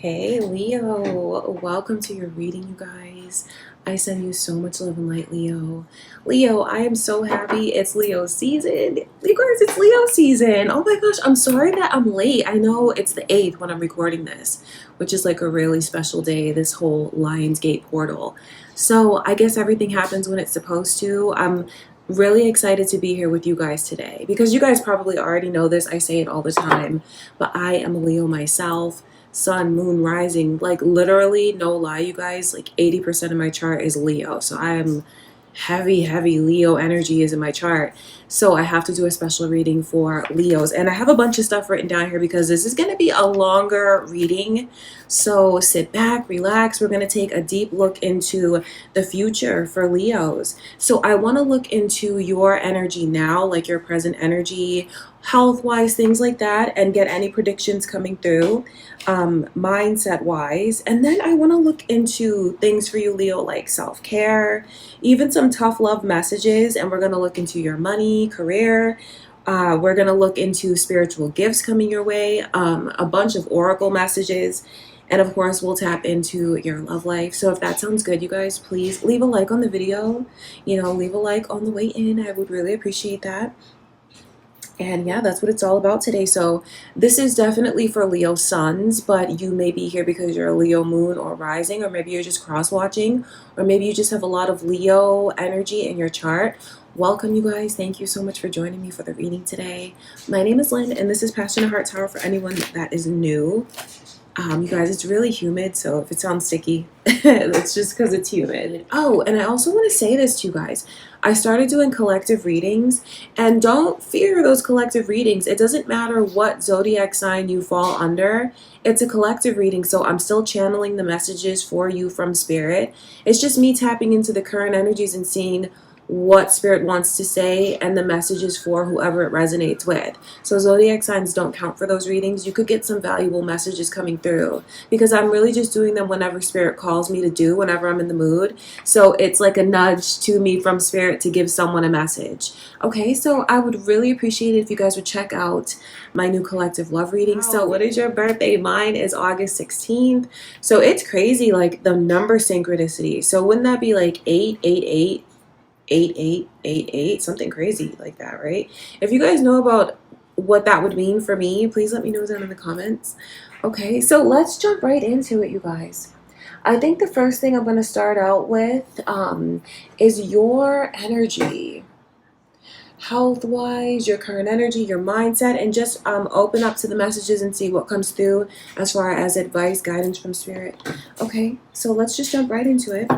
Hey Leo, welcome to your reading, you guys. I send you so much love and light, Leo. Leo, I am so happy it's Leo season. You guys, it's Leo season. Oh my gosh, I'm sorry that I'm late. I know it's the 8th when I'm recording this, which is like a really special day, this whole Lionsgate portal. So I guess everything happens when it's supposed to. I'm really excited to be here with you guys today because you guys probably already know this. I say it all the time, but I am a Leo myself. Sun, moon, rising, like literally, no lie, you guys, like 80% of my chart is Leo. So I am heavy Leo energy is in my chart. So I have to do a special reading for Leos. And I have a bunch of stuff written down here because this is going to be a longer reading. So sit back, relax. We're going to take a deep look into the future for Leos. So I want to look into your energy now, like your present energy, health-wise, things like that, and get any predictions coming through, mindset-wise. And then I want to look into things for you, Leo, like self-care, even some tough love messages, and we're going to look into your money, career. We're going to look into spiritual gifts coming your way, a bunch of oracle messages, and of course we'll tap into your love life. So if that sounds good, you guys, please leave a like on the video, leave a like on the way in. I would really appreciate that. And yeah, that's what it's all about today. So this is definitely for Leo suns, but you may be here because you're a Leo moon or rising, or maybe you're just cross watching, or maybe you just have a lot of Leo energy in your chart. Welcome, you guys. Thank you so much for joining me for the reading today. My name is Lynn, and this is Passion and Heart Tower for anyone that is new. You guys, it's really humid, so if it sounds sticky, it's just because it's humid. Oh, and I also want to say this to you guys. I started doing collective readings, and don't fear those collective readings. It doesn't matter what zodiac sign you fall under. It's a collective reading, so I'm still channeling the messages for you from Spirit. It's just me tapping into the current energies and seeing what Spirit wants to say and the messages for whoever it resonates with. So zodiac signs don't count for those readings. You could get some valuable messages coming through because I'm really just doing them whenever Spirit calls me to do, whenever I'm in the mood. So it's like a nudge to me from Spirit to give someone a message. Okay, so I would really appreciate it if you guys would check out my new collective love reading. So what is your birthday? Mine is August 16th. So it's crazy, like the number synchronicity. So wouldn't that be like 888? 8888, something crazy like that, right? If you guys know about what that would mean for me, please let me know down in the comments. Okay, so let's jump right into it, you guys. I think the first thing I'm going to start out with is your energy, health-wise, your current energy, your mindset, and just open up to the messages and see what comes through as far as advice, guidance from Spirit. Okay, so let's just jump right into it.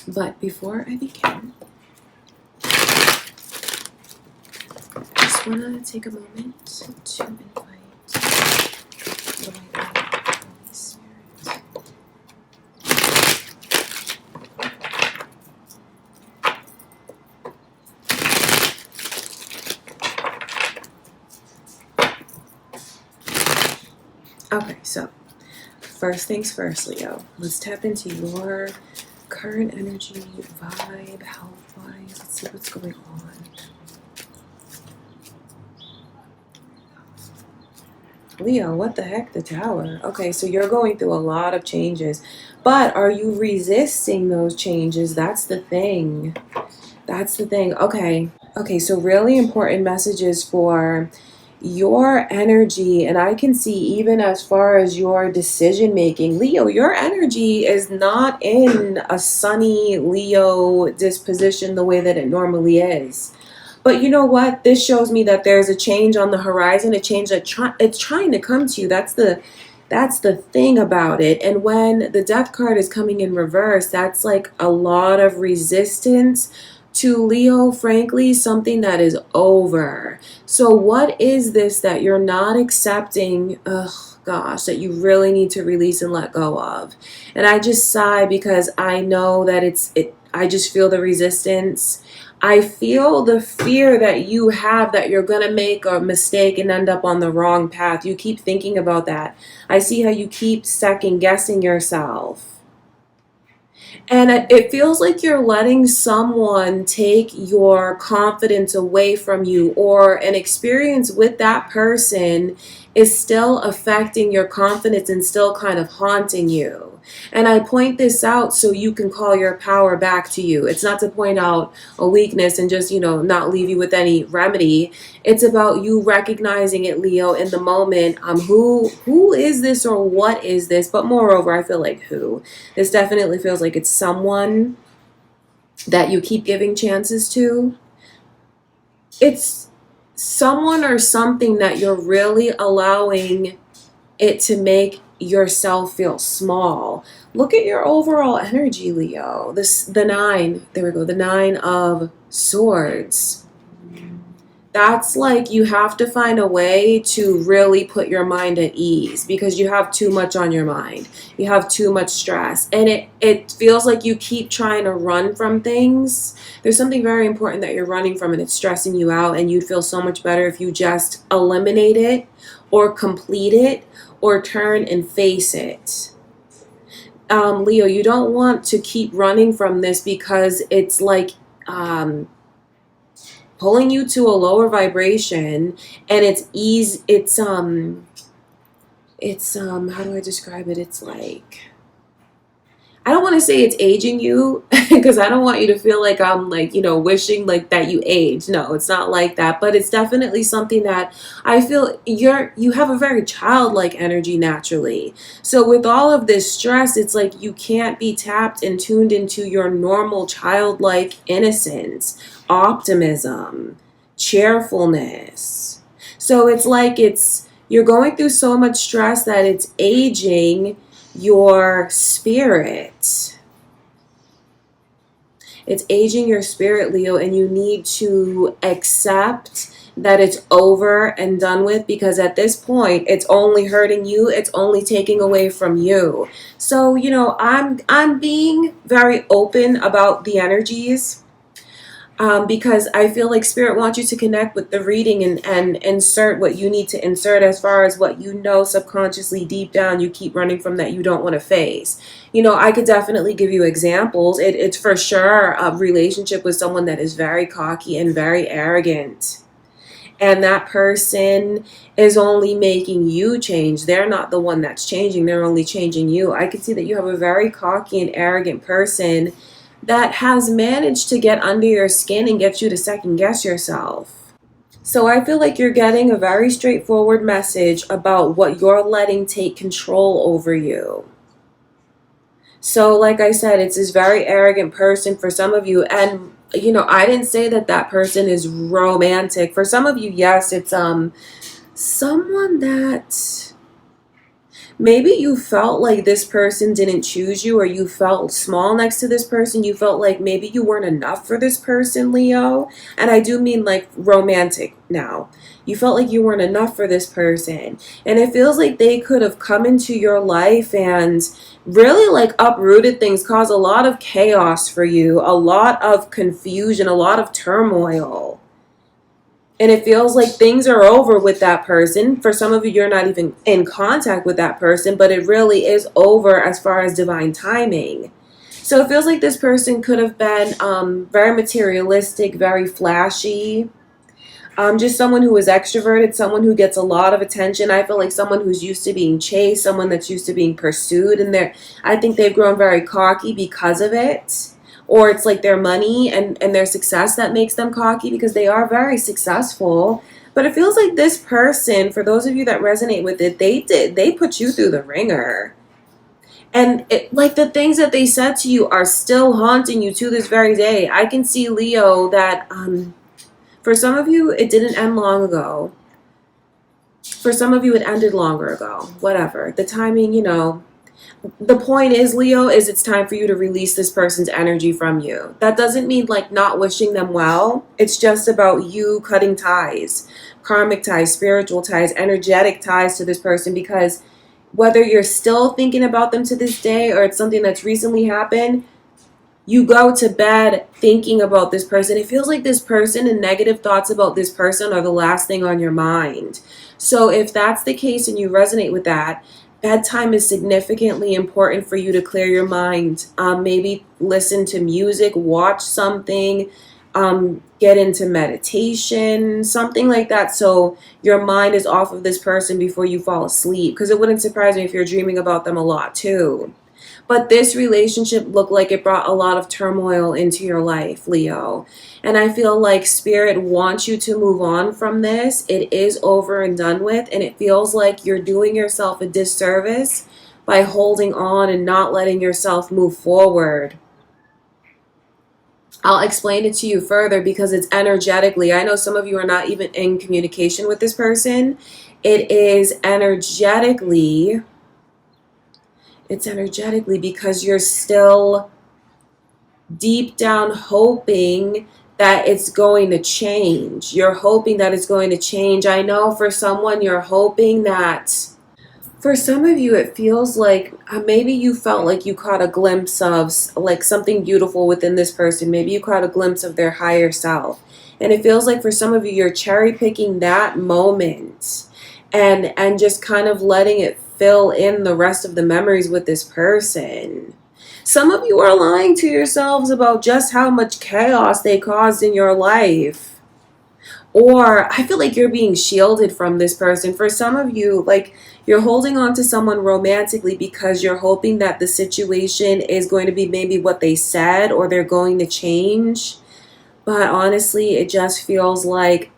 But before I begin, I just want to take a moment to invite the light of the Holy Spirit. Okay, so first things first, Leo. Let's tap into your current energy, vibe, health-wise. Let's see what's going on. Leo, what the heck? The Tower. Okay, so you're going through a lot of changes. But are you resisting those changes? That's the thing. That's the thing. Okay. Okay, so really important messages for your energy, and I can see even as far as your decision making. Leo, your energy is not in a sunny Leo disposition the way that it normally is. But you know what? This shows me that there's a change on the horizon, a change that it's trying to come to you. That's the thing about it. And when the Death card is coming in reverse, that's like a lot of resistance to Leo, frankly, something that is over. So what is this that you're not accepting, that you really need to release and let go of? And I just sigh because I know that I just feel the resistance. I feel the fear that you have that you're going to make a mistake and end up on the wrong path. You keep thinking about that. I see how you keep second guessing yourself. And it feels like you're letting someone take your confidence away from you, or an experience with that person is still affecting your confidence and still kind of haunting you. And I point this out so you can call your power back to you. It's not to point out a weakness and just, not leave you with any remedy. It's about you recognizing it, Leo, in the moment. Who is this or what is this? But moreover, I feel like who. This definitely feels like it's someone that you keep giving chances to. It's someone or something that you're really allowing it to make yourself feel small. Look at your overall energy, Leo. The nine, there we go, the 9 of Swords. That's like you have to find a way to really put your mind at ease because you have too much on your mind. You have too much stress. And it feels like you keep trying to run from things. There's something very important that you're running from and it's stressing you out, and you'd feel so much better if you just eliminate it or complete it or turn and face it. Leo, you don't want to keep running from this because it's like pulling you to a lower vibration, and it's how do I describe it? It's like, I don't want to say it's aging you because I don't want you to feel like I'm like, wishing like that you age. No, it's not like that, but it's definitely something that I feel you have a very childlike energy naturally. So with all of this stress, it's like you can't be tapped and tuned into your normal childlike innocence, optimism, cheerfulness. So it's like you're going through so much stress that it's aging your spirit. It's aging your spirit, Leo, and you need to accept that it's over and done with, because at this point it's only hurting you, it's only taking away from you. So, I'm being very open about the energies. Because I feel like Spirit wants you to connect with the reading and insert what you need to insert as far as what subconsciously deep down you keep running from that you don't want to face. I could definitely give you examples. It's for sure a relationship with someone that is very cocky and very arrogant. And that person is only making you change. They're not the one that's changing. They're only changing you. I can see that you have a very cocky and arrogant person that has managed to get under your skin and get you to second guess yourself. So I feel like you're getting a very straightforward message about what you're letting take control over you. So like I said, it's this very arrogant person for some of you. And, I didn't say that person is romantic. For some of you, yes, it's someone that maybe you felt like this person didn't choose you, or you felt small next to this person. You felt like maybe you weren't enough for this person, Leo. And I do mean like romantic now. You felt like you weren't enough for this person. And it feels like they could have come into your life and really like uprooted things, caused a lot of chaos for you, a lot of confusion, a lot of turmoil. And it feels like things are over with that person. For some of you, you're not even in contact with that person, but it really is over as far as divine timing. So it feels like this person could have been very materialistic, very flashy. Just someone who is extroverted, someone who gets a lot of attention. I feel like someone who's used to being chased, someone that's used to being pursued. And I think they've grown very cocky because of it. Or it's like their money and their success that makes them cocky, because they are very successful. But it feels like this person, for those of you that resonate with it, they put you through the ringer. And like the things that they said to you are still haunting you to this very day. I can see, Leo, that for some of you, it didn't end long ago. For some of you, it ended longer ago. Whatever. The timing, the point is, Leo, is it's time for you to release this person's energy from you. That doesn't mean like not wishing them well. It's just about you cutting ties, karmic ties, spiritual ties, energetic ties to this person, because whether you're still thinking about them to this day or it's something that's recently happened, you go to bed thinking about this person. It feels like this person and negative thoughts about this person are the last thing on your mind. So if that's the case and you resonate with that, bedtime is significantly important for you to clear your mind. Maybe listen to music, watch something, Get into meditation, something like that, so your mind is off of this person before you fall asleep. Because it wouldn't surprise me if you're dreaming about them a lot too. But this relationship looked like it brought a lot of turmoil into your life, Leo. And I feel like Spirit wants you to move on from this. It is over and done with. And it feels like you're doing yourself a disservice by holding on and not letting yourself move forward. I'll explain it to you further because it's energetically. I know some of you are not even in communication with this person. It is energetically. It's energetically because you're still deep down hoping that it's going to change. You're hoping that it's going to change. I know for someone, you're hoping that. For some of you, it feels like maybe you felt like you caught a glimpse of like something beautiful within this person. Maybe you caught a glimpse of their higher self. And it feels like for some of you, you're cherry picking that moment and just kind of letting it fill in the rest of the memories with this person. Some of you are lying to yourselves about just how much chaos they caused in your life. Or I feel like you're being shielded from this person. For some of you, like you're holding on to someone romantically because you're hoping that the situation is going to be maybe what they said or they're going to change. But honestly, it just feels like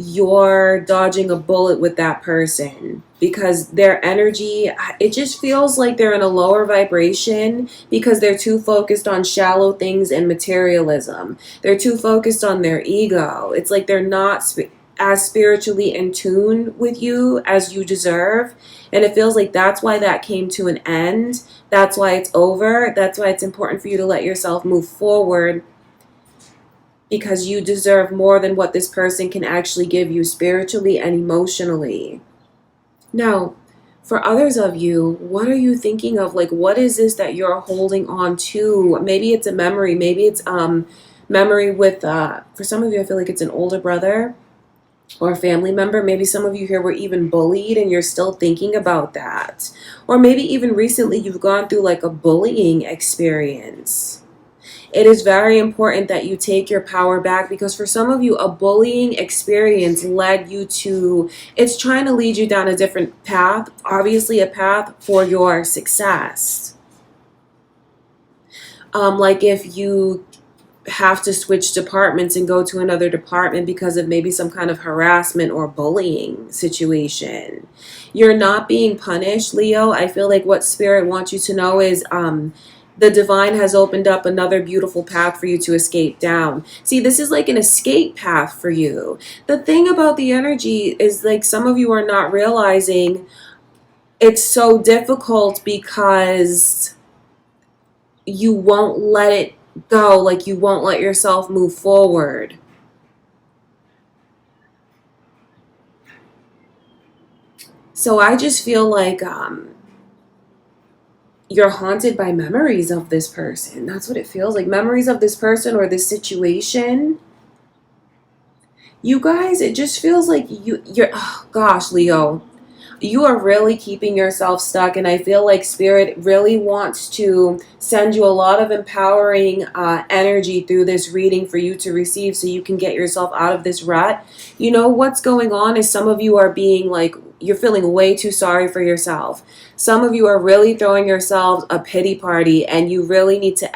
you're dodging a bullet with that person because their energy, it just feels like they're in a lower vibration because they're too focused on shallow things and materialism. They're too focused on their ego. It's like they're not as spiritually in tune with you as you deserve. And it feels like that's why that came to an end. That's why it's over. That's why it's important for you to let yourself move forward, because you deserve more than what this person can actually give you spiritually and emotionally. Now, for others of you, what are you thinking of? Like, what is this that you're holding on to? Maybe it's a memory. Maybe it's memory with, for some of you, I feel like it's an older brother or a family member. Maybe some of you here were even bullied and you're still thinking about that. Or maybe even recently you've gone through like a bullying experience. It is very important that you take your power back because for some of you, a bullying experience led you to, it's trying to lead you down a different path, obviously a path for your success. Like if you have to switch departments and go to another department because of maybe some kind of harassment or bullying situation. You're not being punished, Leo. I feel like what Spirit wants you to know is, the divine has opened up another beautiful path for you to escape down. See, this is like an escape path for you. The thing about the energy is like some of you are not realizing it's so difficult because you won't let it go. Like you won't let yourself move forward. So I just feel like you're haunted by memories of this person. That's what it feels like. Memories of this person or this situation. You guys, it just feels like you're, oh gosh, Leo, you are really keeping yourself stuck. And I feel like Spirit really wants to send you a lot of empowering energy through this reading for you to receive so you can get yourself out of this rut. You know what's going on is some of you are being like, you're feeling way too sorry for yourself. Some of you are really throwing yourselves a pity party and you really need to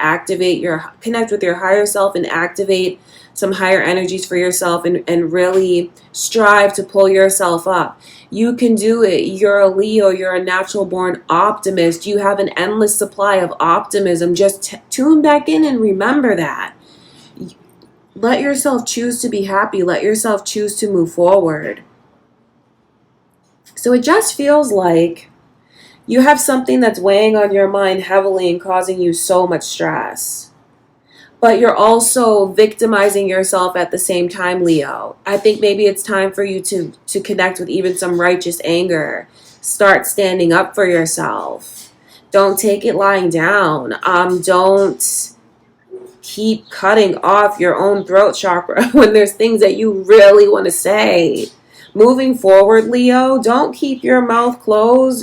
connect with your higher self and activate some higher energies for yourself and really strive to pull yourself up. You can do it. You're a Leo. You're a natural born optimist. You have an endless supply of optimism. Just tune back in and remember that. Let yourself choose to be happy. Let yourself choose to move forward. So it just feels like you have something that's weighing on your mind heavily and causing you so much stress. But you're also victimizing yourself at the same time, Leo. I think maybe it's time for you to connect with even some righteous anger. Start standing up for yourself. Don't take it lying down. Don't keep cutting off your own throat chakra when there's things that you really want to say. moving forward, Leo, don't keep your mouth closed.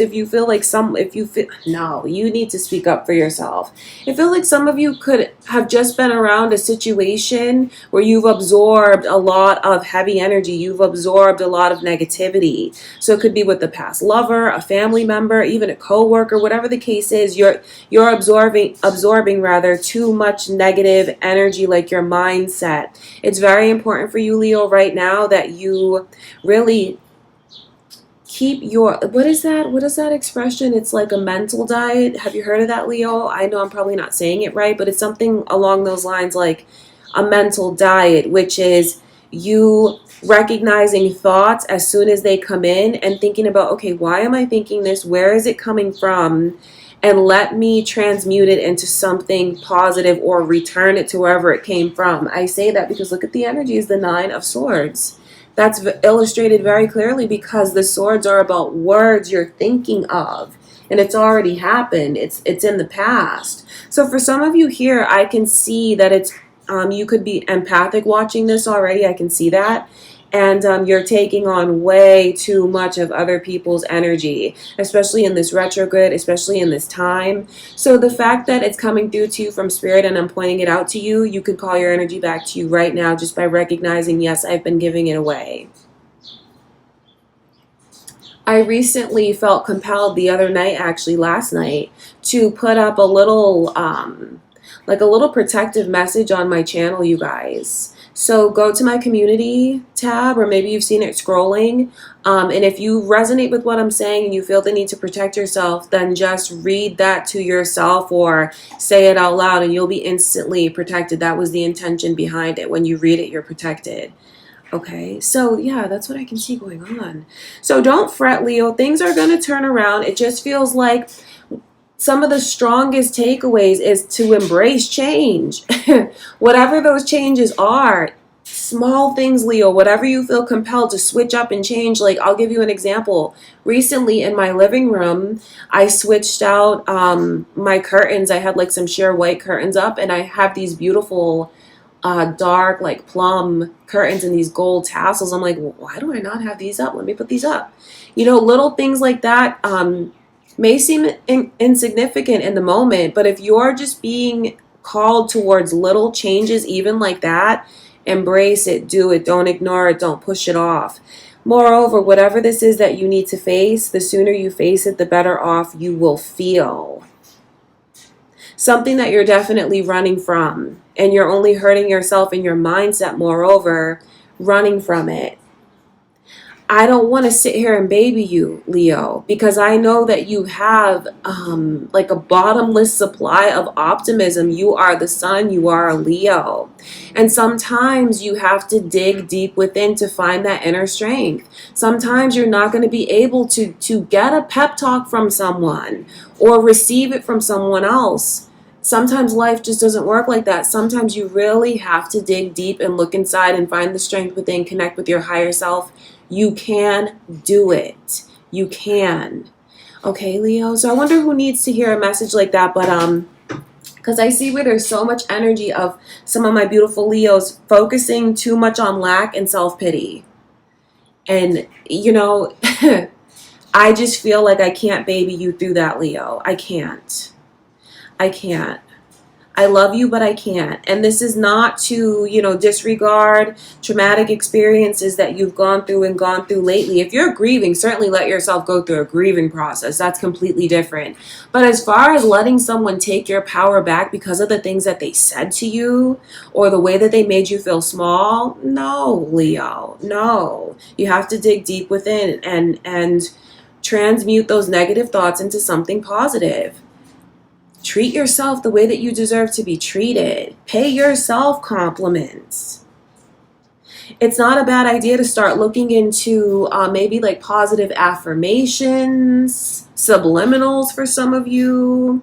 No, you need to speak up for yourself. I feel like some of you could have just been around a situation where you've absorbed a lot of heavy energy. You've absorbed a lot of negativity. So it could be with a past lover, a family member, even a coworker, whatever the case is. You're absorbing rather too much negative energy, like your mindset. It's very important for you, Leo, right now that you really keep your, what is that expression? It's like a mental diet. Have you heard of that, Leo? I know I'm probably not saying it right, but it's something along those lines, like a mental diet, which is you recognizing thoughts as soon as they come in and thinking about, okay, why am I thinking this? Where is it coming from? And let me transmute it into something positive or return it to wherever it came from. I say that because look at the energy is the Nine of Swords. That's illustrated very clearly because the swords are about words you're thinking of, and it's already happened. It's in the past. So for some of you here, I can see that it's you could be empathic watching this already. I can see that. And you're taking on way too much of other people's energy, especially in this retrograde, especially in this time. So the fact that it's coming through to you from spirit and I'm pointing it out to you, you can call your energy back to you right now just by recognizing, yes, I've been giving it away. I recently felt compelled the other night, actually last night, to put up a little, like a little protective message on my channel, you guys. So go to my community tab, or maybe you've seen it scrolling. And if you resonate with what I'm saying and you feel the need to protect yourself, then just read that to yourself or say it out loud and you'll be instantly protected. That was the intention behind it. When you read it, you're protected. Okay, so yeah, that's what I can see going on. So don't fret, Leo. Things are going to turn around. It just feels like some of the strongest takeaways is to embrace change. Whatever those changes are, small things, Leo, whatever you feel compelled to switch up and change. Like, I'll give you an example. Recently in my living room, I switched out my curtains. I had like some sheer white curtains up, and I have these beautiful dark like plum curtains and these gold tassels. I'm like, well, why do I not have these up? Let me put these up. You know, little things like that may seem insignificant in the moment, but if you're just being called towards little changes, even like that, embrace it, do it, don't ignore it, don't push it off. Moreover, whatever this is that you need to face, the sooner you face it, the better off you will feel. Something that you're definitely running from, and you're only hurting yourself and your mindset, moreover, running from it. I don't want to sit here and baby you, Leo, because I know that you have like a bottomless supply of optimism. You are the sun, you are a Leo. And sometimes you have to dig deep within to find that inner strength. Sometimes you're not going to be able to get a pep talk from someone or receive it from someone else. Sometimes life just doesn't work like that. Sometimes you really have to dig deep and look inside and find the strength within, connect with your higher self. You can do it. You can. Okay, Leo? So I wonder who needs to hear a message like that, but because I see where there's so much energy of some of my beautiful Leos focusing too much on lack and self-pity. And, you know, I just feel like I can't baby you through that, Leo. I can't. I can't. I love you, but I can't. And this is not to, you know, disregard traumatic experiences that you've gone through lately. If you're grieving, certainly let yourself go through a grieving process. That's completely different. But as far as letting someone take your power back because of the things that they said to you or the way that they made you feel small, no, Leo, no. You have to dig deep within and transmute those negative thoughts into something positive. Treat yourself the way that you deserve to be treated. Pay yourself compliments. It's not a bad idea to start looking into maybe like positive affirmations, subliminals for some of you,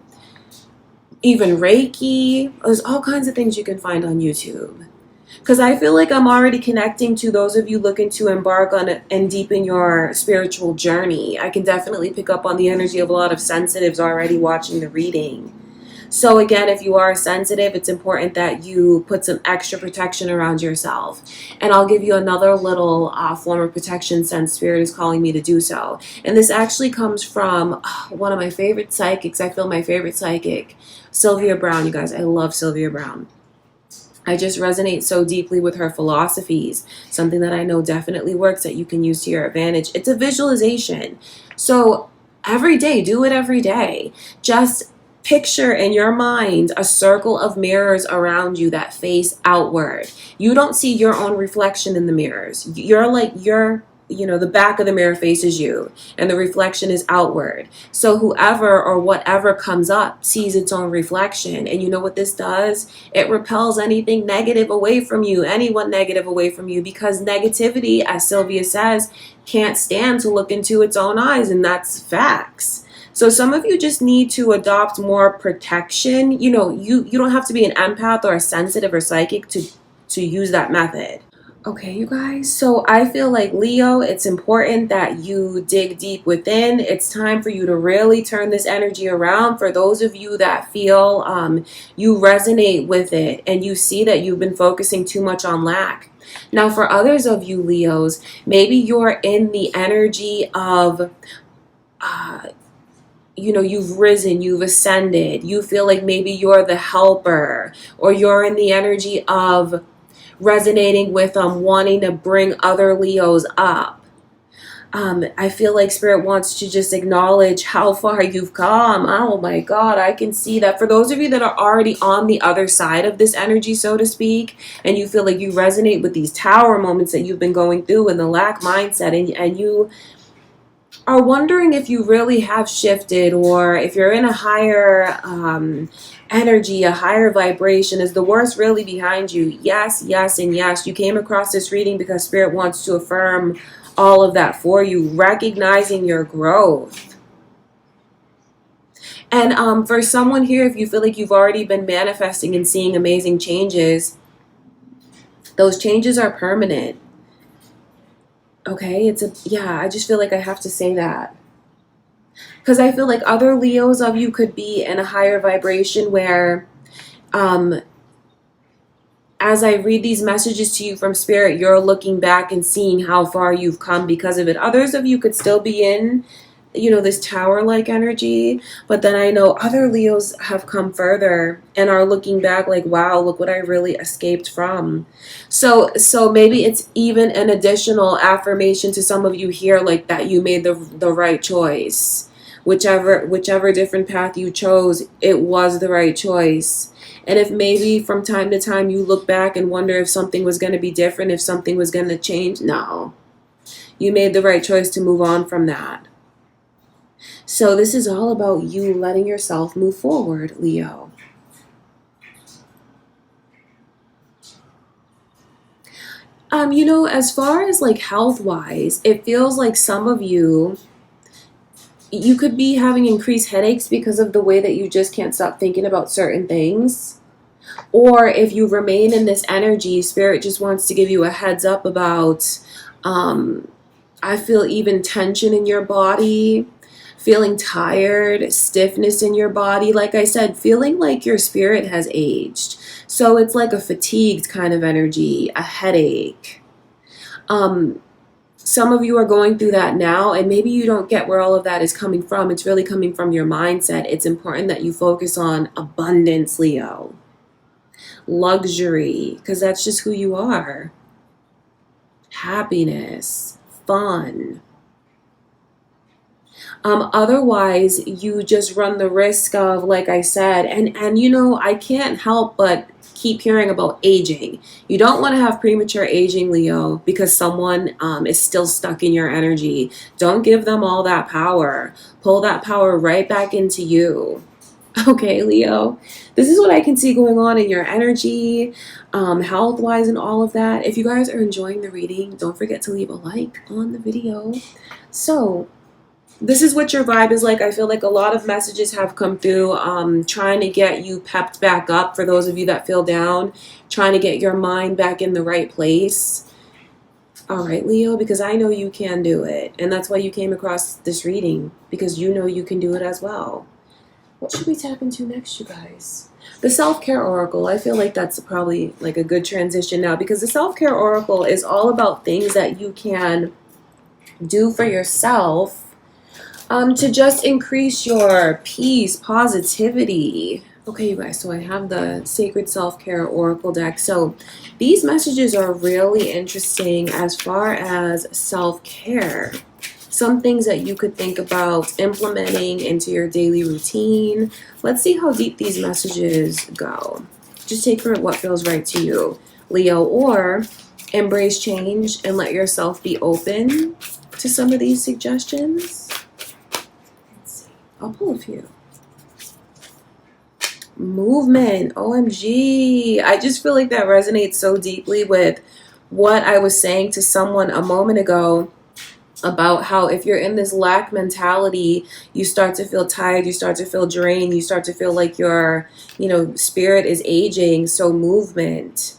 even Reiki. There's all kinds of things you can find on YouTube. Because I feel like I'm already connecting to those of you looking to embark on it and deepen your spiritual journey. I can definitely pick up on the energy of a lot of sensitives already watching the reading. So again, if you are sensitive, it's important that you put some extra protection around yourself. And I'll give you another little form of protection since Spirit is calling me to do so. And this actually comes from one of my favorite psychics. I feel my favorite psychic, Sylvia Brown. You guys, I love Sylvia Brown. I just resonate so deeply with her philosophies. Something that I know definitely works that you can use to your advantage. It's a visualization. So every day, do it every day. Just picture in your mind a circle of mirrors around you that face outward. You don't see your own reflection in the mirrors. The back of the mirror faces you and the reflection is outward. So whoever or whatever comes up sees its own reflection. And you know what this does? It repels anything negative away from you, anyone negative away from you, because negativity, as Sylvia says, can't stand to look into its own eyes, and that's facts. So some of you just need to adopt more protection. You don't have to be an empath or a sensitive or psychic to use that method. Okay, you guys, so I feel like Leo, it's important that you dig deep within. It's time for you to really turn this energy around. For those of you that feel you resonate with it and you see that you've been focusing too much on lack. Now, for others of you Leos, maybe you're in the energy of you've risen, you've ascended. You feel like maybe you're the helper, or you're in the energy of resonating with wanting to bring other Leos up. I feel like Spirit wants to just acknowledge how far you've come. Oh my God, I can see that. For those of you that are already on the other side of this energy, so to speak, and you feel like you resonate with these tower moments that you've been going through and the lack mindset, and you are wondering if you really have shifted, or if you're in a higher energy, a higher vibration, is the worst really behind you? Yes, yes, and yes. You came across this reading because Spirit wants to affirm all of that for you, recognizing your growth. And for someone here, if you feel like you've already been manifesting and seeing amazing changes, those changes are permanent. Okay, I just feel like I have to say that. Because I feel like other Leos of you could be in a higher vibration where, as I read these messages to you from Spirit, you're looking back and seeing how far you've come because of it. Others of you could still be in, this tower-like energy. But then I know other Leos have come further and are looking back like, wow, look what I really escaped from. So maybe it's even an additional affirmation to some of you here, like that you made the right choice. Whichever different path you chose, it was the right choice. And if maybe from time to time you look back and wonder if something was going to be different, if something was going to change, no. You made the right choice to move on from that. So this is all about you letting yourself move forward, Leo. As far as like health-wise, it feels like some of you could be having increased headaches because of the way that you just can't stop thinking about certain things. Or if you remain in this energy, Spirit just wants to give you a heads up about, I feel even tension in your body, feeling tired, stiffness in your body. Like I said, feeling like your spirit has aged. So it's like a fatigued kind of energy, a headache. Some of you are going through that now, and maybe you don't get where all of that is coming from. It's really coming from your mindset. It's important that you focus on abundance, Leo. Luxury, because that's just who you are. Happiness, fun. Otherwise, you just run the risk of, like I said, and I can't help but keep hearing about aging. You don't want to have premature aging, Leo, because someone is still stuck in your energy. Don't give them all that power. Pull that power right back into you. Okay, Leo, this is what I can see going on in your energy, health-wise and all of that. If you guys are enjoying the reading, don't forget to leave a like on the video. So this is what your vibe is like. I feel like a lot of messages have come through trying to get you pepped back up. For those of you that feel down, trying to get your mind back in the right place. All right, Leo, because I know you can do it. And that's why you came across this reading, because you know you can do it as well. What should we tap into next, you guys? The self-care oracle. I feel like that's probably like a good transition now, because the self-care oracle is all about things that you can do for yourself to just increase your peace, positivity. Okay, you guys, so I have the Sacred Self-Care Oracle deck. So these messages are really interesting as far as self-care. Some things that you could think about implementing into your daily routine. Let's see how deep these messages go. Just take for what feels right to you, Leo, or embrace change and let yourself be open to some of these suggestions. Let's see. I'll pull a few. Movement. OMG. I just feel like that resonates so deeply with what I was saying to someone a moment ago about how if you're in this lack mentality, you start to feel tired, you start to feel drained, you start to feel like your, spirit is aging. So movement.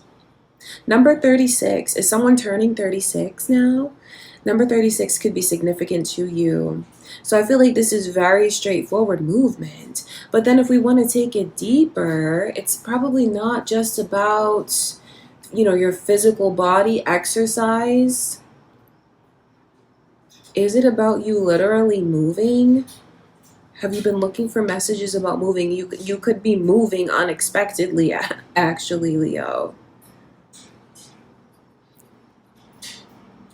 Number 36. Is someone turning 36 now? Number 36 could be significant to you. So I feel like this is very straightforward movement. But then if we want to take it deeper, it's probably not just about, your physical body exercise. Is it about you literally moving? Have you been looking for messages about moving? You could be moving unexpectedly, actually, Leo.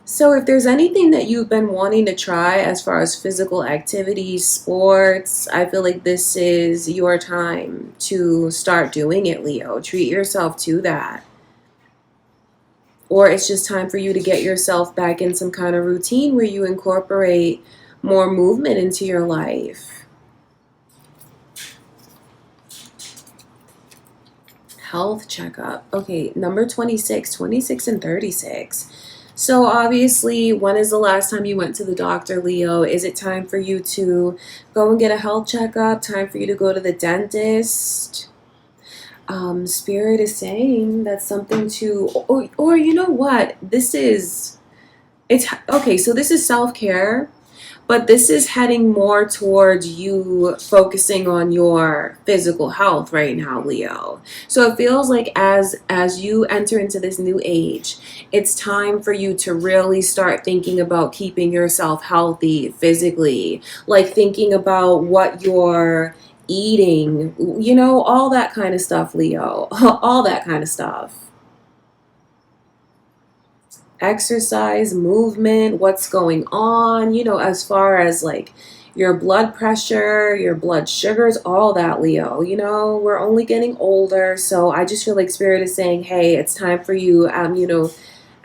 So if there's anything that you've been wanting to try as far as physical activities, sports, I feel like this is your time to start doing it, Leo. Treat yourself to that. Or it's just time for you to get yourself back in some kind of routine where you incorporate more movement into your life. Health checkup. Okay, number 26, 26 and 36. So obviously, when is the last time you went to the doctor, Leo? Is it time for you to go and get a health checkup? Time for you to go to the dentist? Spirit is saying that's something to, or you know what? It's okay. So this is self-care, but this is heading more towards you focusing on your physical health right now, Leo. So it feels like as you enter into this new age, it's time for you to really start thinking about keeping yourself healthy physically, like thinking about what you're eating, all that kind of stuff, Leo. All that kind of stuff. Exercise, movement, what's going on, as far as like your blood pressure, your blood sugars, all that, Leo. We're only getting older, so I just feel like Spirit is saying, hey, it's time for you,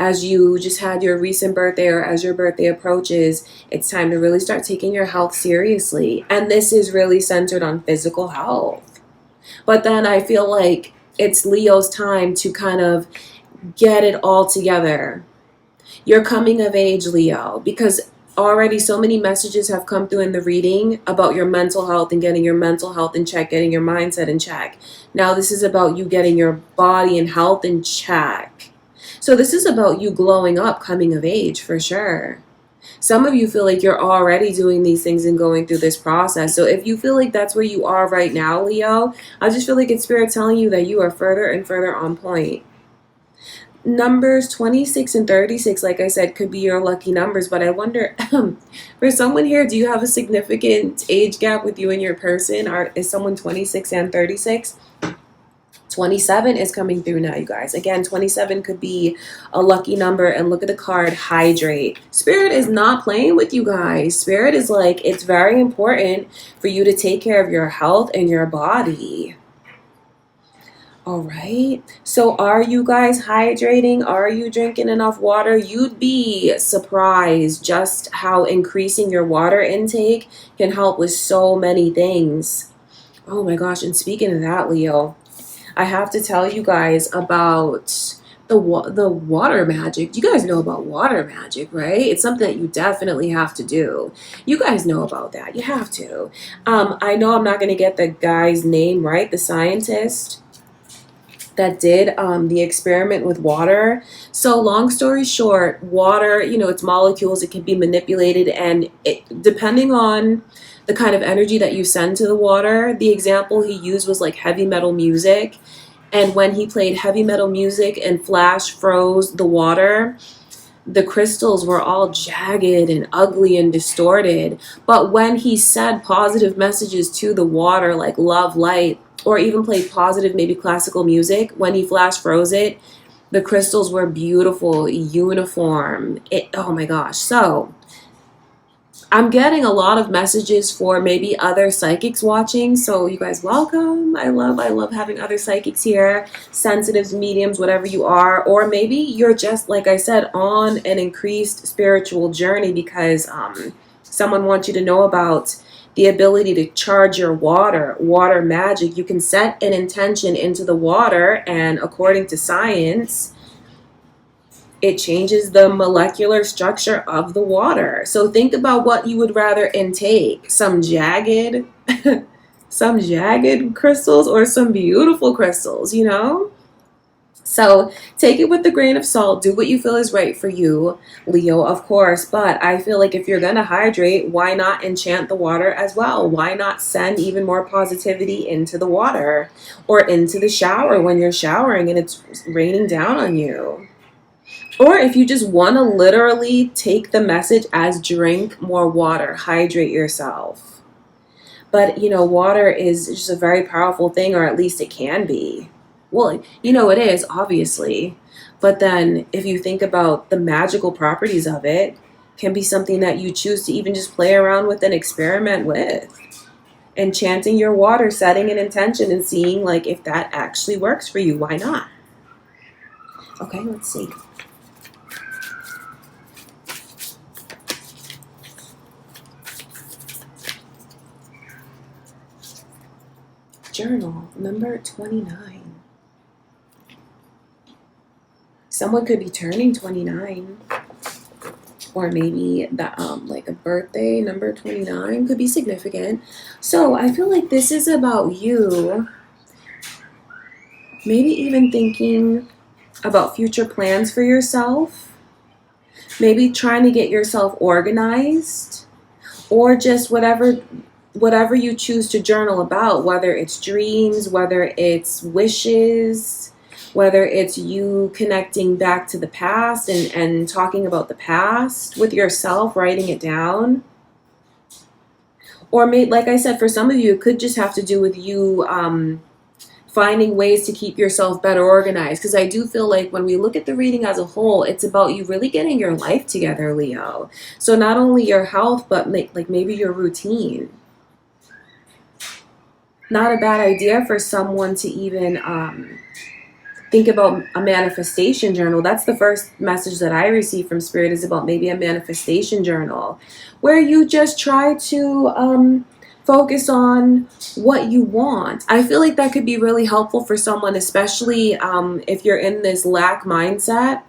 as you just had your recent birthday or as your birthday approaches, it's time to really start taking your health seriously. And this is really centered on physical health. But then I feel like it's Leo's time to kind of get it all together. You're coming of age, Leo, because already so many messages have come through in the reading about your mental health and getting your mental health in check, getting your mindset in check. Now this is about you getting your body and health in check. So this is about you glowing up, coming of age for sure. Some of you feel like you're already doing these things and going through this process. So if you feel like that's where you are right now, Leo, I just feel like it's Spirit telling you that you are further and further on point. Numbers 26 and 36, like I said, could be your lucky numbers. But I wonder, for someone here, do you have a significant age gap with you and your person? Or is someone 26 and 36? 27 is coming through now, you guys. Again, 27 could be a lucky number. And look at the card, hydrate. Spirit is not playing with you guys. Spirit is like, it's very important for you to take care of your health and your body. All right. So are you guys hydrating? Are you drinking enough water? You'd be surprised just how increasing your water intake can help with so many things. Oh my gosh. And speaking of that, Leo, I have to tell you guys about the water magic. You guys know about water magic, right? It's something that you definitely have to do. You guys know about that. You have to. I know I'm not going to get the guy's name right, the scientist. that did the experiment with water. So long story short, water, its molecules, it can be manipulated, and depending on the kind of energy that you send to the water, the example he used was like heavy metal music. And when he played heavy metal music and flash froze the water, the crystals were all jagged and ugly and distorted. But when he said positive messages to the water, like love, light, or even played positive, maybe classical music, when he flash froze it, the crystals were beautiful, uniform. Oh my gosh. So I'm getting a lot of messages for maybe other psychics watching. So you guys, welcome. I love having other psychics here, sensitives, mediums, whatever you are. Or maybe you're just, like I said, on an increased spiritual journey because someone wants you to know about the ability to charge your water magic. You can set an intention into the water, and according to science, it changes the molecular structure of the water. So think about what you would rather intake. Some jagged, some jagged crystals, or some beautiful crystals, So take it with a grain of salt. Do what you feel is right for you, Leo, of course. But I feel like if you're going to hydrate, why not enchant the water as well? Why not send even more positivity into the water or into the shower when you're showering and it's raining down on you? Or if you just want to literally take the message as drink more water, hydrate yourself. But, water is just a very powerful thing, or at least it can be. Well, it is, obviously. But then if you think about the magical properties of it, can be something that you choose to even just play around with and experiment with. Enchanting your water, setting an intention, and seeing like if that actually works for you. Why not? Okay, let's see. Journal number 29. Someone could be turning 29, or maybe like a birthday number 29 could be significant. So I feel like this is about you maybe even thinking about future plans for yourself, maybe trying to get yourself organized, or just whatever you choose to journal about, whether it's dreams, whether it's wishes, whether it's you connecting back to the past and talking about the past with yourself, writing it down. Or like I said, for some of you, it could just have to do with you finding ways to keep yourself better organized. Because I do feel like when we look at the reading as a whole, it's about you really getting your life together, Leo. So not only your health, but like maybe your routine. Not a bad idea for someone to even think about a manifestation journal. That's the first message that I received from Spirit, is about maybe a manifestation journal where you just try to focus on what you want. I feel like that could be really helpful for someone, especially if you're in this lack mindset.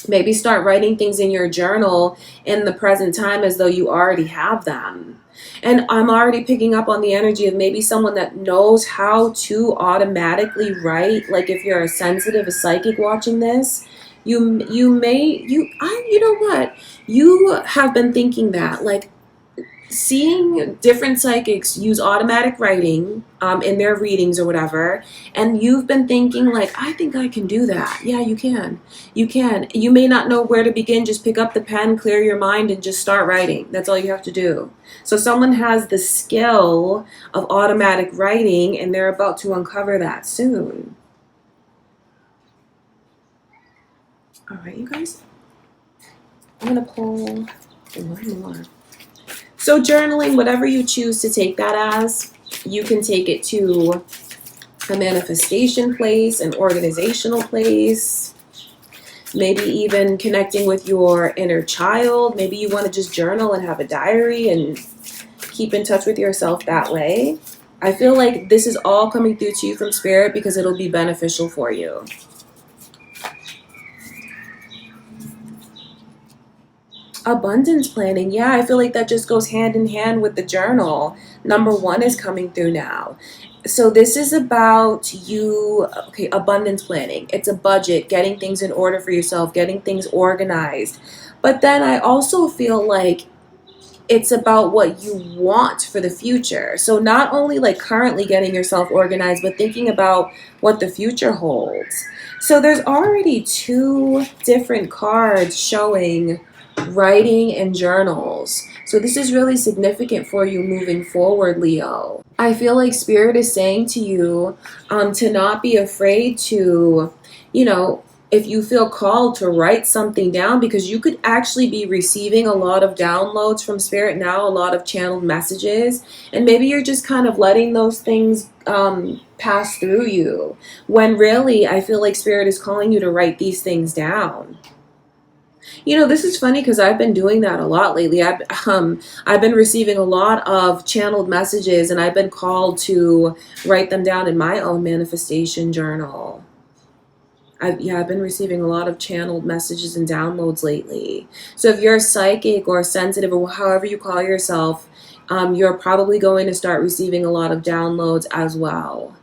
Maybe start writing things in your journal in the present time as though you already have them. And I'm already picking up on the energy of maybe someone that knows how to automatically write. Like if you're a sensitive, a psychic watching this, you know what? You have been thinking that, like, seeing different psychics use automatic writing in their readings or whatever, and you've been thinking like, I think I can do that. Yeah, you can. You may not know where to begin. Just pick up the pen, clear your mind, and just start writing. That's all you have to do. So someone has the skill of automatic writing, and they're about to uncover that soon. All right, you guys, I'm gonna pull one more. So journaling, whatever you choose to take that as, you can take it to a manifestation place, an organizational place, maybe even connecting with your inner child. Maybe you want to just journal and have a diary and keep in touch with yourself that way. I feel like this is all coming through to you from Spirit because it'll be beneficial for you. Abundance planning. Yeah, I feel like that just goes hand in hand with the journal. Number 1 is coming through now. So this is about you, okay, abundance planning. It's a budget, getting things in order for yourself, getting things organized. But then I also feel like it's about what you want for the future. So not only like currently getting yourself organized, but thinking about what the future holds. So there's already two different cards showing writing and journals. So this is really significant for you moving forward, Leo. I feel like Spirit is saying to you to not be afraid to, you know, if you feel called to write something down, because you could actually be receiving a lot of downloads from Spirit now, a lot of channeled messages, and maybe you're just kind of letting those things pass through you, when really I feel like Spirit is calling you to write these things down. You know, this is funny because I've been doing that a lot lately. I've been receiving a lot of channeled messages, and I've been called to write them down in my own manifestation journal. I've been receiving a lot of channeled messages and downloads lately. So if you're psychic or sensitive or however you call yourself, you're probably going to start receiving a lot of downloads as well.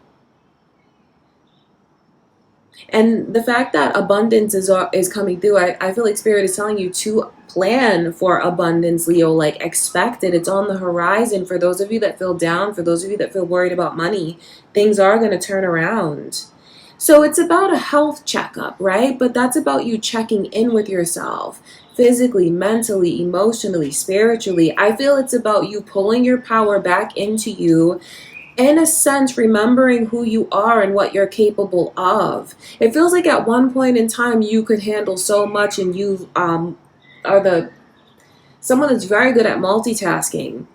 And the fact that abundance is coming through, I feel like Spirit is telling you to plan for abundance, Leo. Like, expect it. It's on the horizon. For those of you that feel down, for those of you that feel worried about money, things are going to turn around. So it's about a health checkup, right? But that's about you checking in with yourself physically, mentally, emotionally, spiritually. I feel it's about you pulling your power back into you, in a sense, remembering who you are and what you're capable of. It feels like at one point in time you could handle so much, and you are the someone that's very good at multitasking.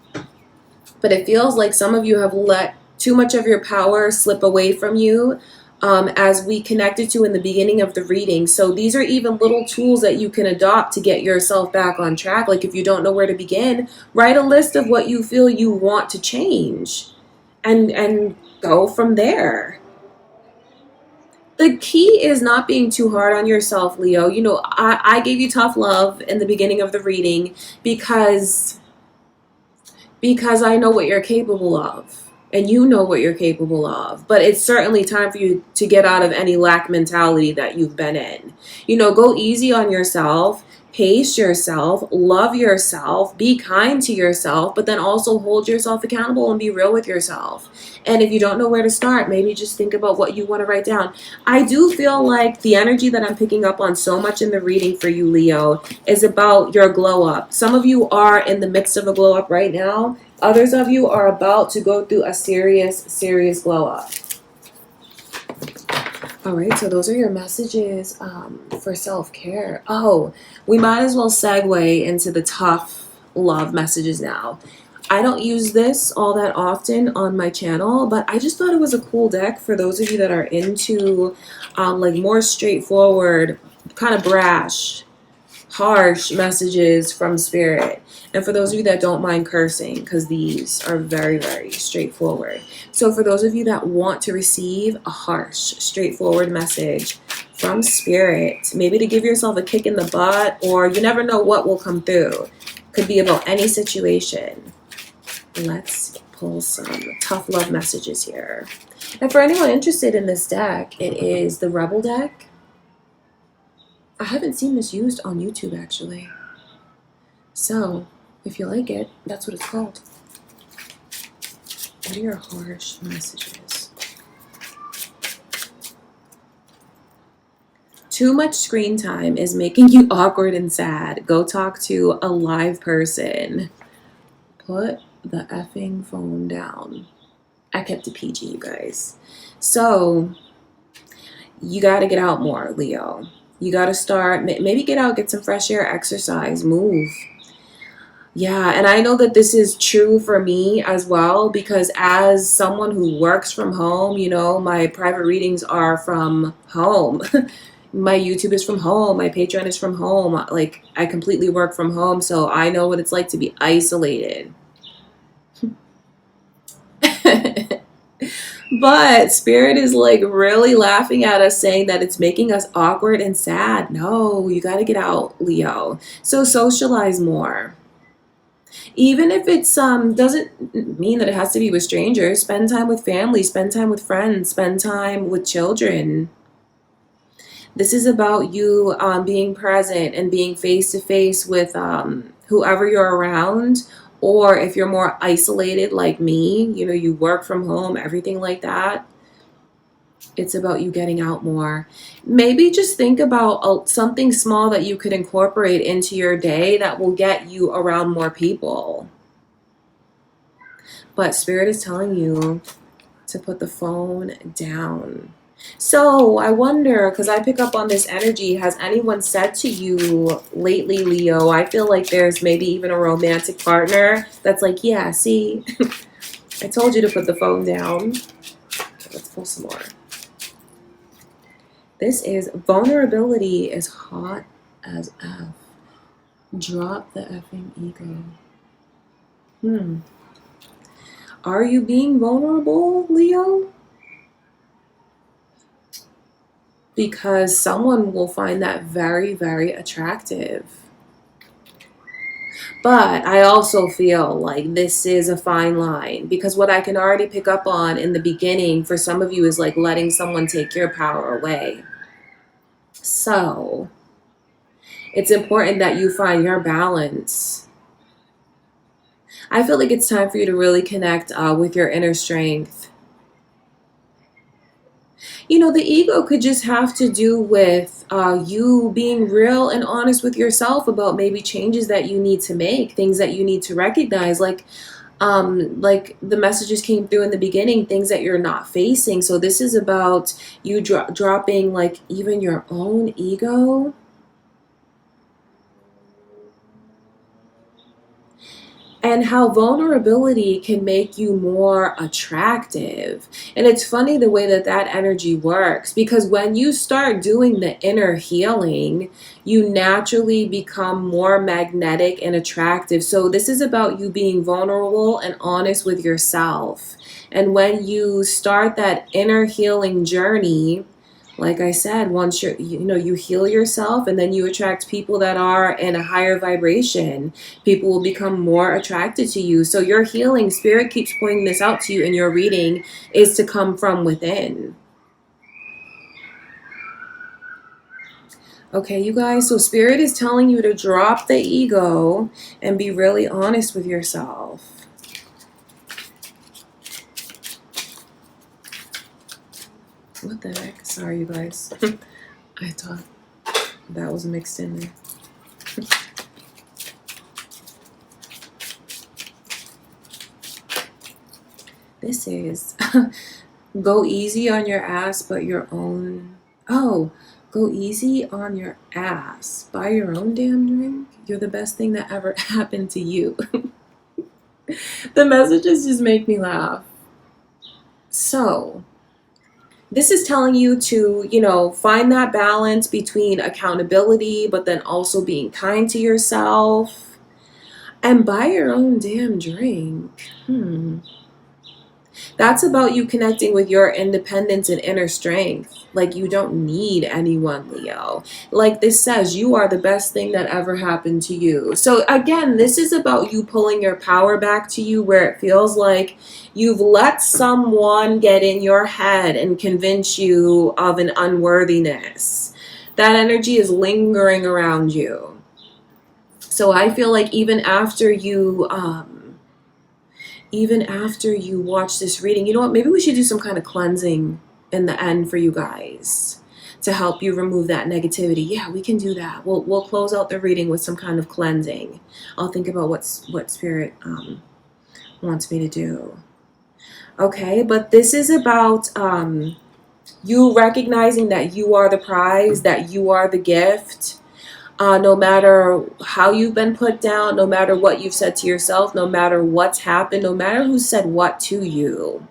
But it feels like some of you have let too much of your power slip away from you, as we connected to in the beginning of the reading. So these are even little tools that you can adopt to get yourself back on track. Like, if you don't know where to begin, write a list of what you feel you want to change, and go from there. The key is not being too hard on yourself, Leo. You know, I gave you tough love in the beginning of the reading because I know what you're capable of, and you know what you're capable of. But it's certainly time for you to get out of any lack mentality that you've been in. You know, go easy on yourself, pace yourself, love yourself, be kind to yourself, but then also hold yourself accountable and be real with yourself. And if you don't know where to start, maybe just think about what you want to write down. I do feel like the energy that I'm picking up on so much in the reading for you, Leo, is about your glow up. Some of you are in the midst of a glow up right now. Others of you are about to go through a serious glow up. All right, so those are your messages for self-care. Oh, we might as well segue into the tough love messages now. I don't use this all that often on my channel, but I just thought it was a cool deck for those of you that are into like more straightforward, kind of brash, harsh messages from Spirit. And for those of you that don't mind cursing, because these are very straightforward. So for those of you that want to receive a harsh, straightforward message from Spirit, maybe to give yourself a kick in the butt, or you never know what will come through. Could be about any situation. Let's pull some tough love messages here. And for anyone interested in this deck, it is the Rebel deck. I haven't seen this used on YouTube, actually. So, if you like it, that's what it's called. What are your harsh messages? Too much screen time is making you awkward and sad. Go talk to a live person. Put the effing phone down. I kept it PG, you guys. So, you got to get out more, Leo. You got to start, maybe get out, get some fresh air, exercise, move. Yeah, and I know that this is true for me as well, because as someone who works from home, you know, my private readings are from home. My YouTube is from home. My Patreon is from home. Like, I completely work from home, so I know what it's like to be isolated. But Spirit is like really laughing at us, saying that it's making us awkward and sad. No, you got to get out, Leo. So socialize more. Even if it's doesn't mean that it has to be with strangers. Spend time with family, spend time with friends, spend time with children. This is about you being present and being face to face with whoever you're around. Or if you're more isolated like me, you know, you work from home, everything like that, it's about you getting out more. Maybe just think about something small that you could incorporate into your day that will get you around more people. But Spirit is telling you to put the phone down. So I wonder, because I pick up on this energy, has anyone said to you lately, Leo, I feel like there's maybe even a romantic partner that's like, yeah, see, I told you to put the phone down. Okay, let's pull some more. This is vulnerability is hot as F. Drop the effing ego. Are you being vulnerable, Leo? Because someone will find that very, very attractive. But I also feel like this is a fine line, because what I can already pick up on in the beginning for some of you is like letting someone take your power away. So it's important that you find your balance. I feel like it's time for you to really connect with your inner strength. You know, the ego could just have to do with you being real and honest with yourself about maybe changes that you need to make, things that you need to recognize, like the messages came through in the beginning, things that you're not facing. So this is about you dropping like even your own ego. And how vulnerability can make you more attractive. And it's funny the way that that energy works, because when you start doing the inner healing, you naturally become more magnetic and attractive. So this is about you being vulnerable and honest with yourself. And when you start that inner healing journey, like I said, once you heal yourself, and then you attract people that are in a higher vibration. People will become more attracted to you. So your healing, Spirit keeps pointing this out to you in your reading, is to come from within. Okay, you guys, so Spirit is telling you to drop the ego and be really honest with yourself. What the heck? Sorry, you guys. I thought that was mixed in there. This is go easy on your ass, but your own. Oh, go easy on your ass. Buy your own damn drink. You're the best thing that ever happened to you. The messages just make me laugh. So this is telling you to, find that balance between accountability, but then also being kind to yourself. And buy your own damn drink. That's about you connecting with your independence and inner strength. Like, you don't need anyone, Leo. Like this says, you are the best thing that ever happened to you. So again, this is about you pulling your power back to you, where it feels like you've let someone get in your head and convince you of an unworthiness. That energy is lingering around you. So I feel like even after you watch this reading, you know what, maybe we should do some kind of cleansing in the end for you guys to help you remove that negativity. Yeah, we can do that. We'll close out the reading with some kind of cleansing. I'll think about what Spirit wants me to do. Okay, but this is about you recognizing that you are the prize, that you are the gift. No matter how you've been put down, no matter what you've said to yourself, no matter what's happened, no matter who said what to you,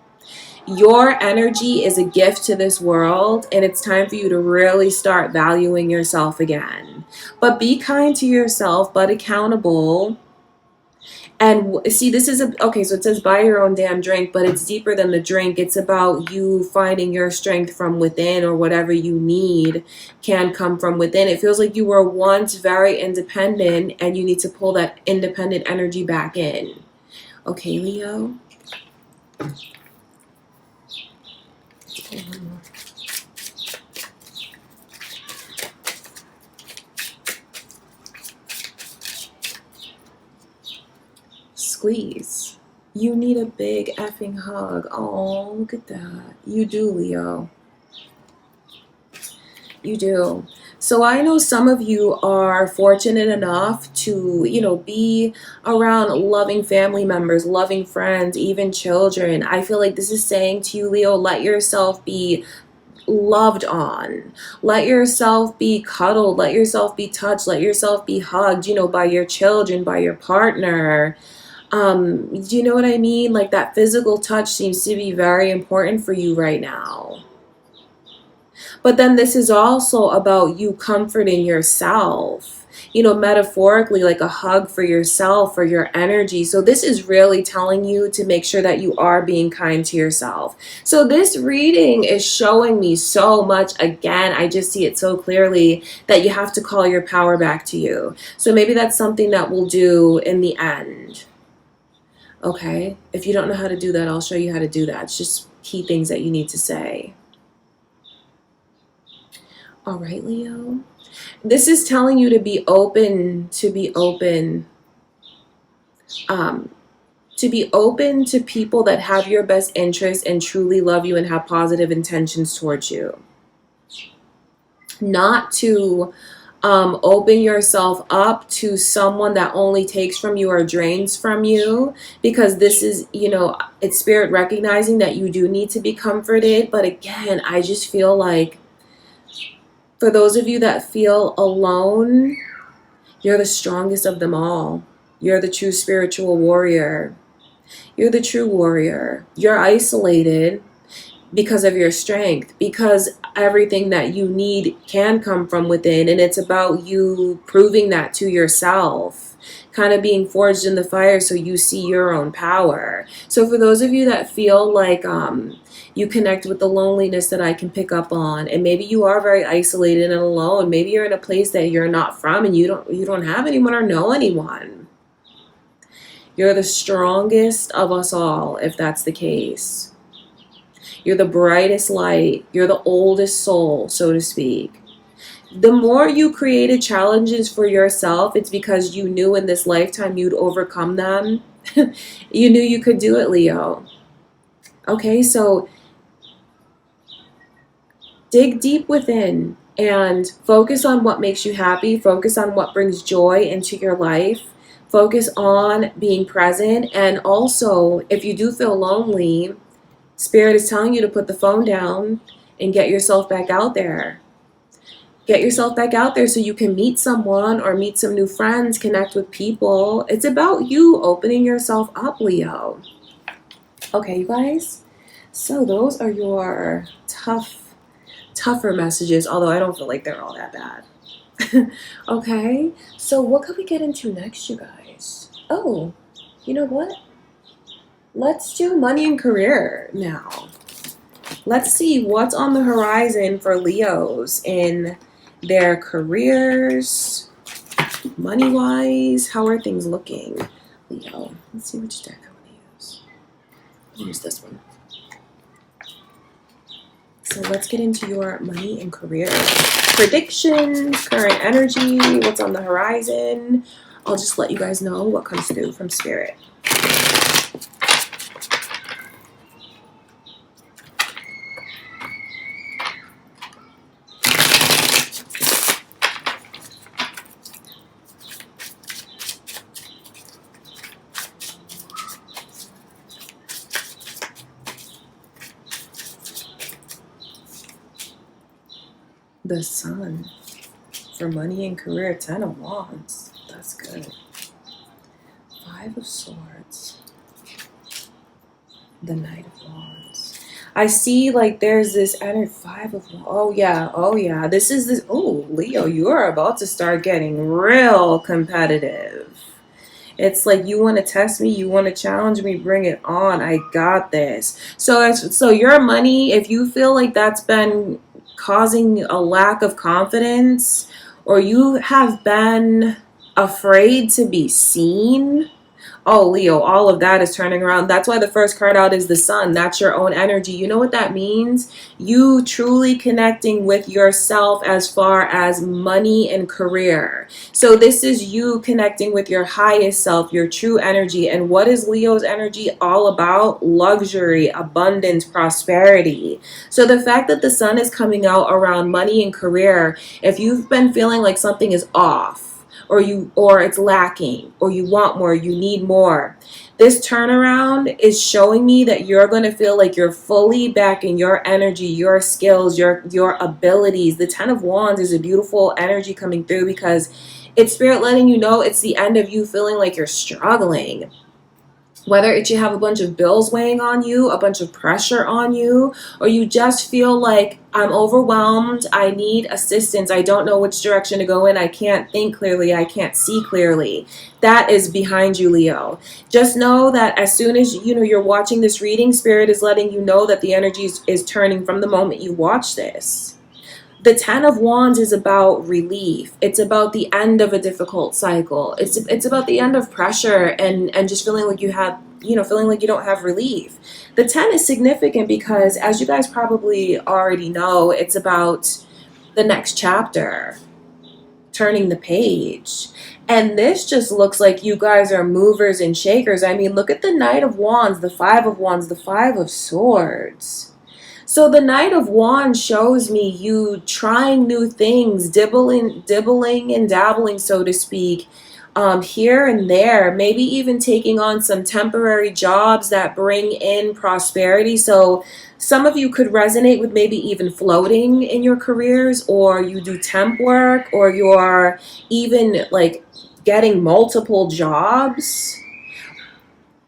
your energy is a gift to this world, and it's time for you to really start valuing yourself again. But be kind to yourself, but accountable. And see, this is okay, so it says buy your own damn drink, but it's deeper than the drink. It's about you finding your strength from within, or whatever you need can come from within. It feels like you were once very independent and you need to pull that independent energy back in. Okay, Leo? Let's pull one more. Squeeze. You need a big effing hug. Oh, look at that. You do, Leo. You do. So I know some of you are fortunate enough to, be around loving family members, loving friends, even children. I feel like this is saying to you, Leo, let yourself be loved on. Let yourself be cuddled. Let yourself be touched. Let yourself be hugged, by your children, by your partner. Do you know what I mean? Like, that physical touch seems to be very important for you right now. But then this is also about you comforting yourself, metaphorically, like a hug for yourself, for your energy. So this is really telling you to make sure that you are being kind to yourself. So this reading is showing me so much. Again, I just see it so clearly that you have to call your power back to you. So maybe that's something that we'll do in the end. Okay? If you don't know how to do that, I'll show you how to do that. It's just key things that you need to say. All right, Leo. This is telling you to be open, to be open to people that have your best interests and truly love you and have positive intentions towards you. Not to open yourself up to someone that only takes from you or drains from you, because this is, it's spirit recognizing that you do need to be comforted. But again, I just feel like for those of you that feel alone, you're the strongest of them all. You're the true spiritual warrior. You're the true warrior. You're isolated because of your strength, because everything that you need can come from within, and it's about you proving that to yourself, kind of being forged in the fire so you see your own power. So for those of you that feel like you connect with the loneliness that I can pick up on, and maybe you are very isolated and alone, maybe you're in a place that you're not from and you don't have anyone or know anyone. You're the strongest of us all if that's the case. You're the brightest light. You're the oldest soul, so to speak. The more you created challenges for yourself, it's because you knew in this lifetime you'd overcome them. You knew you could do it, Leo. Okay, so dig deep within and focus on what makes you happy. Focus on what brings joy into your life. Focus on being present. And also, if you do feel lonely, Spirit is telling you to put the phone down and get yourself back out there. Get yourself back out there so you can meet someone or meet some new friends, connect with people. It's about you opening yourself up, Leo. Okay, you guys. So those are your tougher messages, although I don't feel like they're all that bad. Okay, so what could we get into next, you guys? Oh, you know what? Let's do money and career now. Let's see what's on the horizon for Leos in their careers, money-wise. How are things looking, Leo? Let's see which deck I want to use. I'll use this one. So let's get into your money and career predictions, current energy, what's on the horizon. I'll just let you guys know what comes through from Spirit. The Sun for money and career, 10 of Wands. That's good. 5 of Swords. The Knight of Wands. I see like there's this energy. 5 of Wands. Oh yeah. This is this. Oh, Leo, you are about to start getting real competitive. It's like, you want to test me, you want to challenge me, bring it on. I got this. So your money, if you feel like that's been causing a lack of confidence, or you have been afraid to be seen, oh, Leo, all of that is turning around. That's why the first card out is the sun. That's your own energy. You know what that means? You truly connecting with yourself as far as money and career. So this is you connecting with your highest self, your true energy. And what is Leo's energy all about? Luxury, abundance, prosperity. So the fact that the sun is coming out around money and career, if you've been feeling like something is off, or it's lacking, or you want more, you need more, this turnaround is showing me that you're going to feel like you're fully back in your energy, your skills, your abilities. The 10 of Wands is a beautiful energy coming through, because it's spirit letting you know it's the end of you feeling like you're struggling. Whether it's you have a bunch of bills weighing on you, a bunch of pressure on you, or you just feel like, I'm overwhelmed, I need assistance, I don't know which direction to go in, I can't think clearly, I can't see clearly. That is behind you, Leo. Just know that as soon as you're watching this reading, Spirit is letting you know that the energy is turning from the moment you watch this. The 10 of Wands is about relief. It's about the end of a difficult cycle. It's about the end of pressure and just feeling like feeling like you don't have relief. The 10 is significant because, as you guys probably already know, it's about the next chapter, turning the page. And this just looks like you guys are movers and shakers. I mean, look at the Knight of Wands, the Five of Wands, the Five of Swords. So the Knight of Wands shows me you trying new things, dibbling and dabbling, so to speak, here and there, maybe even taking on some temporary jobs that bring in prosperity. So some of you could resonate with maybe even floating in your careers, or you do temp work, or you're even like getting multiple jobs.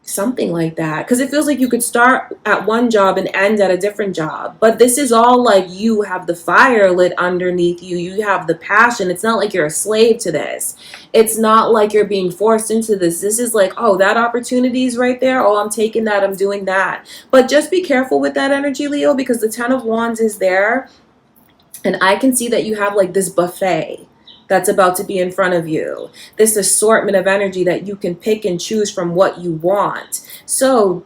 Something like that, because it feels like you could start at one job and end at a different job, but this is all like you have the fire lit underneath you, you have the passion. It's not like you're a slave to this. It's not like you're being forced into this. This is like, oh, that opportunity is right there, oh, I'm taking that, I'm doing that. But just be careful with that energy, Leo, because the 10 of Wands is there, and I can see that you have like this buffet that's about to be in front of you, this assortment of energy that you can pick and choose from what you want. So,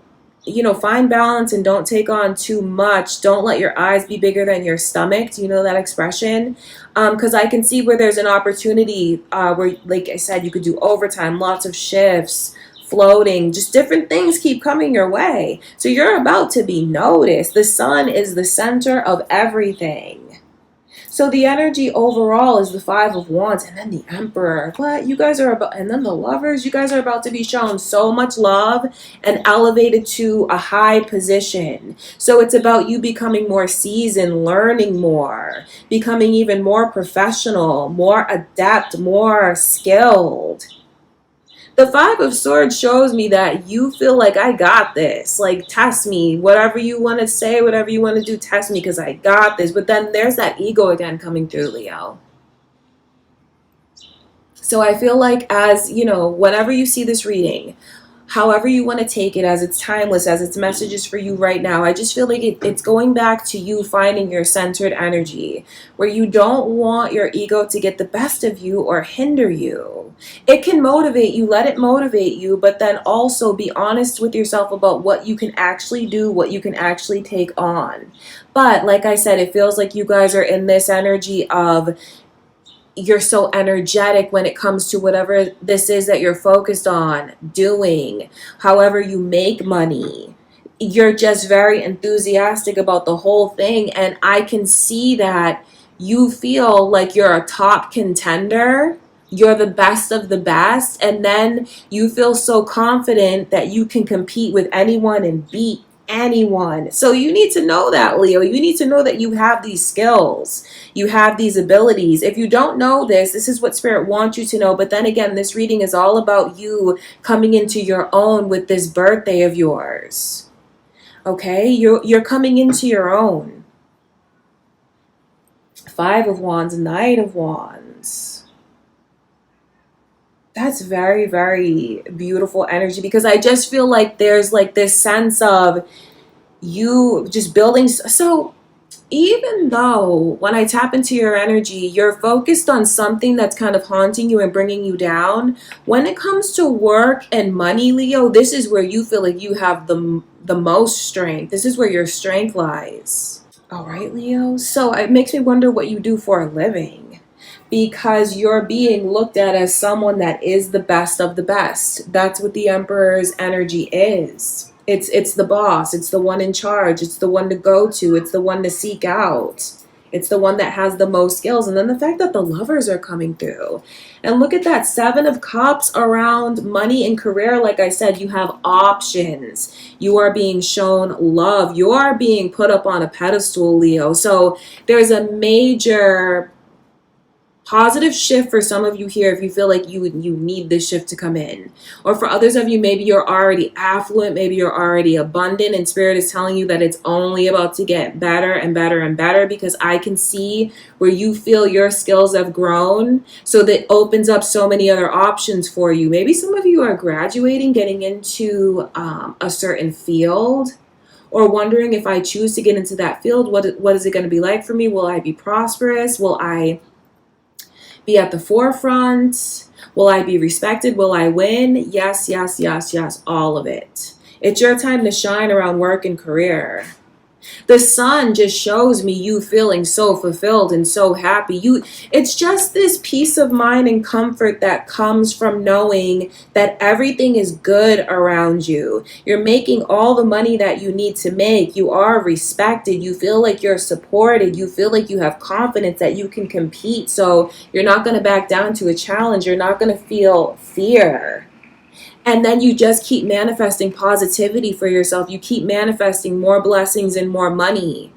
find balance and don't take on too much. Don't let your eyes be bigger than your stomach. Do you know that expression? Because I can see where there's an opportunity where, like I said, you could do overtime, lots of shifts, floating, just different things keep coming your way. So you're about to be noticed. The sun is the center of everything. So the energy overall is the Five of Wands, and then the Emperor. What you guys are about, and then the Lovers. You guys are about to be shown so much love and elevated to a high position. So it's about you becoming more seasoned, learning more, becoming even more professional, more adept, more skilled. The Five of Swords shows me that you feel like, I got this. Like, test me. Whatever you want to say, whatever you want to do, test me because I got this. But then there's that ego again coming through, Leo. So I feel like, as whenever you see this reading, however you want to take it, as it's timeless, as its messages for you right now, I just feel like it's going back to you finding your centered energy, where you don't want your ego to get the best of you or hinder you. It can motivate you, let it motivate you, but then also be honest with yourself about what you can actually do, what you can actually take on. But like I said, it feels like you guys are in this energy of, you're so energetic when it comes to whatever this is that you're focused on doing, however you make money. You're just very enthusiastic about the whole thing, and I can see that you feel like you're a top contender. You're the best of the best, and then you feel so confident that you can compete with anyone and beat anyone. So you need to know that, Leo. You need to know that you have these skills. You have these abilities. If you don't know this, this is what Spirit wants you to know. But then again, this reading is all about you coming into your own with this birthday of yours. Okay? You're coming into your own. Five of Wands, Knight of Wands. That's very, very beautiful energy, because I just feel like there's like this sense of you just building. So even though when I tap into your energy, you're focused on something that's kind of haunting you and bringing you down, when it comes to work and money, Leo, this is where you feel like you have the most strength. This is where your strength lies. All right, Leo. So it makes me wonder what you do for a living, because you're being looked at as someone that is the best of the best. That's what the Emperor's energy is. It's the boss, it's the one in charge, it's the one to go to, it's the one to seek out. It's the one that has the most skills. And then the fact that the lovers are coming through. And look at that 7 of Cups around money and career. Like I said, you have options. You are being shown love. You are being put up on a pedestal, Leo. So there's a major positive shift for some of you here if you feel like you need this shift to come in. Or for others of you, maybe you're already affluent, maybe you're already abundant, and Spirit is telling you that it's only about to get better and better and better, because I can see where you feel your skills have grown, so that opens up so many other options for you. Maybe some of you are graduating, getting into a certain field, or wondering, if I choose to get into that field, what is it going to be like for me? Will I be prosperous? Will I be at the forefront? Will I be respected? Will I win? Yes, yes, yes, yes, all of it. It's your time to shine around work and career. The sun just shows me you feeling so fulfilled and so happy. It's just this peace of mind and comfort that comes from knowing that everything is good around you. You're making all the money that you need to make. You are respected. You feel like you're supported. You feel like you have confidence that you can compete. So you're not going to back down to a challenge. You're not going to feel fear. And then you just keep manifesting positivity for yourself. You keep manifesting more blessings and more money.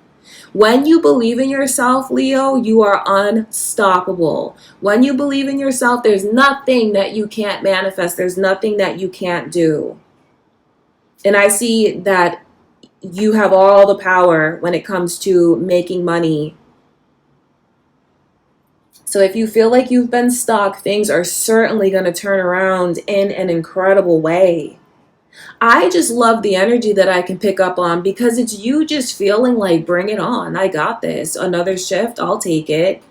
When you believe in yourself, Leo, you are unstoppable. When you believe in yourself, there's nothing that you can't manifest. There's nothing that you can't do. And I see that you have all the power when it comes to making money. So if you feel like you've been stuck, things are certainly going to turn around in an incredible way. I just love the energy that I can pick up on, because it's you just feeling like, bring it on. I got this. Another shift, I'll take it.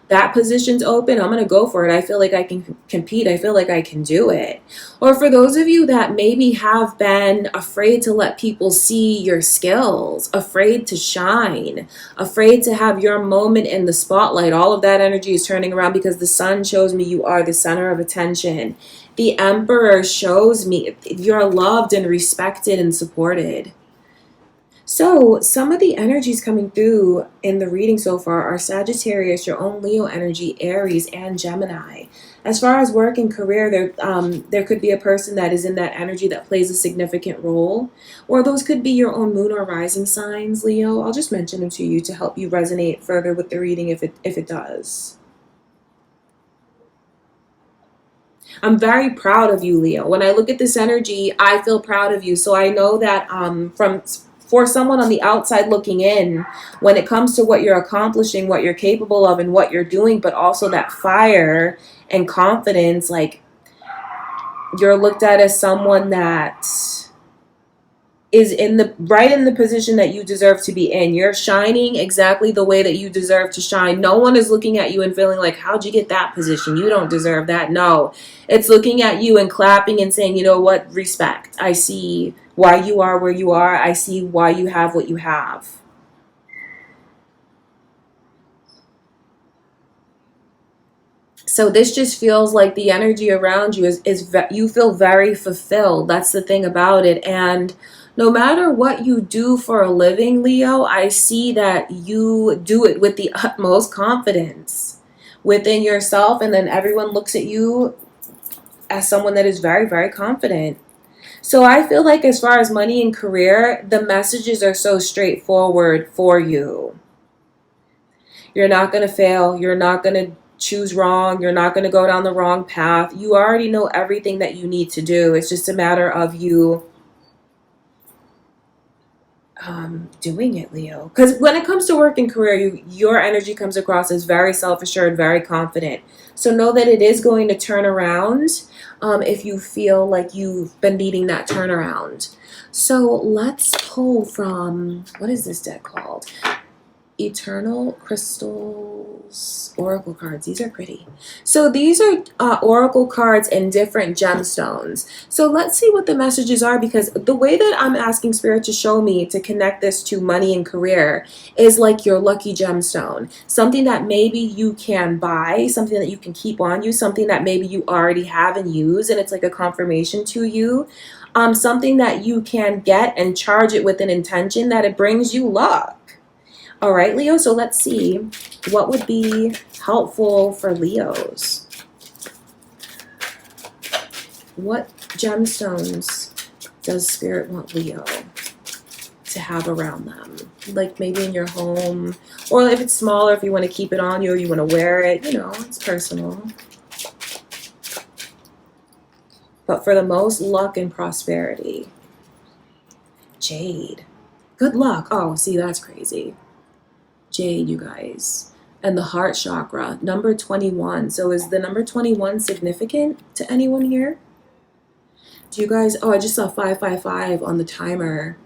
That position's open, I'm going to go for it. I feel like I can compete. I feel like I can do it. Or for those of you that maybe have been afraid to let people see your skills, afraid to shine, afraid to have your moment in the spotlight, all of that energy is turning around, because the sun shows me you are the center of attention. The Emperor shows me you're loved and respected and supported. So some of the energies coming through in the reading so far are Sagittarius, your own Leo energy, Aries, and Gemini. As far as work and career, there could be a person that is in that energy that plays a significant role, or those could be your own moon or rising signs, Leo. I'll just mention them to you to help you resonate further with the reading if it does. I'm very proud of you, Leo. When I look at this energy, I feel proud of you. So I know that for someone on the outside looking in, when it comes to what you're accomplishing, what you're capable of, and what you're doing, but also that fire and confidence, like, you're looked at as someone that is right in the position that you deserve to be in. You're shining exactly the way that you deserve to shine. No one is looking at you and feeling like, how'd you get that position? You don't deserve that. No, it's looking at you and clapping and saying, you know what, respect. I see why you are where you are. I see why you have what you have. So this just feels like the energy around you is you feel very fulfilled. That's the thing about it. And no matter what you do for a living, Leo, I see that you do it with the utmost confidence within yourself. And then everyone looks at you as someone that is very, very confident. So I feel like as far as money and career, the messages are so straightforward for you. You're not going to fail. You're not going to choose wrong. You're not going to go down the wrong path. You already know everything that you need to do. It's just a matter of you doing it, Leo. Because when it comes to work and career, your energy comes across as very self-assured, very confident. So know that it is going to turn around if you feel like you've been needing that turnaround. So let's pull from, what is this deck called? Eternal Crystals Oracle cards. These are pretty. So these are Oracle cards and different gemstones. So let's see what the messages are, because the way that I'm asking Spirit to show me to connect this to money and career is like your lucky gemstone. Something that maybe you can buy, something that you can keep on you, something that maybe you already have and use, and it's like a confirmation to you. Something that you can get and charge it with an intention that it brings you luck. All right, Leo, so let's see what would be helpful for Leos. What gemstones does Spirit want Leo to have around them? Like maybe in your home, or if it's smaller, if you want to keep it on you or you want to wear it, you know, it's personal. But for the most, luck and prosperity. Jade. Good luck. Oh, see, that's crazy. Jade, you guys. And the heart chakra, number 21. So is the number 21 significant to anyone here? Do you guys, oh, I just saw 555 on the timer.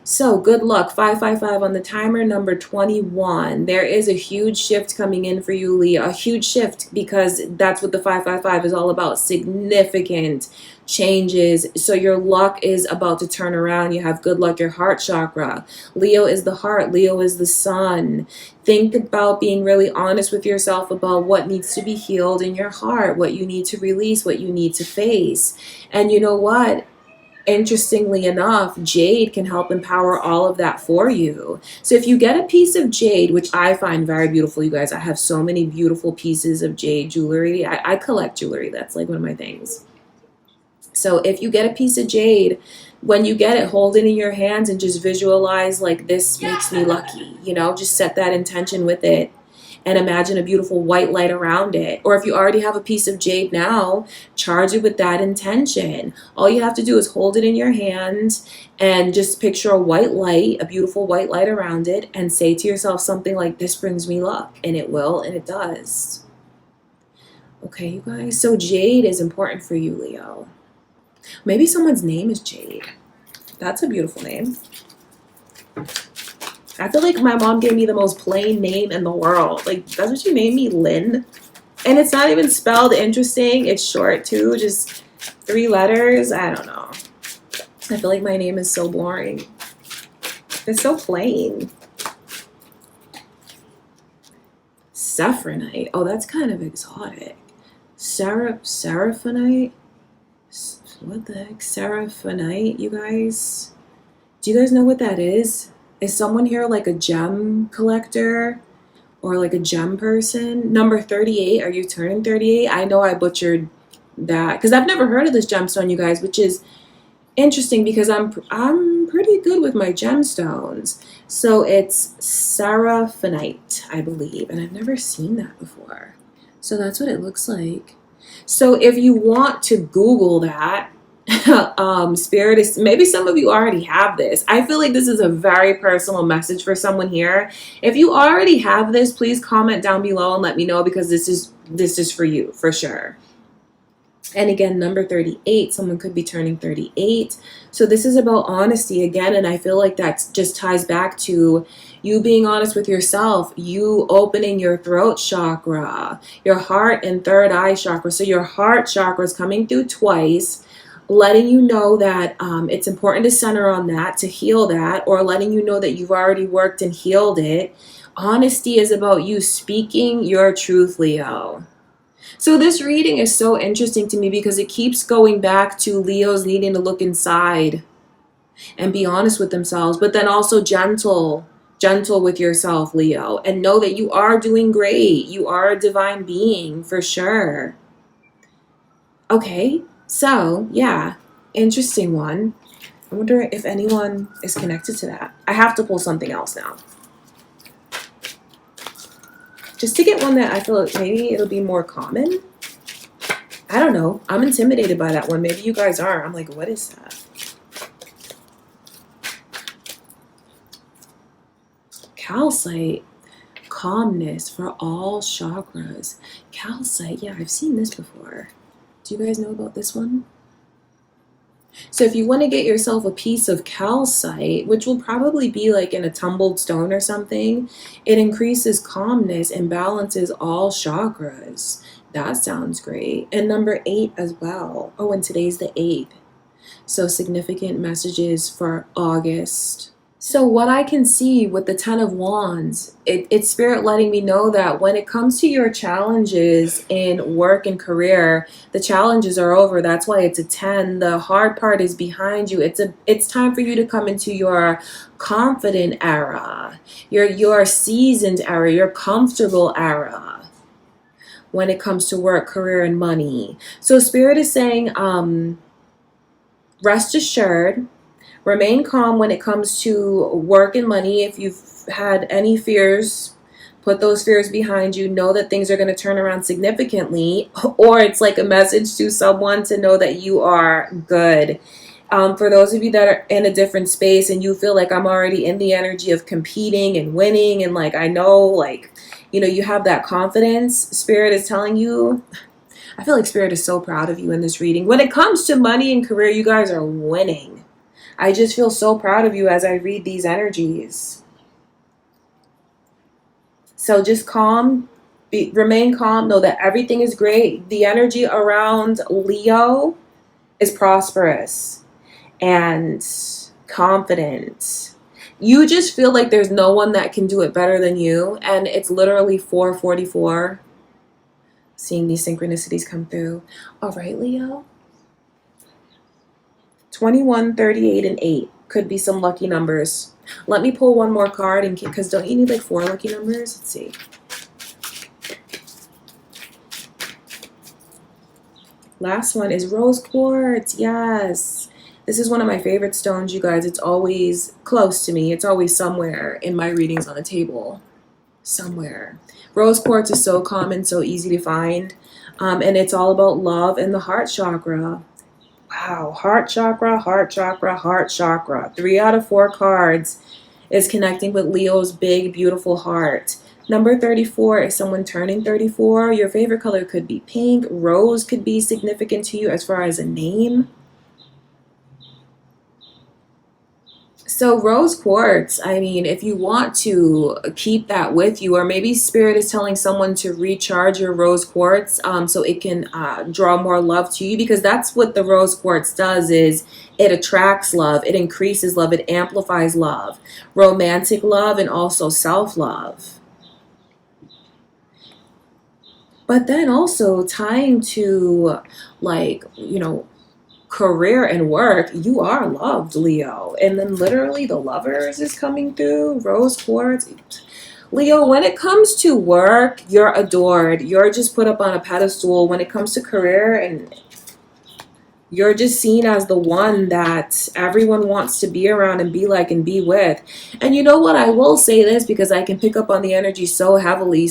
So good luck, 555 on the timer, number 21. There is a huge shift coming in for you, Leo. A huge shift, because that's what the 555 is all about. Significant changes. So your luck is about to turn around. You have good luck, your heart chakra. Leo is the heart. Leo is the sun. Think about being really honest with yourself about what needs to be healed in your heart, what you need to release, what you need to face. And you know what? Interestingly enough, jade can help empower all of that for you. So if you get a piece of jade, which I find very beautiful, you guys, I have so many beautiful pieces of jade jewelry. I collect jewelry. That's like one of my things. So if you get a piece of jade, when you get it, hold it in your hands and just visualize like, this makes me lucky. You know, just set that intention with it. And imagine a beautiful white light around it. Or if you already have a piece of jade now, charge it with that intention. All you have to do is hold it in your hand and just picture a white light, a beautiful white light around it, and say to yourself something like, this brings me luck. And it will, and it does. Okay, you guys? So jade is important for you, Leo. Maybe someone's name is Jade. That's a beautiful name. I feel like my mom gave me the most plain name in the world. Like, that's what she named me, Lynn. And it's not even spelled interesting. It's short, too. Just 3 letters. I don't know. I feel like my name is so boring. It's so plain. Saffronite. Oh, that's kind of exotic. Seraphonite? What the heck? Seraphonite, you guys? Do you guys know what that is? Is someone here like a gem collector or like a gem person? Number 38, are you turning 38? I know I butchered that because I've never heard of this gemstone, you guys, which is interesting because I'm pretty good with my gemstones. So it's Seraphonite, I believe, and I've never seen that before. So that's what it looks like. So if you want to Google that, Spirit is, maybe some of you already have this. I feel like this is a very personal message for someone here. If you already have this, please comment down below and let me know, because this is for you for sure. And again, number 38, someone could be turning 38. So this is about honesty again, and I feel like that just ties back to you being honest with yourself, you opening your throat chakra, your heart and third eye chakra. So your heart chakra is coming through twice, letting you know that it's important to center on that, to heal that, or letting you know that you've already worked and healed it. Honesty is about you speaking your truth, Leo. So this reading is so interesting to me because it keeps going back to Leos needing to look inside and be honest with themselves, but then also gentle with yourself, Leo, and know that you are doing great. You are a divine being for sure. Okay, so yeah, interesting one. I wonder if anyone is connected to that. I have to pull something else now, just to get one that I feel like maybe it'll be more common. I don't know. I'm intimidated by that one. Maybe you guys are. I'm like, what is that? Calcite, calmness for all chakras. Calcite, yeah, I've seen this before. Do you guys know about this one? So if you want to get yourself a piece of calcite, which will probably be like in a tumbled stone or something, it increases calmness and balances all chakras. That sounds great. And number 8 as well. Oh, and today's the 8th. So significant messages for August. So what I can see with the Ten of Wands, it's Spirit letting me know that when it comes to your challenges in work and career, the challenges are over. That's why it's a 10. The hard part is behind you. It's time for you to come into your confident era, your seasoned era, your comfortable era when it comes to work, career, and money. So Spirit is saying, rest assured. Remain calm when it comes to work and money. If you've had any fears, put those fears behind you. Know that things are going to turn around significantly, or it's like a message to someone to know that you are good. For those of you that are in a different space and you feel like I'm already in the energy of competing and winning, and like I know, like, you know, you have that confidence, Spirit is telling you, I feel like Spirit is so proud of you in this reading. When it comes to money and career, you guys are winning. I just feel so proud of you as I read these energies. So just calm, remain calm, know that everything is great. The energy around Leo is prosperous and confident. You just feel like there's no one that can do it better than you. And it's literally 4:44. Seeing these synchronicities come through. All right, Leo. 21, 38, and 8 could be some lucky numbers. Let me pull one more card because don't you need like 4 lucky numbers? Let's see. Last one is rose quartz. Yes. This is one of my favorite stones, you guys. It's always close to me. It's always somewhere in my readings on the table. Somewhere. Rose quartz is so common, so easy to find. And it's all about love and the heart chakra. Wow, heart chakra, heart chakra, heart chakra. 3 out of 4 cards is connecting with Leo's big, beautiful heart. Number 34 is someone turning 34. Your favorite color could be pink. Rose could be significant to you as far as a name. So rose quartz, I mean, if you want to keep that with you, or maybe Spirit is telling someone to recharge your rose quartz so it can draw more love to you, because that's what the rose quartz does, is it attracts love, it increases love, it amplifies love, romantic love, and also self-love. But then also tying to, like, you know, career and work, you are loved, Leo. And then literally the Lovers is coming through, rose quartz. Leo, when it comes to work, you're adored. You're just put up on a pedestal. When it comes to career, and you're just seen as the one that everyone wants to be around and be like and be with. And you know what? I will say this because I can pick up on the energy so heavily.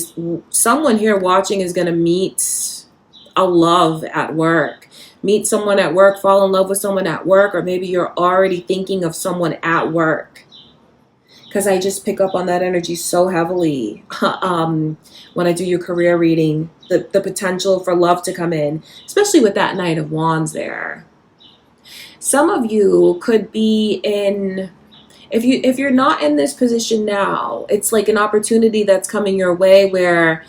Someone here watching is going to meet a love at work. Meet someone at work, fall in love with someone at work, or maybe you're already thinking of someone at work. Because I just pick up on that energy so heavily when I do your career reading, the potential for love to come in, especially with that Knight of Wands there. Some of you could be in, if you're not in this position now, it's like an opportunity that's coming your way where,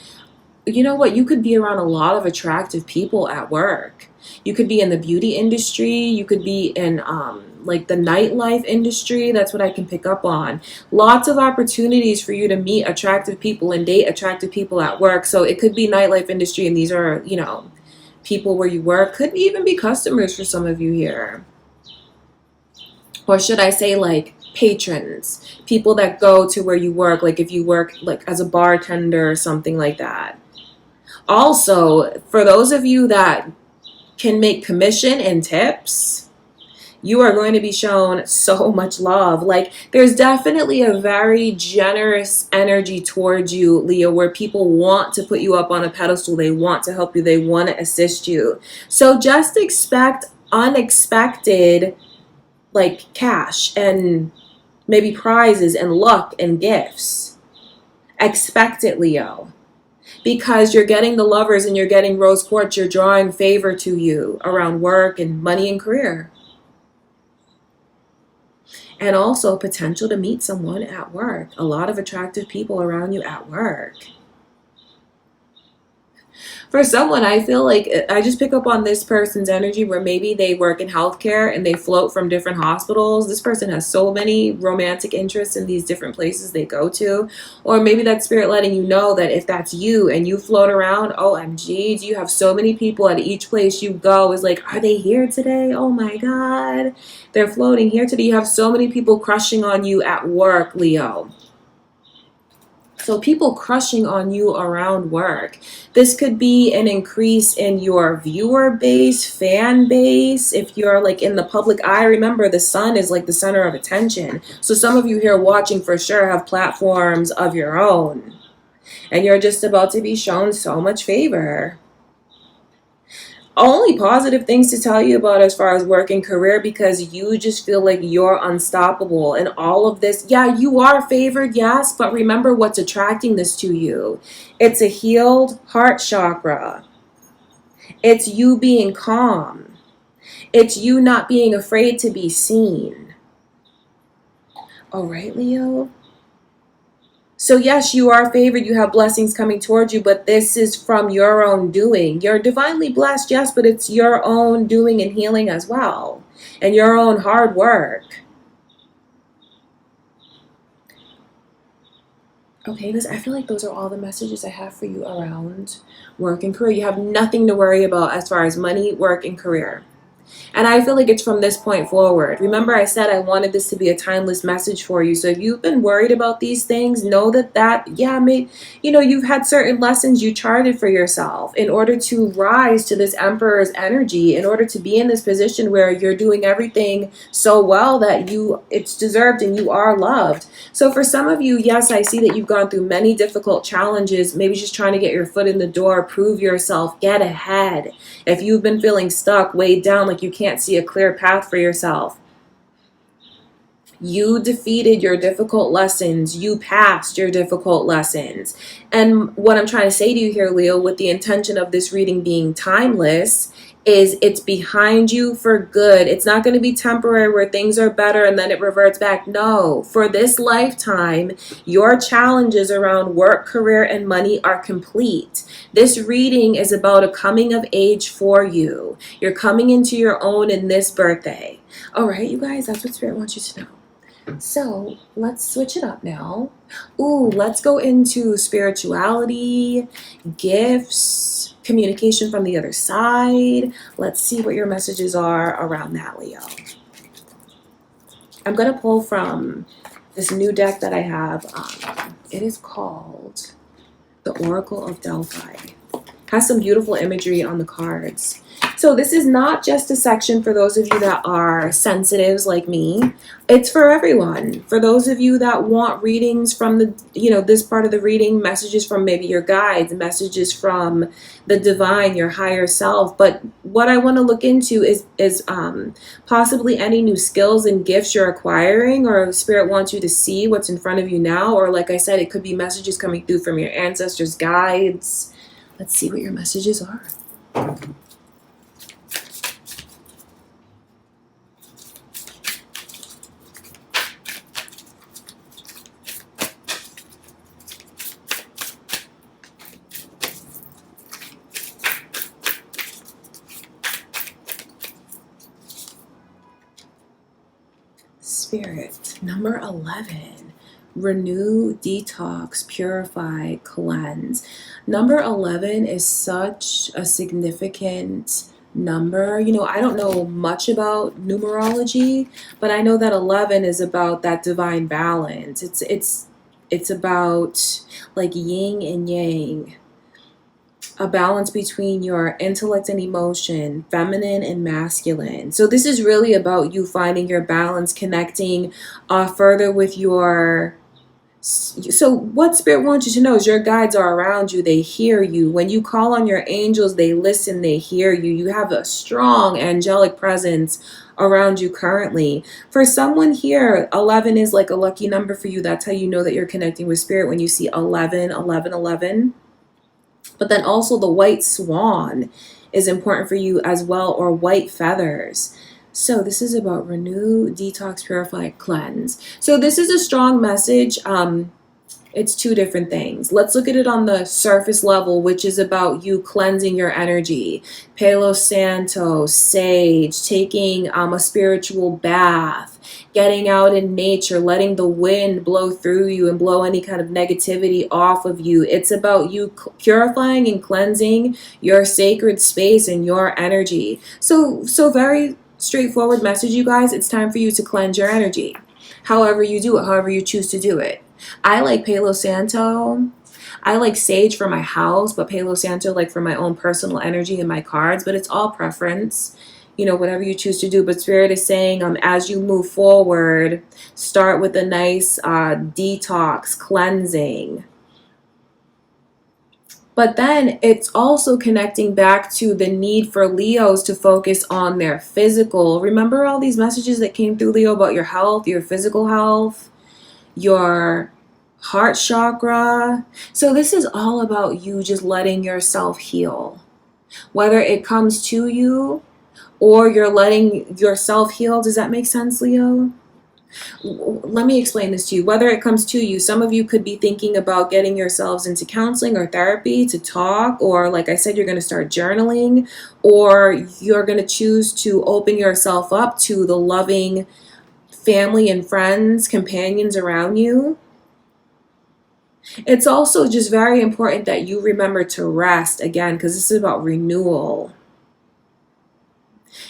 you know what, you could be around a lot of attractive people at work. You could be in the beauty industry. You could be in like the nightlife industry. That's what I can pick up on. Lots of opportunities for you to meet attractive people and date attractive people at work. So it could be nightlife industry, and these are, you know, people where you work. Could even be customers for some of you here. Or should I say like patrons, people that go to where you work, like if you work like as a bartender or something like that. Also, for those of you that can make commission and tips, you are going to be shown so much love. Like, there's definitely a very generous energy towards you, Leo, where people want to put you up on a pedestal. They want to help you. They want to assist you. So just expect unexpected, like, cash and maybe prizes and luck and gifts. Expect it, Leo. Because you're getting the Lovers and you're getting Rose Quartz, you're drawing favor to you around work and money and career. And also potential to meet someone at work. A lot of attractive people around you at work. For someone, I feel like I just pick up on this person's energy where maybe they work in healthcare and they float from different hospitals. This person has so many romantic interests in these different places they go to. Or maybe that spirit letting you know that if that's you and you float around, OMG, do you have so many people at each place you go is like, are they here today? Oh my God. They're floating here today. You have so many people crushing on you at work, Leo. So people crushing on you around work. This could be an increase in your viewer base, fan base. If you're like in the public eye, remember the sun is like the center of attention. So some of you here watching for sure have platforms of your own. And you're just about to be shown so much favor. Only positive things to tell you about as far as work and career, because you just feel like you're unstoppable and all of this. Yeah, you are favored, yes, but remember what's attracting this to you. It's a healed heart chakra. It's you being calm. It's you not being afraid to be seen. All right, Leo? So yes, you are favored, you have blessings coming towards you, but this is from your own doing. You're divinely blessed, yes, but it's your own doing and healing as well, and your own hard work. Okay, I feel like those are all the messages I have for you around work and career. You have nothing to worry about as far as money, work, and career. And I feel like it's from this point forward. Remember, I said I wanted this to be a timeless message for you. So if you've been worried about these things, know you've had certain lessons you charted for yourself in order to rise to this Emperor's energy, in order to be in this position where you're doing everything so well that it's deserved and you are loved. So for some of you, yes, I see that you've gone through many difficult challenges, maybe just trying to get your foot in the door, prove yourself, get ahead. If you've been feeling stuck, weighed down, like you can't see a clear path for yourself, you defeated your difficult lessons. You passed your difficult lessons. And what I'm trying to say to you here, Leo, with the intention of this reading being timeless, is it's behind you for good. It's not going to be temporary where things are better and then it reverts back. No, for this lifetime, your challenges around work, career, and money are complete. This reading is about a coming of age for you. You're coming into your own in this birthday. All right, you guys, that's what Spirit wants you to know. So let's switch it up now. Let's go into spirituality, gifts, communication from the other side. Let's see what your messages are around that, Leo. I'm going to pull from this new deck that I have. It is called the Oracle of Delphi. Has some beautiful imagery on the cards. So this is not just a section for those of you that are sensitives like me. It's for everyone. For those of you that want readings from this part of the reading, messages from maybe your guides, messages from the divine, your higher self. But what I want to look into is possibly any new skills and gifts you're acquiring, or Spirit wants you to see what's in front of you now. Or like I said, it could be messages coming through from your ancestors' guides. Let's see what your messages are. Spirit, number 11. Renew, detox, purify, cleanse. Number 11 is such a significant number. I don't know much about numerology, but I know that 11 is about that divine balance. It's about like yin and yang, a balance between your intellect and emotion, feminine and masculine. So this is really about you finding your balance, connecting further with your... So what Spirit wants you to know is your guides are around you. They hear you. When you call on your angels, they listen, they hear you. You have a strong angelic presence around you currently. For someone here, 11 is like a lucky number for you. That's how you know that you're connecting with spirit, when you see 11, 11, 11. But then also the white swan is important for you as well, or white feathers. So this is about renew, detox, purify, cleanse. So this is a strong message. It's two different things. Let's look at it on the surface level, which is about you cleansing your energy. Palo Santo, sage, taking a spiritual bath, getting out in nature, letting the wind blow through you and blow any kind of negativity off of you. It's about you purifying and cleansing your sacred space and your energy. So very straightforward message, you guys. It's time for you to cleanse your energy. However you do it, however you choose to do it. I like Palo Santo. I like sage for my house, but Palo Santo like for my own personal energy and my cards, but it's all preference. You know, whatever you choose to do. But Spirit is saying, as you move forward, start with a nice detox, cleansing. But then it's also connecting back to the need for Leos to focus on their physical. Remember all these messages that came through, Leo, about your health, your physical health, your heart chakra. So this is all about you just letting yourself heal. Whether it comes to you or you're letting yourself heal. Does that make sense, Leo? Let me explain this to you. Whether it comes to you, some of you could be thinking about getting yourselves into counseling or therapy to talk, or like I said, you're going to start journaling, or you're going to choose to open yourself up to the loving family and friends, companions around you. It's also just very important that you remember to rest again, because this is about renewal.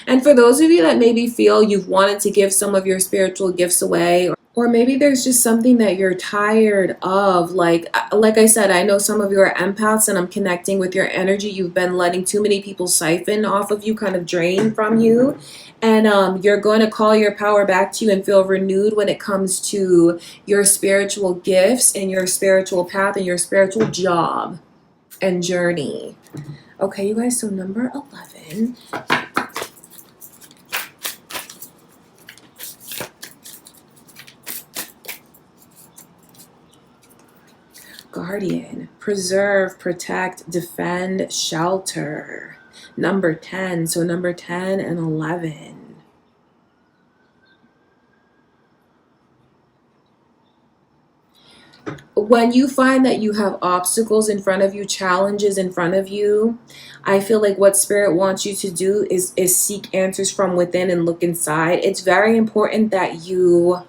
And for those of you that maybe feel you've wanted to give some of your spiritual gifts away, or maybe there's just something that you're tired of, like I said, I know some of you are empaths and I'm connecting with your energy. You've been letting too many people siphon off of you, kind of drain from you. And you're going to call your power back to you and feel renewed when it comes to your spiritual gifts and your spiritual path and your spiritual job and journey. Okay, you guys, so number 11. Guardian, preserve, protect, defend, shelter. Number 10. So number 10 and 11. When you find that you have obstacles in front of you, challenges in front of you, I feel like what Spirit wants you to do is seek answers from within and look inside. It's very important that you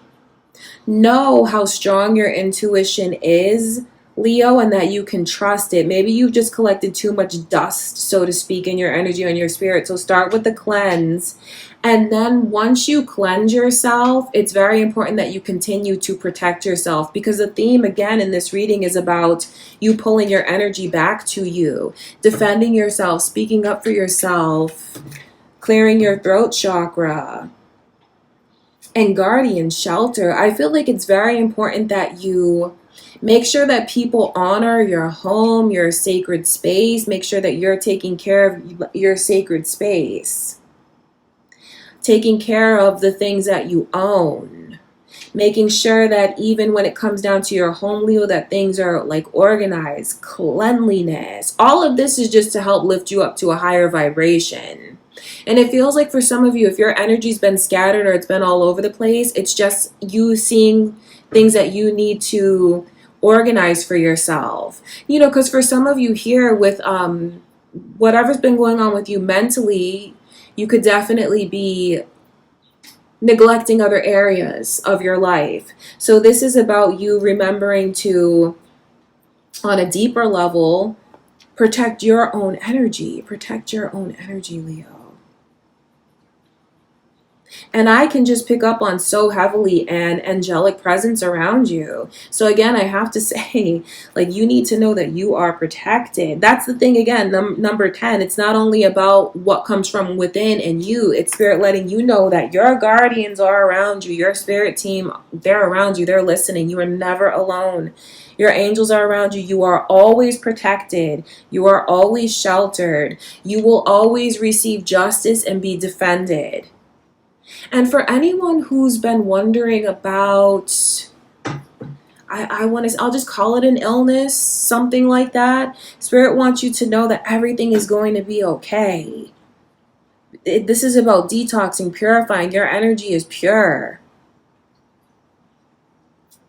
know how strong your intuition is, Leo, and that you can trust it. Maybe you've just collected too much dust, so to speak, in your energy and your spirit. So start with the cleanse. And then once you cleanse yourself, it's very important that you continue to protect yourself, because the theme again in this reading is about you pulling your energy back to you, defending yourself, speaking up for yourself, clearing your throat chakra. And guardian, shelter. I feel like it's very important that you make sure that people honor your home, your sacred space. Make sure that you're taking care of your sacred space. Taking care of the things that you own. Making sure that even when it comes down to your home, Leo, that things are like organized, cleanliness. All of this is just to help lift you up to a higher vibration. And it feels like for some of you, if your energy's been scattered or it's been all over the place, it's just you seeing things that you need to organize for yourself. You know, because for some of you here with whatever's been going on with you mentally, you could definitely be neglecting other areas of your life. So this is about you remembering to, on a deeper level, protect your own energy. Protect your own energy, Leo. And I can just pick up on so heavily an angelic presence around you. So again, I have to say, like, you need to know that you are protected. That's the thing again, number 10. It's not only about what comes from within and you. It's Spirit letting you know that your guardians are around you. Your spirit team, they're around you. They're listening. You are never alone. Your angels are around you. You are always protected. You are always sheltered. You will always receive justice and be defended. And for anyone who's been wondering about, I'll just call it an illness, something like that. Spirit wants you to know that everything is going to be okay. This is about detoxing, purifying. Your energy is pure.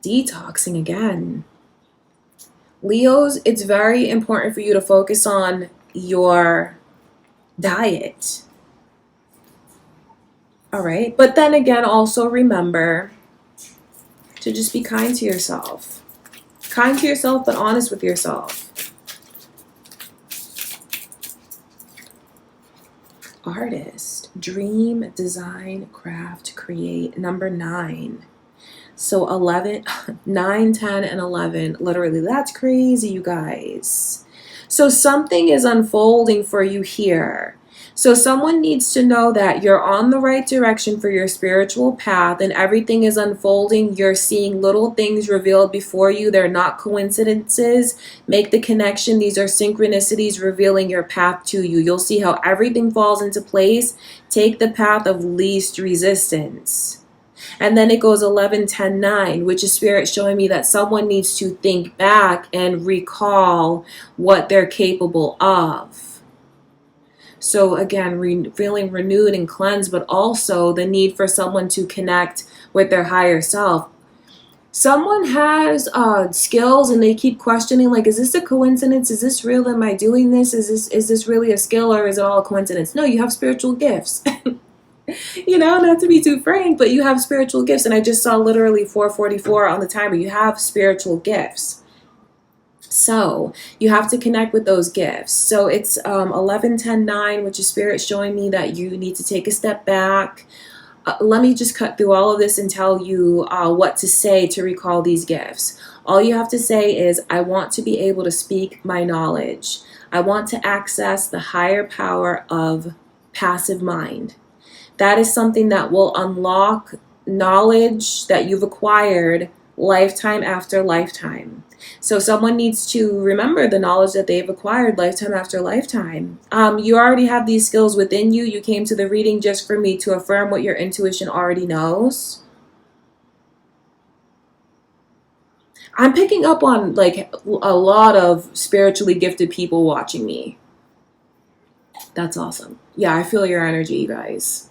Detoxing again. Leos, it's very important for you to focus on your diet. All right. But then again, also remember to just be kind to yourself. Kind to yourself, but honest with yourself. Artist, dream, design, craft, create. Number 9. So 11, 9, 10, and 11. Literally, that's crazy, you guys. So something is unfolding for you here. So someone needs to know that you're on the right direction for your spiritual path and everything is unfolding. You're seeing little things revealed before you. They're not coincidences. Make the connection. These are synchronicities revealing your path to you. You'll see how everything falls into place. Take the path of least resistance. And then it goes 11, 10, 9, which is Spirit showing me that someone needs to think back and recall what they're capable of. So again, feeling renewed and cleansed, but also the need for someone to connect with their higher self. Someone has skills and they keep questioning, like, is this a coincidence? Is this real? Am I doing this? Is this really a skill or is it all a coincidence? No, you have spiritual gifts. You know, not to be too frank, but you have spiritual gifts. And I just saw literally 444 on the timer. You have spiritual gifts. So you have to connect with those gifts. So it's 11, 10, 9, which is Spirit showing me that you need to take a step back. Let me just cut through all of this and tell you what to say to recall these gifts. All you have to say is, I want to be able to speak my knowledge. I want to access the higher power of passive mind. That is something that will unlock knowledge that you've acquired lifetime after lifetime. So someone needs to remember the knowledge that they've acquired lifetime after lifetime. You already have these skills within you. You came to the reading just for me to affirm what your intuition already knows. I'm picking up on like a lot of spiritually gifted people watching me. That's awesome. Yeah, I feel your energy, you guys.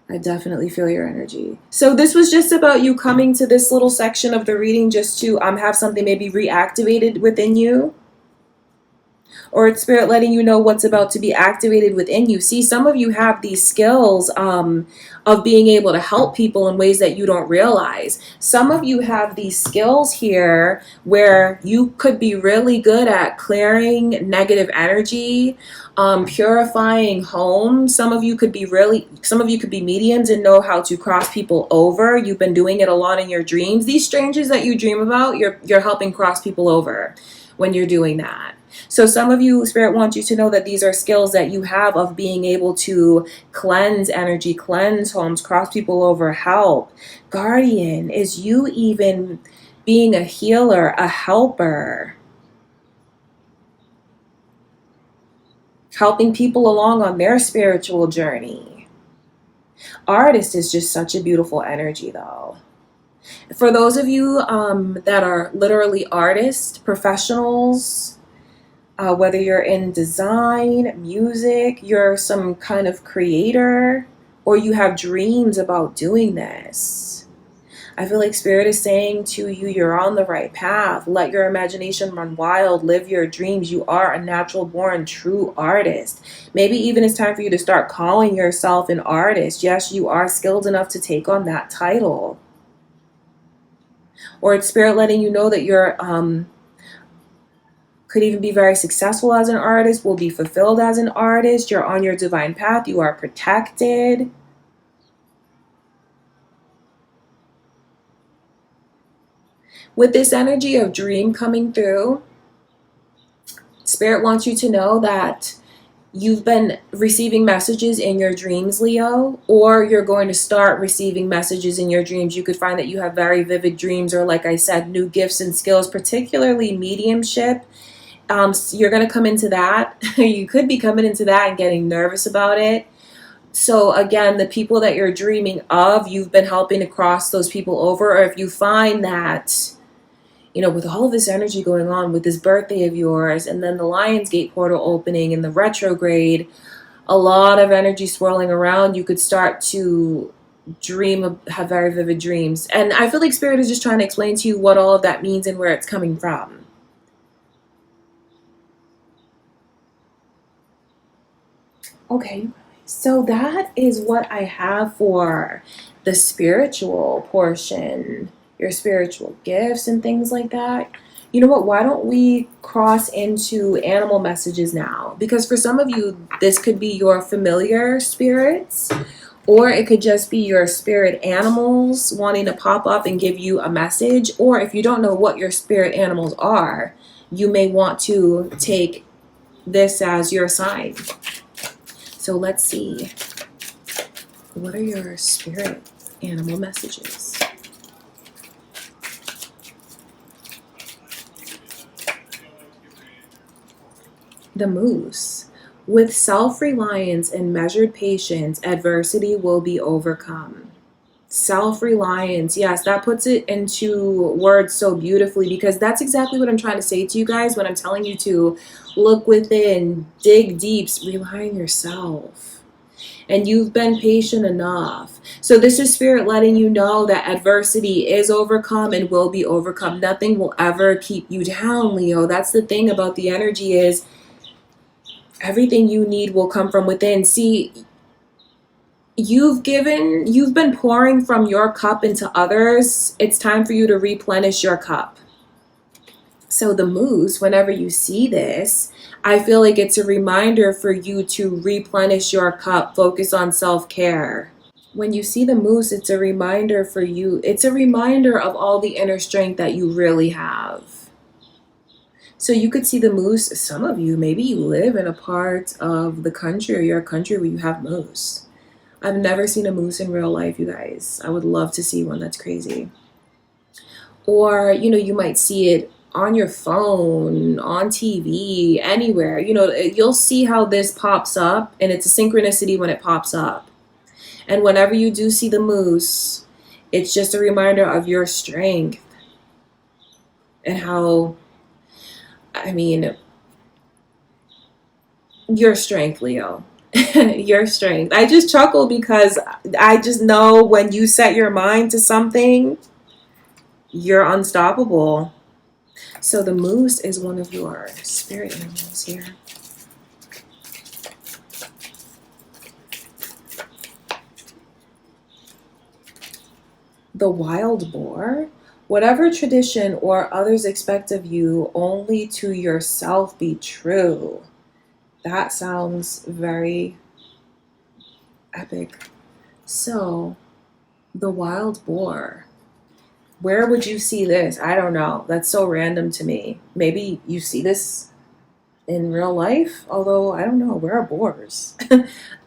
I definitely feel your energy. So this was just about you coming to this little section of the reading just to have something maybe reactivated within you. Or it's Spirit letting you know what's about to be activated within you. See, some of you have these skills of being able to help people in ways that you don't realize. Some of you have these skills here where you could be really good at clearing negative energy, purifying homes. Some of you could be mediums and know how to cross people over. You've been doing it a lot in your dreams. These strangers that you dream about, you're helping cross people over when you're doing that. So some of you, Spirit wants you to know that these are skills that you have of being able to cleanse energy, cleanse homes, cross people over, help. Guardian is you even being a healer, a helper. Helping people along on their spiritual journey. Artist is just such a beautiful energy though. For those of you that are literally artists, professionals, whether you're in design, music, you're some kind of creator, or you have dreams about doing this, I feel like Spirit is saying to you, you're on the right path. Let your imagination run wild. Live your dreams. You are a natural born true artist. Maybe even it's time for you to start calling yourself an artist. Yes, you are skilled enough to take on that title. Or it's Spirit letting you know that you're could even be very successful as an artist, will be fulfilled as an artist. You're on your divine path. You are protected. With this energy of dream coming through, Spirit wants you to know that you've been receiving messages in your dreams, Leo, or you're going to start receiving messages in your dreams. You could find that you have very vivid dreams, or like I said, new gifts and skills, particularly mediumship. You're going to come into that. You could be coming into that and getting nervous about it. So again, the people that you're dreaming of, you've been helping to cross those people over. Or if you find that, with all of this energy going on with this birthday of yours, and then the Lionsgate portal opening and the retrograde, a lot of energy swirling around, you could start to have very vivid dreams. And I feel like Spirit is just trying to explain to you what all of that means and where it's coming from. Okay, so that is what I have for the spiritual portion, your spiritual gifts and things like that. You know what? Why don't we cross into animal messages now? Because for some of you, this could be your familiar spirits, or it could just be your spirit animals wanting to pop up and give you a message. Or if you don't know what your spirit animals are, you may want to take this as your sign. So let's see. What are your spirit animal messages? The moose. With self-reliance and measured patience, adversity will be overcome. Self-reliance. Yes, that puts it into words so beautifully, because that's exactly what I'm trying to say to you guys when I'm telling you to look within, dig deep, rely on yourself. And you've been patient enough. So this is Spirit letting you know that adversity is overcome and will be overcome. Nothing will ever keep you down, Leo. That's the thing about the energy, is everything you need will come from within. See, you've been pouring from your cup into others. It's time for you to replenish your cup. So the moose, whenever you see this, I feel like it's a reminder for you to replenish your cup, focus on self-care. When you see the moose, it's a reminder for you. It's a reminder of all the inner strength that you really have. So you could see the moose. Some of you, maybe you live in a part of the country or your country where you have moose. I've never seen a moose in real life, you guys. I would love to see one. That's crazy. Or, you might see it on your phone, on TV, anywhere. You'll see how this pops up, and it's a synchronicity when it pops up. And whenever you do see the moose, it's just a reminder of your strength and how, your strength, Leo. Your strength. I just chuckle because I just know when you set your mind to something, you're unstoppable. So the moose is one of your spirit animals here. The wild boar. Whatever tradition or others expect of you, only to yourself be true. That sounds very epic. So, the wild boar. Where would you see this? I don't know. That's so random to me. Maybe you see this in real life, although I don't know. Where are boars?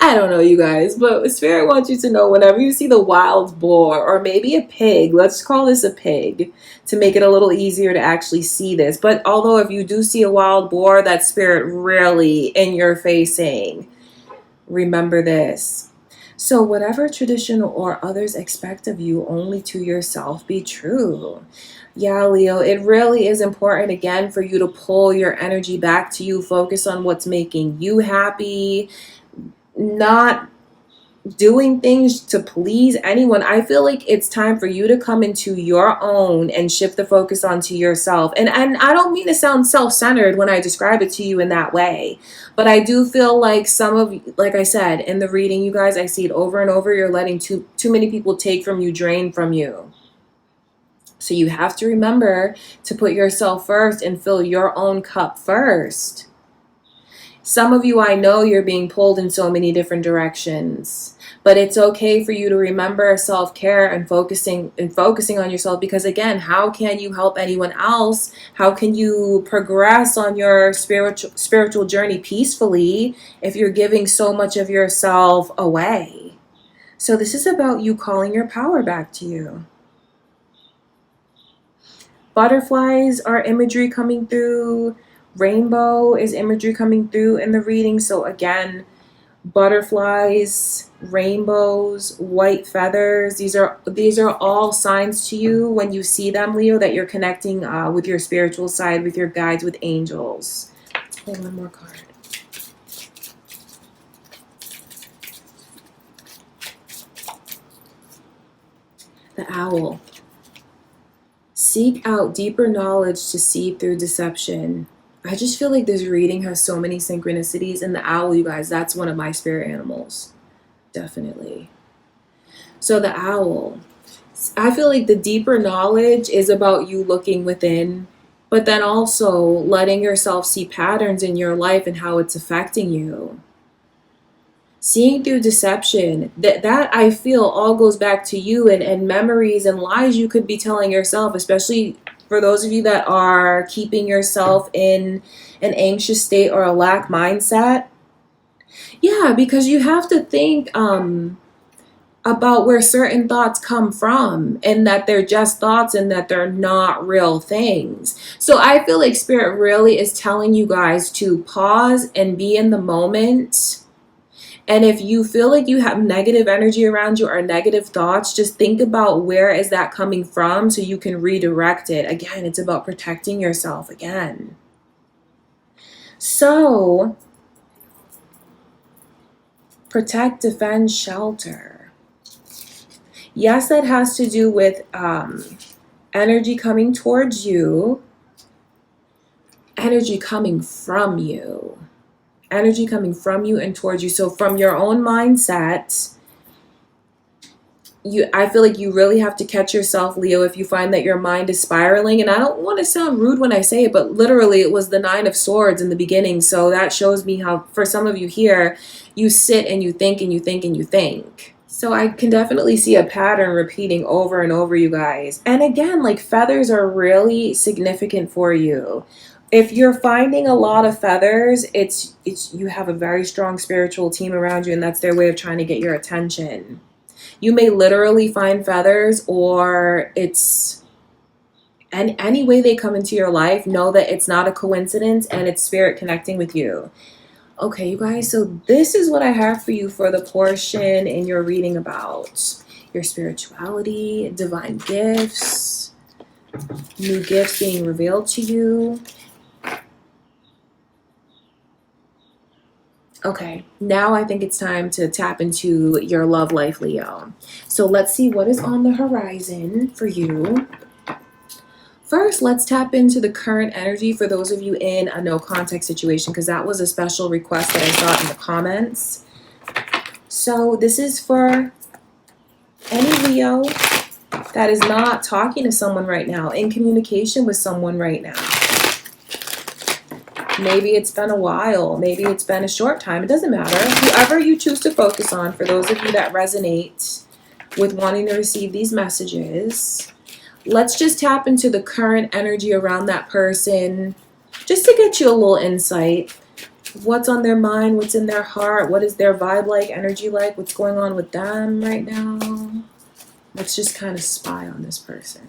I don't know, you guys, but Spirit wants you to know, whenever you see the wild boar, or maybe a pig, let's call this a pig to make it a little easier to actually see this. But although if you do see a wild boar, that Spirit really in your face saying, remember this. So whatever tradition or others expect of you, only to yourself be true. Yeah, Leo, it really is important, again, for you to pull your energy back to you. Focus on what's making you happy, not doing things to please anyone. I feel like it's time for you to come into your own and shift the focus onto yourself. And I don't mean to sound self-centered when I describe it to you in that way, but I do feel like some of, like I said, in the reading, you guys, I see it over and over. You're letting too many people take from you, drain from you. So you have to remember to put yourself first and fill your own cup first. Some of you, I know you're being pulled in so many different directions, but it's okay for you to remember self-care and focusing on yourself, because again, how can you help anyone else? How can you progress on your spiritual journey peacefully if you're giving so much of yourself away? So this is about you calling your power back to you. Butterflies are imagery coming through. Rainbow is imagery coming through in the reading. So again, butterflies, rainbows, white feathers. These are all signs to you when you see them, Leo, that you're connecting with your spiritual side, with your guides, with angels. Let's pull one more card. The owl. Seek out deeper knowledge to see through deception. I just feel like this reading has so many synchronicities. And the owl, you guys, that's one of my spirit animals. Definitely. So the owl. I feel like the deeper knowledge is about you looking within, but then also letting yourself see patterns in your life and how it's affecting you. Seeing through deception, that I feel all goes back to you and memories and lies you could be telling yourself, especially for those of you that are keeping yourself in an anxious state or a lack mindset. Yeah, because you have to think about where certain thoughts come from and that they're just thoughts and that they're not real things. So I feel like Spirit really is telling you guys to pause and be in the moment. And if you feel like you have negative energy around you or negative thoughts, just think about where is that coming from so you can redirect it. Again, it's about protecting yourself again. So, protect, defend, shelter. Yes, that has to do with energy coming towards you, energy coming from you. Energy coming from you and towards you. So from your own mindset, I feel like you really have to catch yourself, Leo, if you find that your mind is spiraling. And I don't want to sound rude when I say it, but literally it was the 9 of Swords in the beginning. So that shows me how, for some of you here, you sit and you think and you think and you think. So I can definitely see a pattern repeating over and over, you guys. And again, like feathers are really significant for you. If you're finding a lot of feathers, it's you have a very strong spiritual team around you, and that's their way of trying to get your attention. You may literally find feathers, or it's any way they come into your life, know that it's not a coincidence and it's Spirit connecting with you. Okay, you guys, so this is what I have for you for the portion in your reading about your spirituality, divine gifts, new gifts being revealed to you. Okay, now I think it's time to tap into your love life, Leo. So let's see what is on the horizon for you. First, let's tap into the current energy for those of you in a no contact situation, because that was a special request that I saw in the comments. So this is for any Leo that is not talking to someone right now, in communication with someone right now. Maybe it's been a while. Maybe it's been a short time. It doesn't matter. Whoever you choose to focus on, for those of you that resonate with wanting to receive these messages, let's just tap into the current energy around that person just to get you a little insight. What's on their mind? What's in their heart? What is their vibe like, energy like? What's going on with them right now? Let's just kind of spy on this person.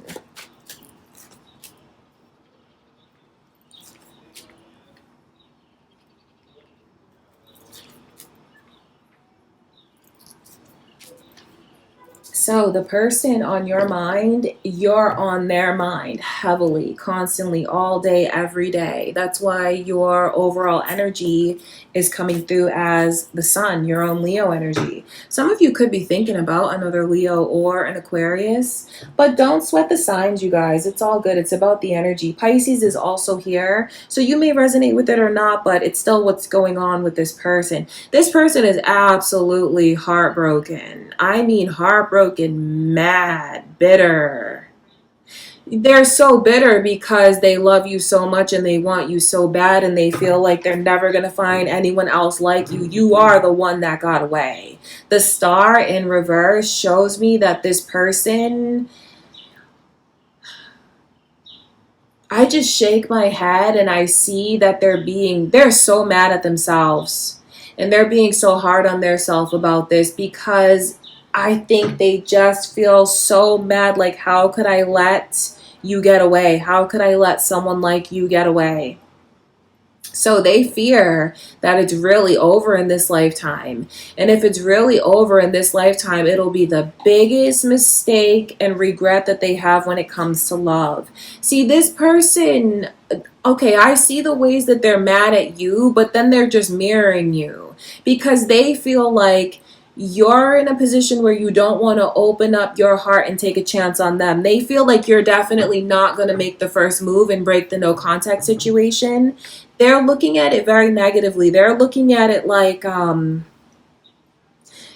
So the person on your mind, you're on their mind heavily, constantly, all day, every day. That's why your overall energy is coming through as the sun, your own Leo energy. Some of you could be thinking about another Leo or an Aquarius, but don't sweat the signs, you guys. It's all good. It's about the energy. Pisces is also here, so you may resonate with it or not, but it's still what's going on with this person. This person is absolutely heartbroken. I mean heartbroken, mad, bitter. They're so bitter because they love you so much and they want you so bad, and they feel like they're never going to find anyone else like you. You are the one that got away. The star in reverse shows me that this person, I just shake my head and I see that they're so mad at themselves. And they're being so hard on themselves about this, because I think they just feel so mad. Like, how could I let you get away? How could I let someone like you get away? So they fear that it's really over in this lifetime. And if it's really over in this lifetime, it'll be the biggest mistake and regret that they have when it comes to love. See, this person, okay, I see the ways that they're mad at you, but then they're just mirroring you because they feel like you're in a position where you don't want to open up your heart and take a chance on them. They feel like you're definitely not going to make the first move and break the no contact situation. They're looking at it very negatively. They're looking at it like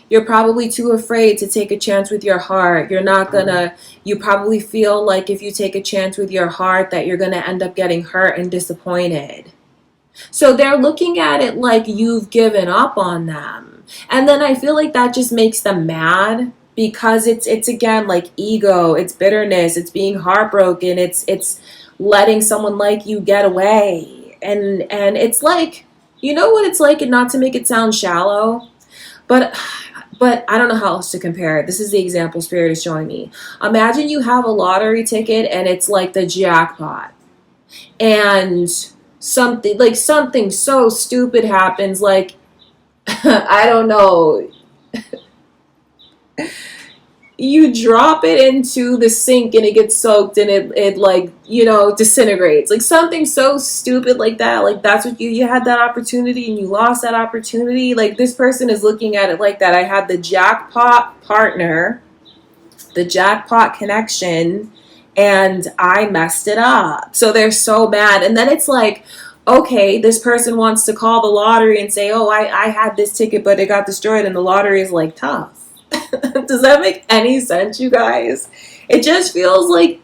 you're probably too afraid to take a chance with your heart. You're not gonna, you probably feel like if you take a chance with your heart that you're gonna end up getting hurt and disappointed. So they're looking at it like you've given up on them. And then I feel like that just makes them mad because it's again like ego, it's bitterness, it's being heartbroken, it's letting someone like you get away. And it's like, you know what it's like, and not to make it sound shallow, but I don't know how else to compare it. This is the example Spirit is showing me. Imagine you have a lottery ticket and it's like the jackpot. And something so stupid happens, like I don't know, you drop it into the sink and it gets soaked and it like, you know, disintegrates. Like something so stupid like that. Like that's what you had that opportunity and you lost that opportunity. Like this person is looking at it like that. I had the jackpot partner, the jackpot connection, and I messed it up. So they're so mad. And then it's like, okay, this person wants to call the lottery and say, oh, I had this ticket, but it got destroyed. And the lottery is like, tough. Does that make any sense, you guys? It just feels like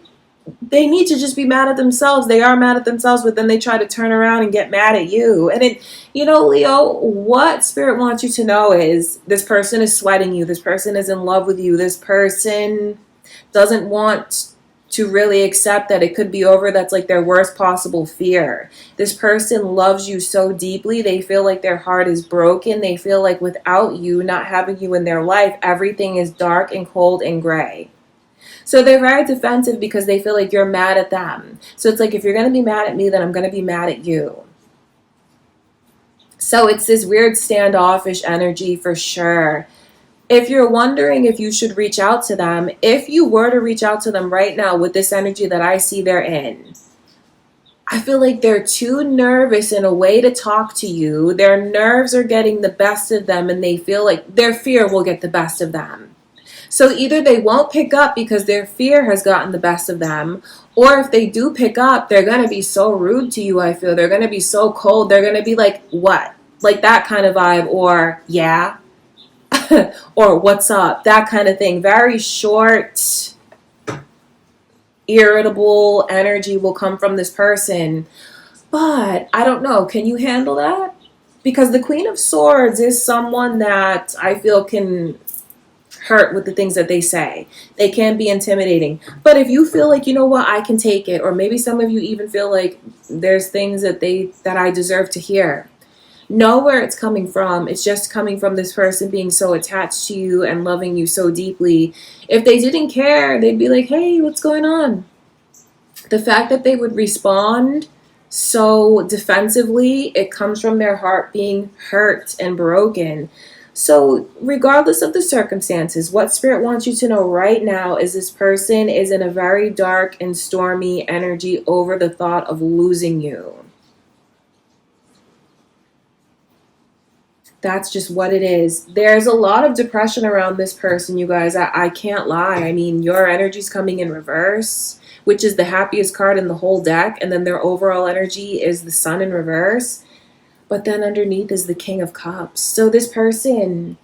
they need to just be mad at themselves. They are mad at themselves, but then they try to turn around and get mad at you. And it, you know, Leo, what Spirit wants you to know is this person is sweating you. This person is in love with you. This person doesn't want to really accept that it could be over. That's like their worst possible fear. This person loves you so deeply. They feel like their heart is broken. They feel like without you, not having you in their life, everything is dark and cold and gray. So they're very defensive because they feel like you're mad at them. So it's like, if you're going to be mad at me, then I'm going to be mad at you. So it's this weird standoffish energy for sure. If you're wondering if you should reach out to them, if you were to reach out to them right now with this energy that I see they're in, I feel like they're too nervous in a way to talk to you. Their nerves are getting the best of them and they feel like their fear will get the best of them. So either they won't pick up because their fear has gotten the best of them, or if they do pick up, they're going to be so rude to you, I feel. They're going to be so cold. They're going to be like, what? Like that kind of vibe, or yeah. Or what's up, that kind of thing. Very short, irritable energy will come from this person. But I don't know, can you handle that? Because the Queen of Swords is someone that I feel can hurt with the things that they say. They can be intimidating. But if you feel like, you know what, I can take it, or maybe some of you even feel like there's things that I deserve to hear, know where it's coming from. It's just coming from this person being so attached to you and loving you so deeply. If they didn't care, they'd be like, hey, what's going on? The fact that they would respond so defensively, it comes from their heart being hurt and broken. So regardless of the circumstances, what Spirit wants you to know right now is this person is in a very dark and stormy energy over the thought of losing you. That's just what it is. There's a lot of depression around this person, you guys. I can't lie. I mean, your energy's coming in reverse, which is the happiest card in the whole deck. And then their overall energy is the Sun in reverse. But then underneath is the King of Cups. So this person,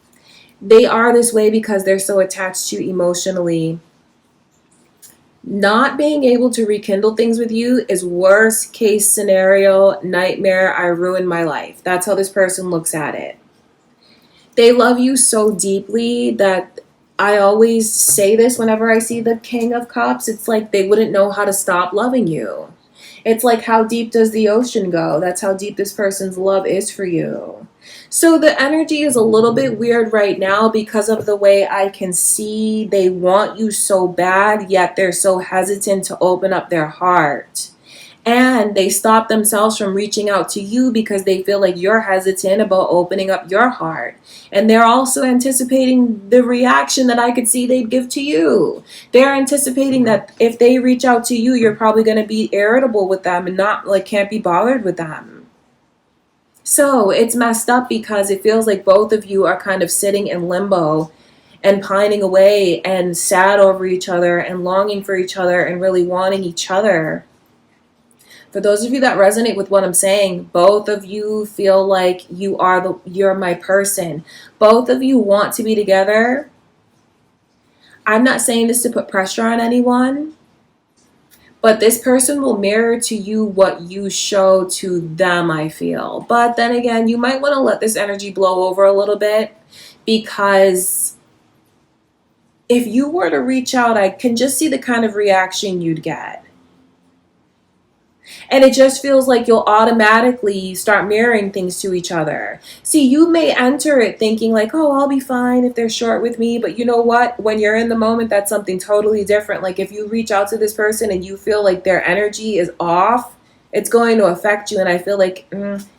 they are this way because they're so attached to you emotionally. Not being able to rekindle things with you is worst case scenario, nightmare, I ruined my life. That's how this person looks at it. They love you so deeply that I always say this whenever I see the King of Cups. It's like they wouldn't know how to stop loving you. It's like, how deep does the ocean go? That's how deep this person's love is for you. So the energy is a little bit weird right now because of the way I can see they want you so bad, yet they're so hesitant to open up their heart. And they stop themselves from reaching out to you because they feel like you're hesitant about opening up your heart. And they're also anticipating the reaction that I could see they'd give to you. They're anticipating that if they reach out to you, you're probably going to be irritable with them and not like can't be bothered with them. So it's messed up because it feels like both of you are kind of sitting in limbo and pining away and sad over each other and longing for each other and really wanting each other. For those of you that resonate with what I'm saying, both of you feel like you're my person. Both of you want to be together. I'm not saying this to put pressure on anyone, but this person will mirror to you what you show to them, I feel. But then again, you might want to let this energy blow over a little bit, because if you were to reach out, I can just see the kind of reaction you'd get. And it just feels like you'll automatically start mirroring things to each other. See, you may enter it thinking like, oh, I'll be fine if they're short with me. But you know what? When you're in the moment, that's something totally different. Like if you reach out to this person and you feel like their energy is off, it's going to affect you. And I feel like,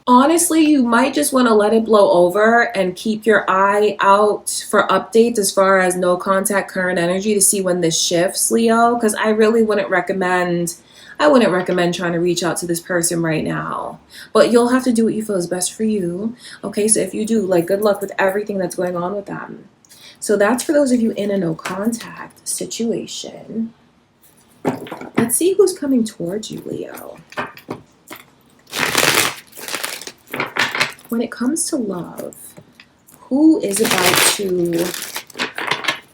honestly, you might just want to let it blow over and keep your eye out for updates as far as no contact current energy to see when this shifts, Leo. Because I really wouldn't recommend trying to reach out to this person right now. But you'll have to do what you feel is best for you. Okay, so if you do, like, good luck with everything that's going on with them. So that's for those of you in a no contact situation. Let's see who's coming towards you, Leo. When it comes to love, who is about to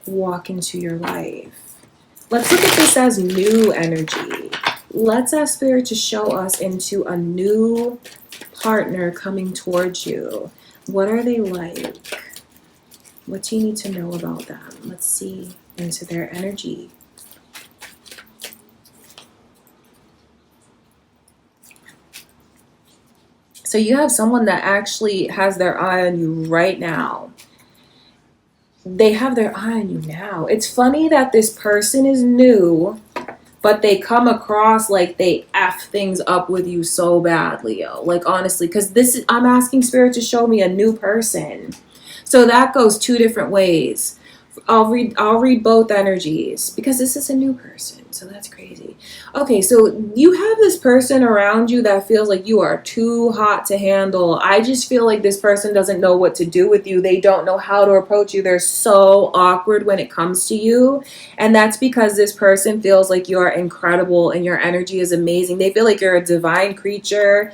walk into your life? Let's look at this as new energy. Let's ask Spirit to show us into a new partner coming towards you. What are they like? What do you need to know about them? Let's see into their energy. So you have someone that actually has their eye on you right now. They have their eye on you now. It's funny that this person is new, but they come across like they F things up with you so bad, Leo. Like, honestly, because I'm asking Spirit to show me a new person. So that goes two different ways. I'll read both energies because this is a new person. So that's crazy. Okay, so you have this person around you that feels like you are too hot to handle. I just feel like this person doesn't know what to do with you. They don't know how to approach you. They're so awkward when it comes to you. And that's because this person feels like you're incredible and your energy is amazing. They feel like you're a divine creature.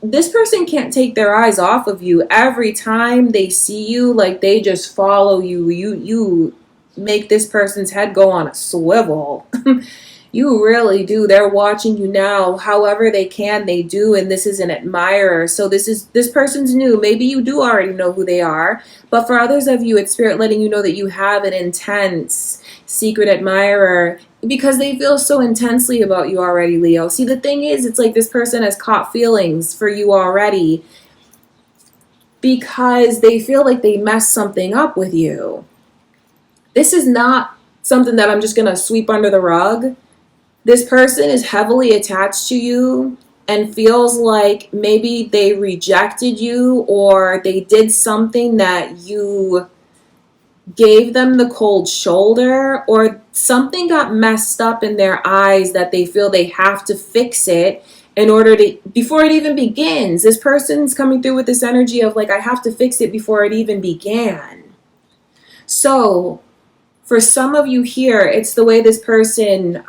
This person can't take their eyes off of you. Every time they see you, like, they just follow you. You make this person's head go on a swivel. You really do. They're watching you now. However they can, they do. And this is an admirer. So this person's new. Maybe you do already know who they are. But for others of you, it's Spirit letting you know that you have an intense secret admirer because they feel so intensely about you already, Leo. See, the thing is, it's like this person has caught feelings for you already because they feel like they messed something up with you. This is not something that I'm just going to sweep under the rug. This person is heavily attached to you and feels like maybe they rejected you or they did something that you gave them the cold shoulder, or something got messed up in their eyes that they feel they have to fix it in order to, before it even begins. This person's coming through with this energy of like, I have to fix it before it even began. So for some of you here, it's the way this person,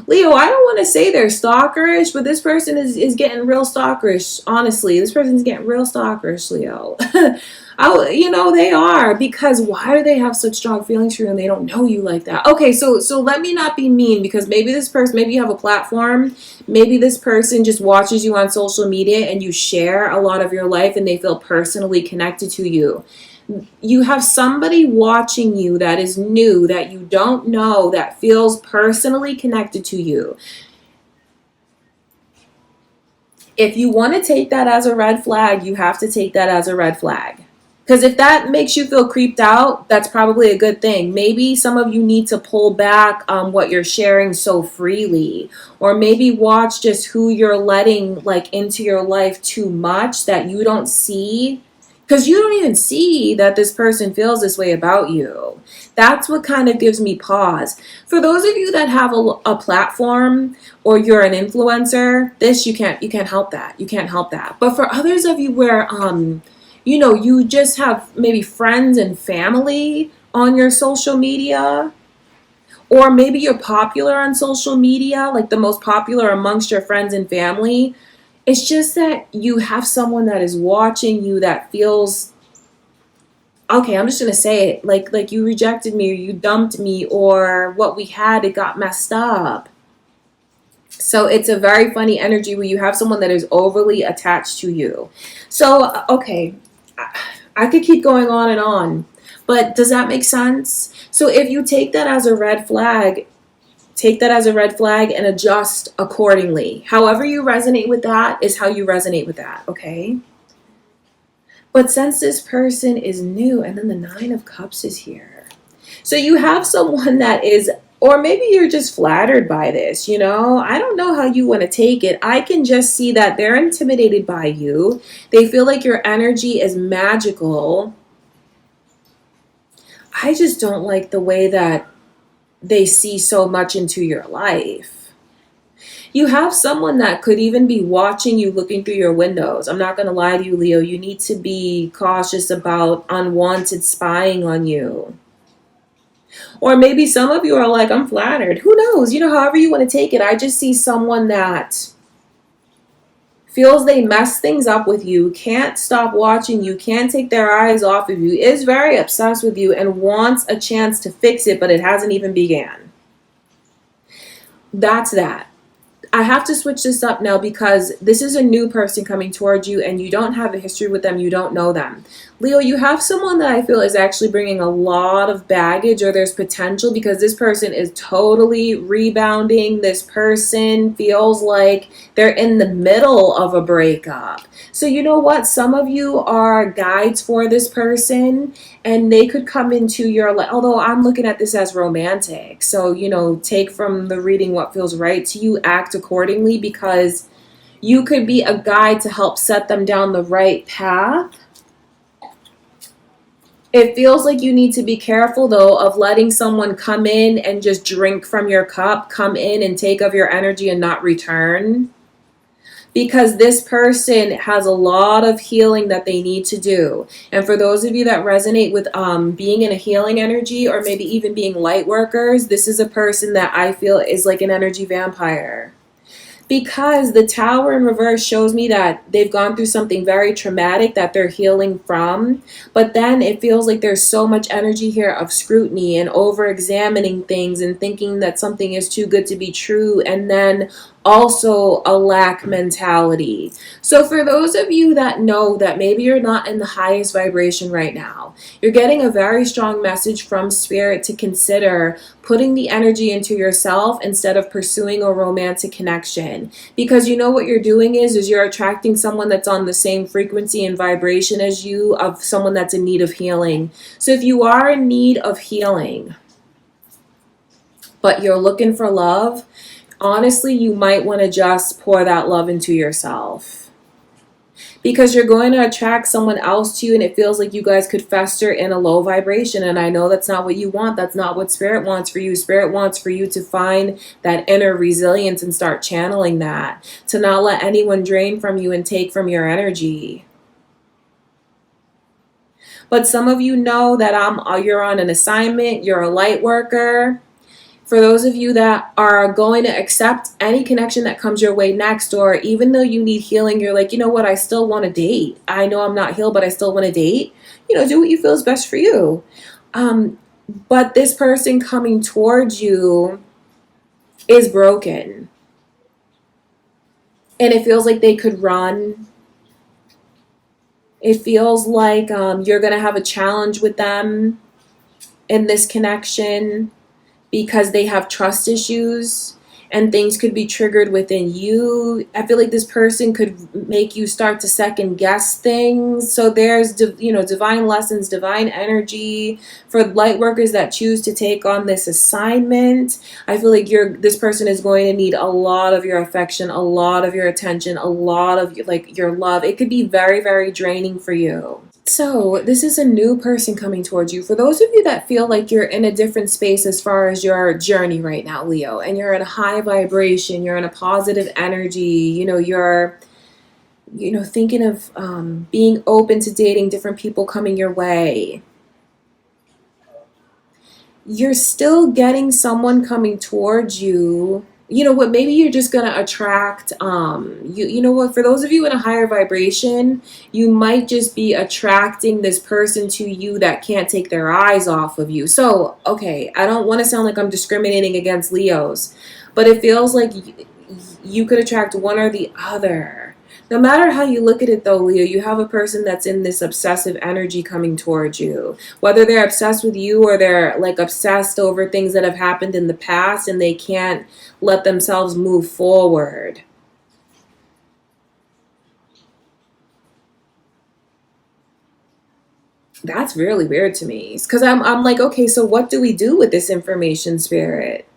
Leo, I don't want to say they're stalkerish, but this person is getting real stalkerish. Honestly, this person's getting real stalkerish, Leo. They are, because why do they have such strong feelings for you and they don't know you like that? Okay, so let me not be mean, because maybe this person, maybe you have a platform, maybe this person just watches you on social media and you share a lot of your life and they feel personally connected to you. You have somebody watching you that is new, that you don't know, that feels personally connected to you. If you want to take that as a red flag, you have to take that as a red flag. Because if that makes you feel creeped out, that's probably a good thing. Maybe some of you need to pull back on what you're sharing so freely, or maybe watch just who you're letting like into your life too much that you don't see, because you don't even see that this person feels this way about you. That's what kind of gives me pause. For those of you that have a platform or you're an influencer, this you can't help that. You can't help that. But for others of you where you just have maybe friends and family on your social media, or maybe you're popular on social media, like the most popular amongst your friends and family. It's just that you have someone that is watching you that feels, okay, I'm just gonna say it, like you rejected me or you dumped me or what we had, it got messed up. So it's a very funny energy where you have someone that is overly attached to you. So, okay, I could keep going on and on, but does that make sense? So if you take that as a red flag, take that as a red flag and adjust accordingly. However you resonate with that is how you resonate with that, okay? But since this person is new, and then the Nine of Cups is here. So you have someone that is, or maybe you're just flattered by this, I don't know how you want to take it. I can just see that they're intimidated by you. They feel like your energy is magical. I just don't like the way that they see so much into your life. You have someone that could even be watching you looking through your windows. I'm not going to lie to you, Leo. You need to be cautious about unwanted spying on you. Or maybe some of you are like, I'm flattered. Who knows? However you want to take it. I just see someone that feels they mess things up with you, can't stop watching you, can't take their eyes off of you, is very obsessed with you, and wants a chance to fix it, but it hasn't even began. That's that. I have to switch this up now because this is a new person coming towards you and you don't have a history with them. You don't know them. Leo, you have someone that I feel is actually bringing a lot of baggage, or there's potential because this person is totally rebounding. This person feels like they're in the middle of a breakup. So you know what? Some of you are guides for this person and they could come into your life. Although I'm looking at this as romantic. So, take from the reading what feels right to you, act accordingly, because you could be a guide to help set them down the right path. It feels like you need to be careful, though, of letting someone come in and just drink from your cup, come in and take of your energy and not return. Because this person has a lot of healing that they need to do. And for those of you that resonate with being in a healing energy, or maybe even being light workers, this is a person that I feel is like an energy vampire. Because the Tower in reverse shows me that they've gone through something very traumatic that they're healing from. But then it feels like there's so much energy here of scrutiny and over-examining things and thinking that something is too good to be true. And then also a lack mentality. So for those of you that know that maybe you're not in the highest vibration right now, you're getting a very strong message from Spirit to consider putting the energy into yourself instead of pursuing a romantic connection. Because what you're doing is you're attracting someone that's on the same frequency and vibration as you, of someone that's in need of healing. So if you are in need of healing, but you're looking for love, honestly, you might want to just pour that love into yourself. Because you're going to attract someone else to you and it feels like you guys could fester in a low vibration. And I know that's not what you want. That's not what Spirit wants for you. Spirit wants for you to find that inner resilience and start channeling that. To not let anyone drain from you and take from your energy. But some of you know that you're on an assignment. You're a light worker. For those of you that are going to accept any connection that comes your way next, or even though you need healing, you're like, you know what, I still want to date. I know I'm not healed, but I still want to date. Do what you feel is best for you. But this person coming towards you is broken. And it feels like they could run. It feels like you're going to have a challenge with them in this connection, because they have trust issues and things could be triggered within you. I feel like this person could make you start to second guess things. So there's, divine lessons, divine energy for light workers that choose to take on this assignment. I feel like this person is going to need a lot of your affection, a lot of your attention, a lot of like your love. It could be very, very draining for you. So, this is a new person coming towards you. For those of you that feel like you're in a different space as far as your journey right now, Leo, and you're in a high vibration, you're in a positive energy, you're thinking of being open to dating different people coming your way. You're still getting someone coming towards you. You know what, maybe you're just going to attract, you know what, for those of you in a higher vibration, you might just be attracting this person to you that can't take their eyes off of you. So, okay, I don't want to sound like I'm discriminating against Leos, but it feels like you could attract one or the other. No matter how you look at it though, Leo, you have a person that's in this obsessive energy coming towards you. Whether they're obsessed with you or they're like obsessed over things that have happened in the past and they can't let themselves move forward. That's really weird to me. Because I'm like, okay, so what do we do with this information, Spirit?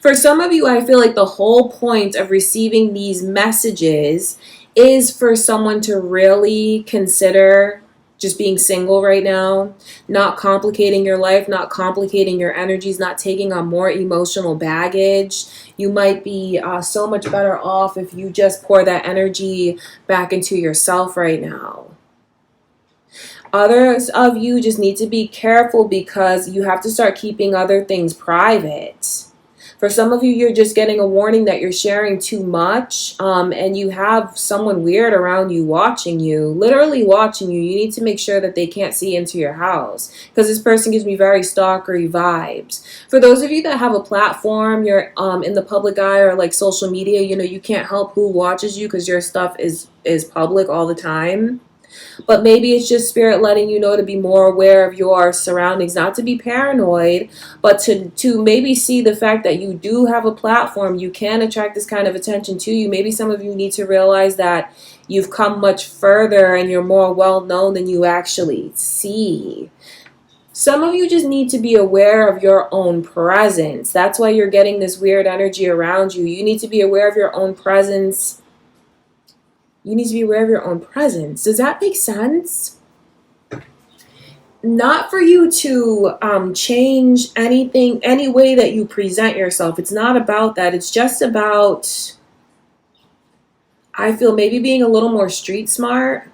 For some of you, I feel like the whole point of receiving these messages is for someone to really consider just being single right now, not complicating your life, not complicating your energies, not taking on more emotional baggage. You might be so much better off if you just pour that energy back into yourself right now. Others of you just need to be careful because you have to start keeping other things private. For some of you, you're just getting a warning that you're sharing too much, and you have someone weird around you watching you, literally watching you. You need to make sure that they can't see into your house because this person gives me very stalkery vibes. For those of you that have a platform, you're in the public eye or like social media, you can't help who watches you because your stuff is public all the time. But maybe it's just Spirit letting you know to be more aware of your surroundings, not to be paranoid, but to maybe see the fact that you do have a platform. You can attract this kind of attention to you. Maybe some of you need to realize that you've come much further and you're more well known than you actually see. Some of you just need to be aware of your own presence. That's why you're getting this weird energy around you. You need to be aware of your own presence. You need to be aware of your own presence. Does that make sense? Not for you to change anything, any way that you present yourself. It's not about that. It's just about, I feel, maybe being a little more street smart,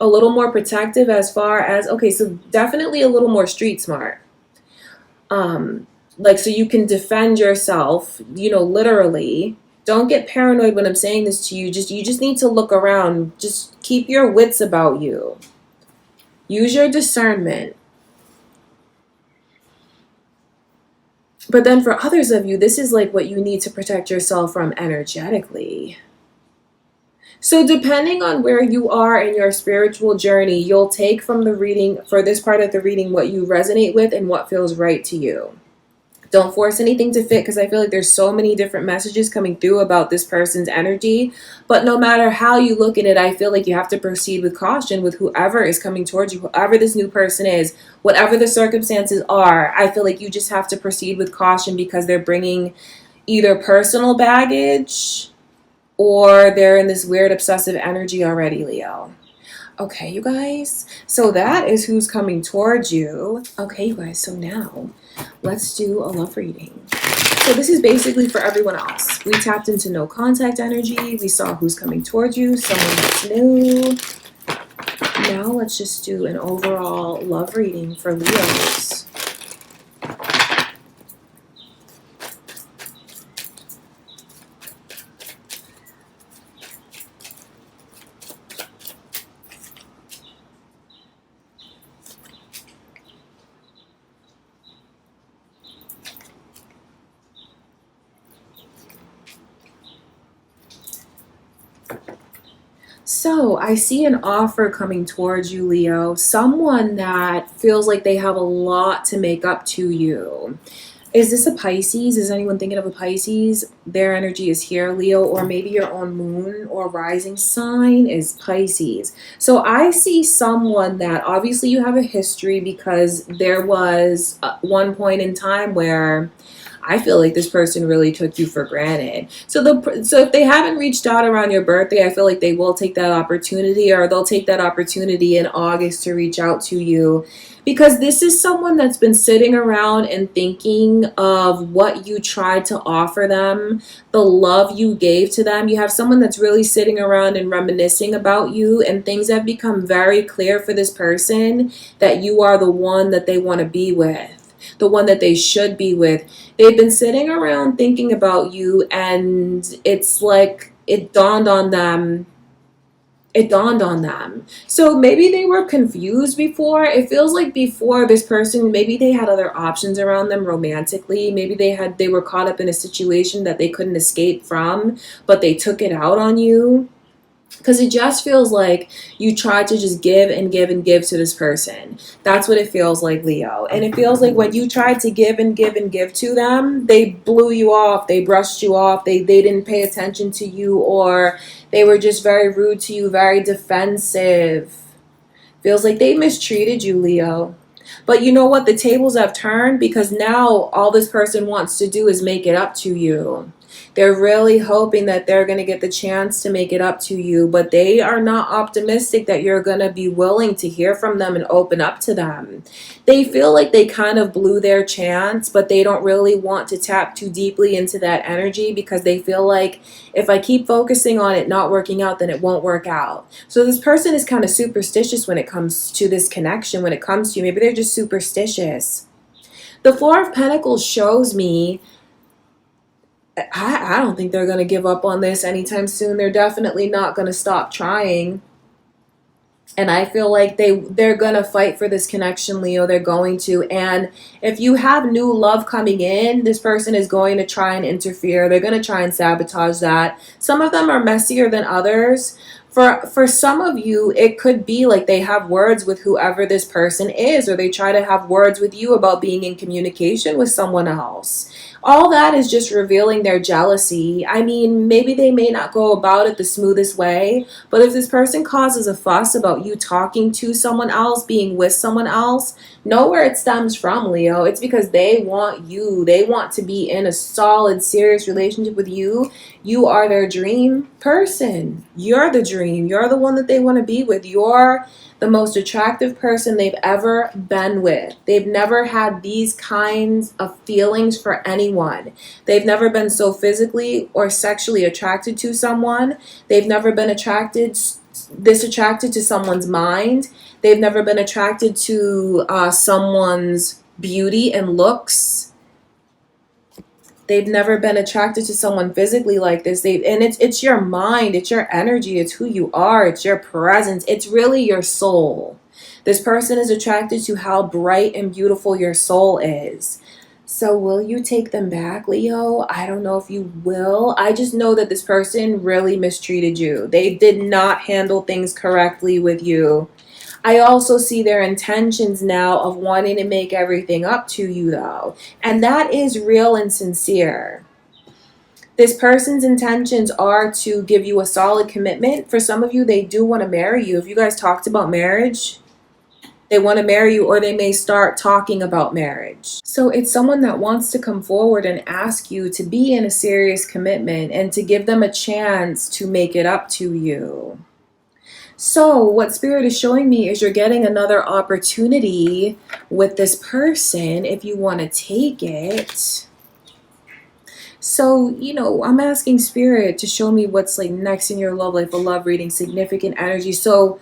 a little more protective as far as, okay, so definitely a little more street smart. Like, so you can defend yourself, literally. Don't get paranoid when I'm saying this to you. You just need to look around. Just keep your wits about you. Use your discernment. But then for others of you, this is like what you need to protect yourself from energetically. So depending on where you are in your spiritual journey, you'll take from the reading, for this part of the reading, what you resonate with and what feels right to you. Don't force anything to fit because I feel like there's so many different messages coming through about this person's energy. But no matter how you look at it, I feel like you have to proceed with caution with whoever is coming towards you, whoever this new person is, whatever the circumstances are. I feel like you just have to proceed with caution because they're bringing either personal baggage or they're in this weird obsessive energy already, Leo. Okay, you guys. So that is who's coming towards you. Okay, you guys. So now let's do a love reading. So this is basically for everyone else. We tapped into no contact energy. We saw who's coming towards you, someone that's new. Now let's just do an overall love reading for Leos. So I see an offer coming towards you, Leo. Someone that feels like they have a lot to make up to you. Is this a Pisces? Is anyone thinking of a Pisces? Their energy is here, Leo, or maybe your own moon or rising sign is Pisces. So I see someone that obviously you have a history because there was one point in time where I feel like this person really took you for granted. So if they haven't reached out around your birthday, I feel like they will take that opportunity, or they'll take that opportunity in August to reach out to you, because this is someone that's been sitting around and thinking of what you tried to offer them, the love you gave to them. You have someone that's really sitting around and reminiscing about you, and things have become very clear for this person that you are the one that they want to be with, the one that they should be with. They've been sitting around thinking about you, and it's like it dawned on them. So maybe they were confused before. It feels like before, this person, maybe they had other options around them romantically. Maybe they were caught up in a situation that they couldn't escape from, but they took it out on you. Because it just feels like you tried to just give and give and give to this person. That's what it feels like, Leo. And it feels like when you tried to give and give and give to them, they blew you off. They brushed you off. They didn't pay attention to you, or they were just very rude to you, very defensive. Feels like they mistreated you, Leo. But you know what? The tables have turned, because now all this person wants to do is make it up to you. They're really hoping that they're going to get the chance to make it up to you, but they are not optimistic that you're going to be willing to hear from them and open up to them. They feel like they kind of blew their chance, but they don't really want to tap too deeply into that energy, because they feel like if I keep focusing on it not working out, then it won't work out. So this person is kind of superstitious when it comes to this connection, when it comes to you. Maybe they're just superstitious. The Four of Pentacles shows me I don't think they're going to give up on this anytime soon. They're definitely not going to stop trying. And I feel like they're going to fight for this connection, Leo. They're going to. And if you have new love coming in, this person is going to try and interfere. They're going to try and sabotage that. Some of them are messier than others. For some of you, it could be like they have words with whoever this person is, or they try to have words with you about being in communication with someone else. All that is just revealing their jealousy. I mean, maybe they may not go about it the smoothest way, but if this person causes a fuss about you talking to someone else, being with someone else, know where it stems from, Leo. It's because they want you. They want to be in a solid, serious relationship with you. You are their dream person. You're the dream. You're the one that they want to be with. You're the most attractive person they've ever been with. They've never had these kinds of feelings for anyone. They've never been so physically or sexually attracted to someone. They've never been this attracted to someone's mind. They've never been attracted to someone's beauty and looks. They've never been attracted to someone physically like this. And it's your mind, it's your energy, it's who you are, it's your presence, it's really your soul. This person is attracted to how bright and beautiful your soul is. So will you take them back, Leo? I don't know if you will. I just know that this person really mistreated you. They did not handle things correctly with you. I also see their intentions now of wanting to make everything up to you, though. And that is real and sincere. This person's intentions are to give you a solid commitment. For some of you, they do want to marry you. If you guys talked about marriage, they want to marry you, or they may start talking about marriage. So it's someone that wants to come forward and ask you to be in a serious commitment and to give them a chance to make it up to you. So what Spirit is showing me is you're getting another opportunity with this person if you want to take it. So, I'm asking Spirit to show me what's like next in your love life, a love reading, significant energy. So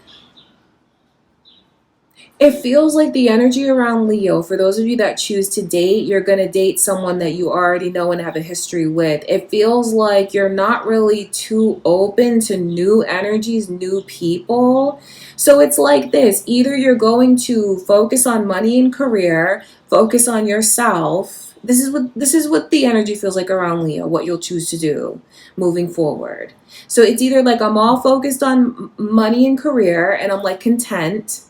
it feels like the energy around Leo, for those of you that choose to date, you're going to date someone that you already know and have a history with. It feels like you're not really too open to new energies, new people. So it's like this. Either you're going to focus on money and career, focus on yourself. This is what the energy feels like around Leo, what you'll choose to do moving forward. So it's either like I'm all focused on money and career and I'm like content,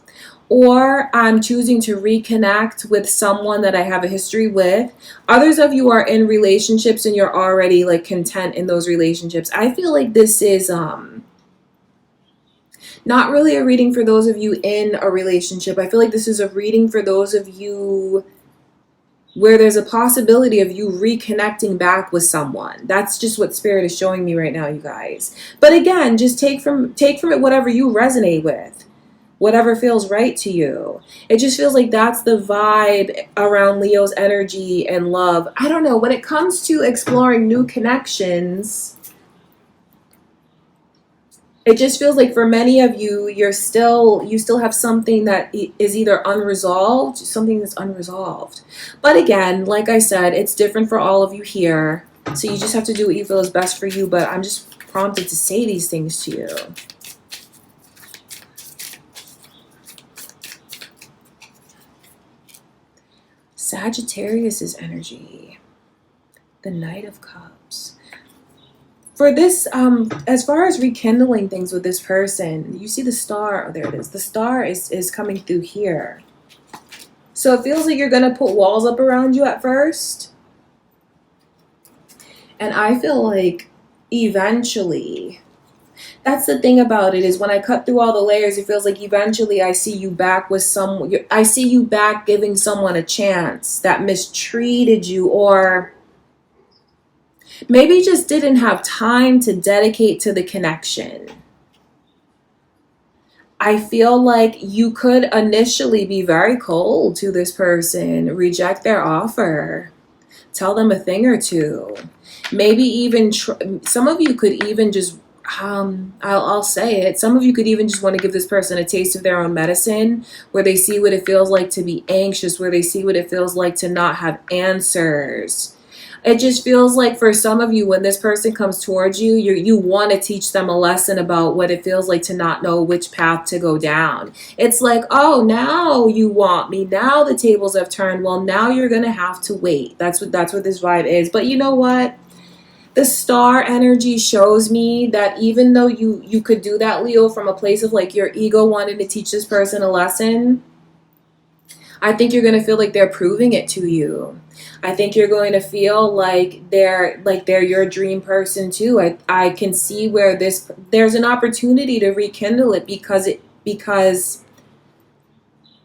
or I'm choosing to reconnect with someone that I have a history with. Others of you are in relationships and you're already like content in those relationships. I feel like this is not really a reading for those of you in a relationship. I feel like this is a reading for those of you where there's a possibility of you reconnecting back with someone. That's just what Spirit is showing me right now, you guys. But again, just take from it whatever you resonate with, whatever feels right to you. It just feels like that's the vibe around Leo's energy and love. I don't know, when it comes to exploring new connections, it just feels like for many of you, you still have something that is either unresolved, something that's unresolved. But again, like I said, it's different for all of you here. So you just have to do what you feel is best for you. But I'm just prompted to say these things to you. Sagittarius's energy, the Knight of Cups. For this, as far as rekindling things with this person, you see the star. Oh, there it is. The star is coming through here. So it feels like you're going to put walls up around you at first. And I feel like eventually, that's the thing about it, is when I cut through all the layers, it feels like eventually I see you back with someone. I see you back giving someone a chance that mistreated you, or maybe just didn't have time to dedicate to the connection. I feel like you could initially be very cold to this person, reject their offer, tell them a thing or two. Maybe even some of you could even just, I'll say it, some of you could even just want to give this person a taste of their own medicine, where they see what it feels like to be anxious, where they see what it feels like to not have answers. It just feels like for some of you, when this person comes towards you, you want to teach them a lesson about what it feels like to not know which path to go down. It's like, oh, now you want me. Now the tables have turned. Well, now you're going to have to wait. That's what this vibe is. But you know what? The star energy shows me that even though you could do that, Leo, from a place of like your ego wanting to teach this person a lesson, I think you're going to feel like they're proving it to you. I think you're going to feel like they're your dream person too. I can see where there's an opportunity to rekindle it because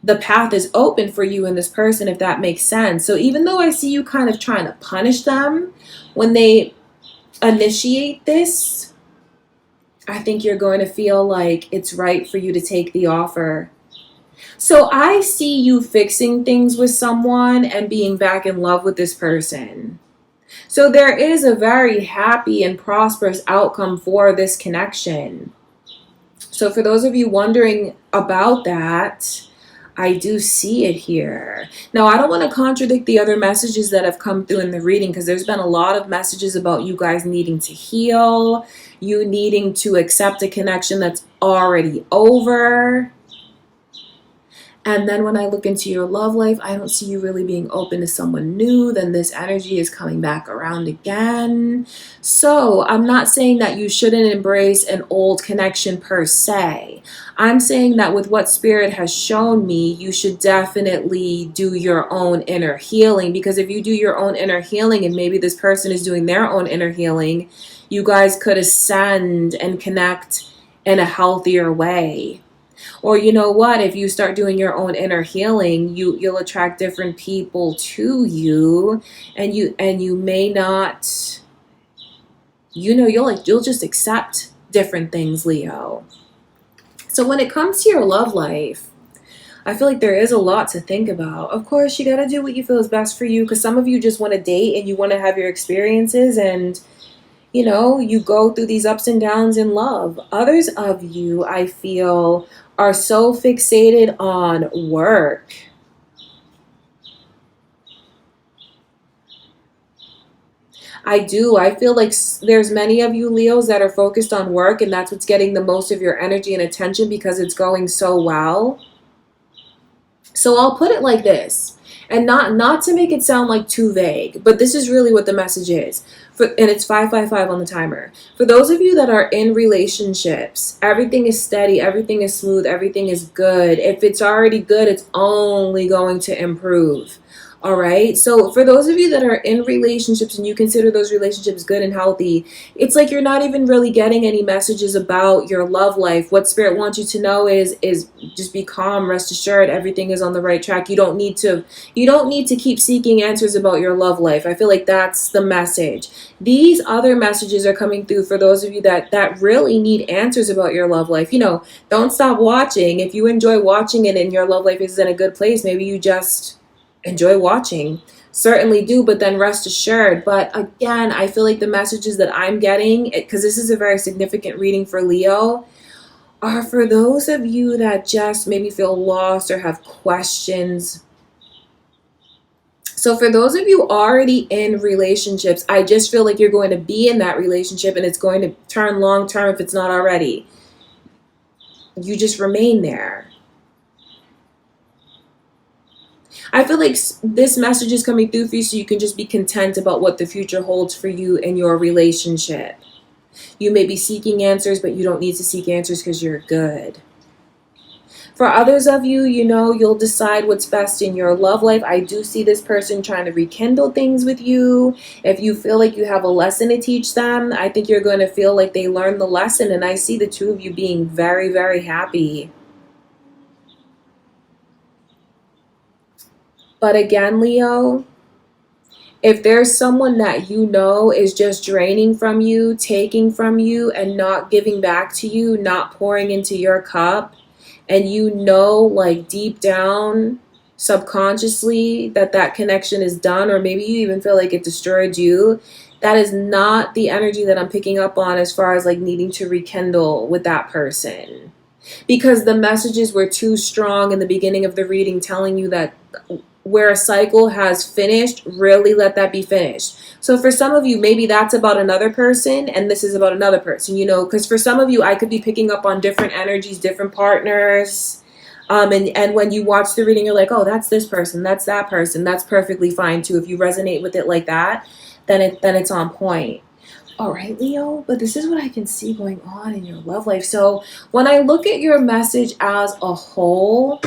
the path is open for you and this person, if that makes sense. So even though I see you kind of trying to punish them when they initiate this, I think you're going to feel like it's right for you to take the offer. So I see you fixing things with someone and being back in love with this person. So there is a very happy and prosperous outcome for this connection. So for those of you wondering about that, I do see it here. Now, I don't want to contradict the other messages that have come through in the reading, because there's been a lot of messages about you guys needing to heal, you needing to accept a connection that's already over. And then when I look into your love life, I don't see you really being open to someone new. Then this energy is coming back around again. So I'm not saying that you shouldn't embrace an old connection per se. I'm saying that with what Spirit has shown me, you should definitely do your own inner healing. Because if you do your own inner healing and maybe this person is doing their own inner healing, you guys could ascend and connect in a healthier way. Or you know what, if you start doing your own inner healing, you'll attract different people to you, and you may not, you'll just accept different things, Leo. So when it comes to your love life, I feel like there is a lot to think about. Of course, you got to do what you feel is best for you, because some of you just want to date and you want to have your experiences, and you go through these ups and downs in love. Others of you, I feel, are so fixated on work. I feel like there's many of you Leos that are focused on work, and that's what's getting the most of your energy and attention because it's going so well. So I'll put it like this, and not to make it sound like too vague, but this is really what the message is. And it's 555 on the timer. For those of you that are in relationships, everything is steady, everything is smooth, everything is good. If it's already good, it's only going to improve. All right. So for those of you that are in relationships and you consider those relationships good and healthy, it's like you're not even really getting any messages about your love life. What Spirit wants you to know is just be calm, rest assured, everything is on the right track. You don't need to keep seeking answers about your love life. I feel like that's the message. These other messages are coming through for those of you that really need answers about your love life. Don't stop watching. If you enjoy watching it and your love life is in a good place, maybe you just enjoy watching. Certainly do, but then rest assured. But again, I feel like the messages that I'm getting, because this is a very significant reading for Leo, are for those of you that just maybe feel lost or have questions. So for those of you already in relationships, I just feel like you're going to be in that relationship and it's going to turn long term if it's not already. You just remain there. I feel like this message is coming through for you so you can just be content about what the future holds for you in your relationship. You may be seeking answers, but you don't need to seek answers because you're good. For others of you, you'll decide what's best in your love life. I do see this person trying to rekindle things with you. If you feel like you have a lesson to teach them, I think you're going to feel like they learned the lesson. And I see the two of you being very, very happy. But again, Leo, if there's someone that is just draining from you, taking from you, and not giving back to you, not pouring into your cup, and like deep down, subconsciously, that connection is done, or maybe you even feel like it destroyed you, that is not the energy that I'm picking up on as far as like needing to rekindle with that person. Because the messages were too strong in the beginning of the reading, telling you that where a cycle has finished, really let that be finished. So for some of you, maybe that's about another person and this is about another person, because for some of you, I could be picking up on different energies, different partners. And when you watch the reading, you're like, oh, that's this person, that's that person. That's perfectly fine too. If you resonate with it like that, then it's on point. All right, Leo, but this is what I can see going on in your love life. So when I look at your message as a whole,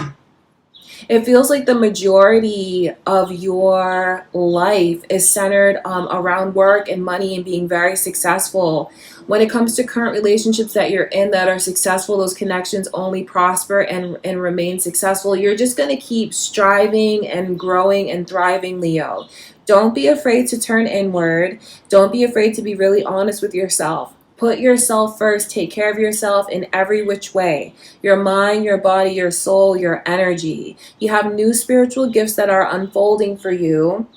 it feels like the majority of your life is centered around work and money and being very successful. When it comes to current relationships that you're in that are successful, those connections only prosper and remain successful. You're just going to keep striving and growing and thriving, Leo. Don't be afraid to turn inward. Don't be afraid to be really honest with yourself. Put yourself first. Take care of yourself in every which way. Your mind, your body, your soul, your energy. You have new spiritual gifts that are unfolding for you.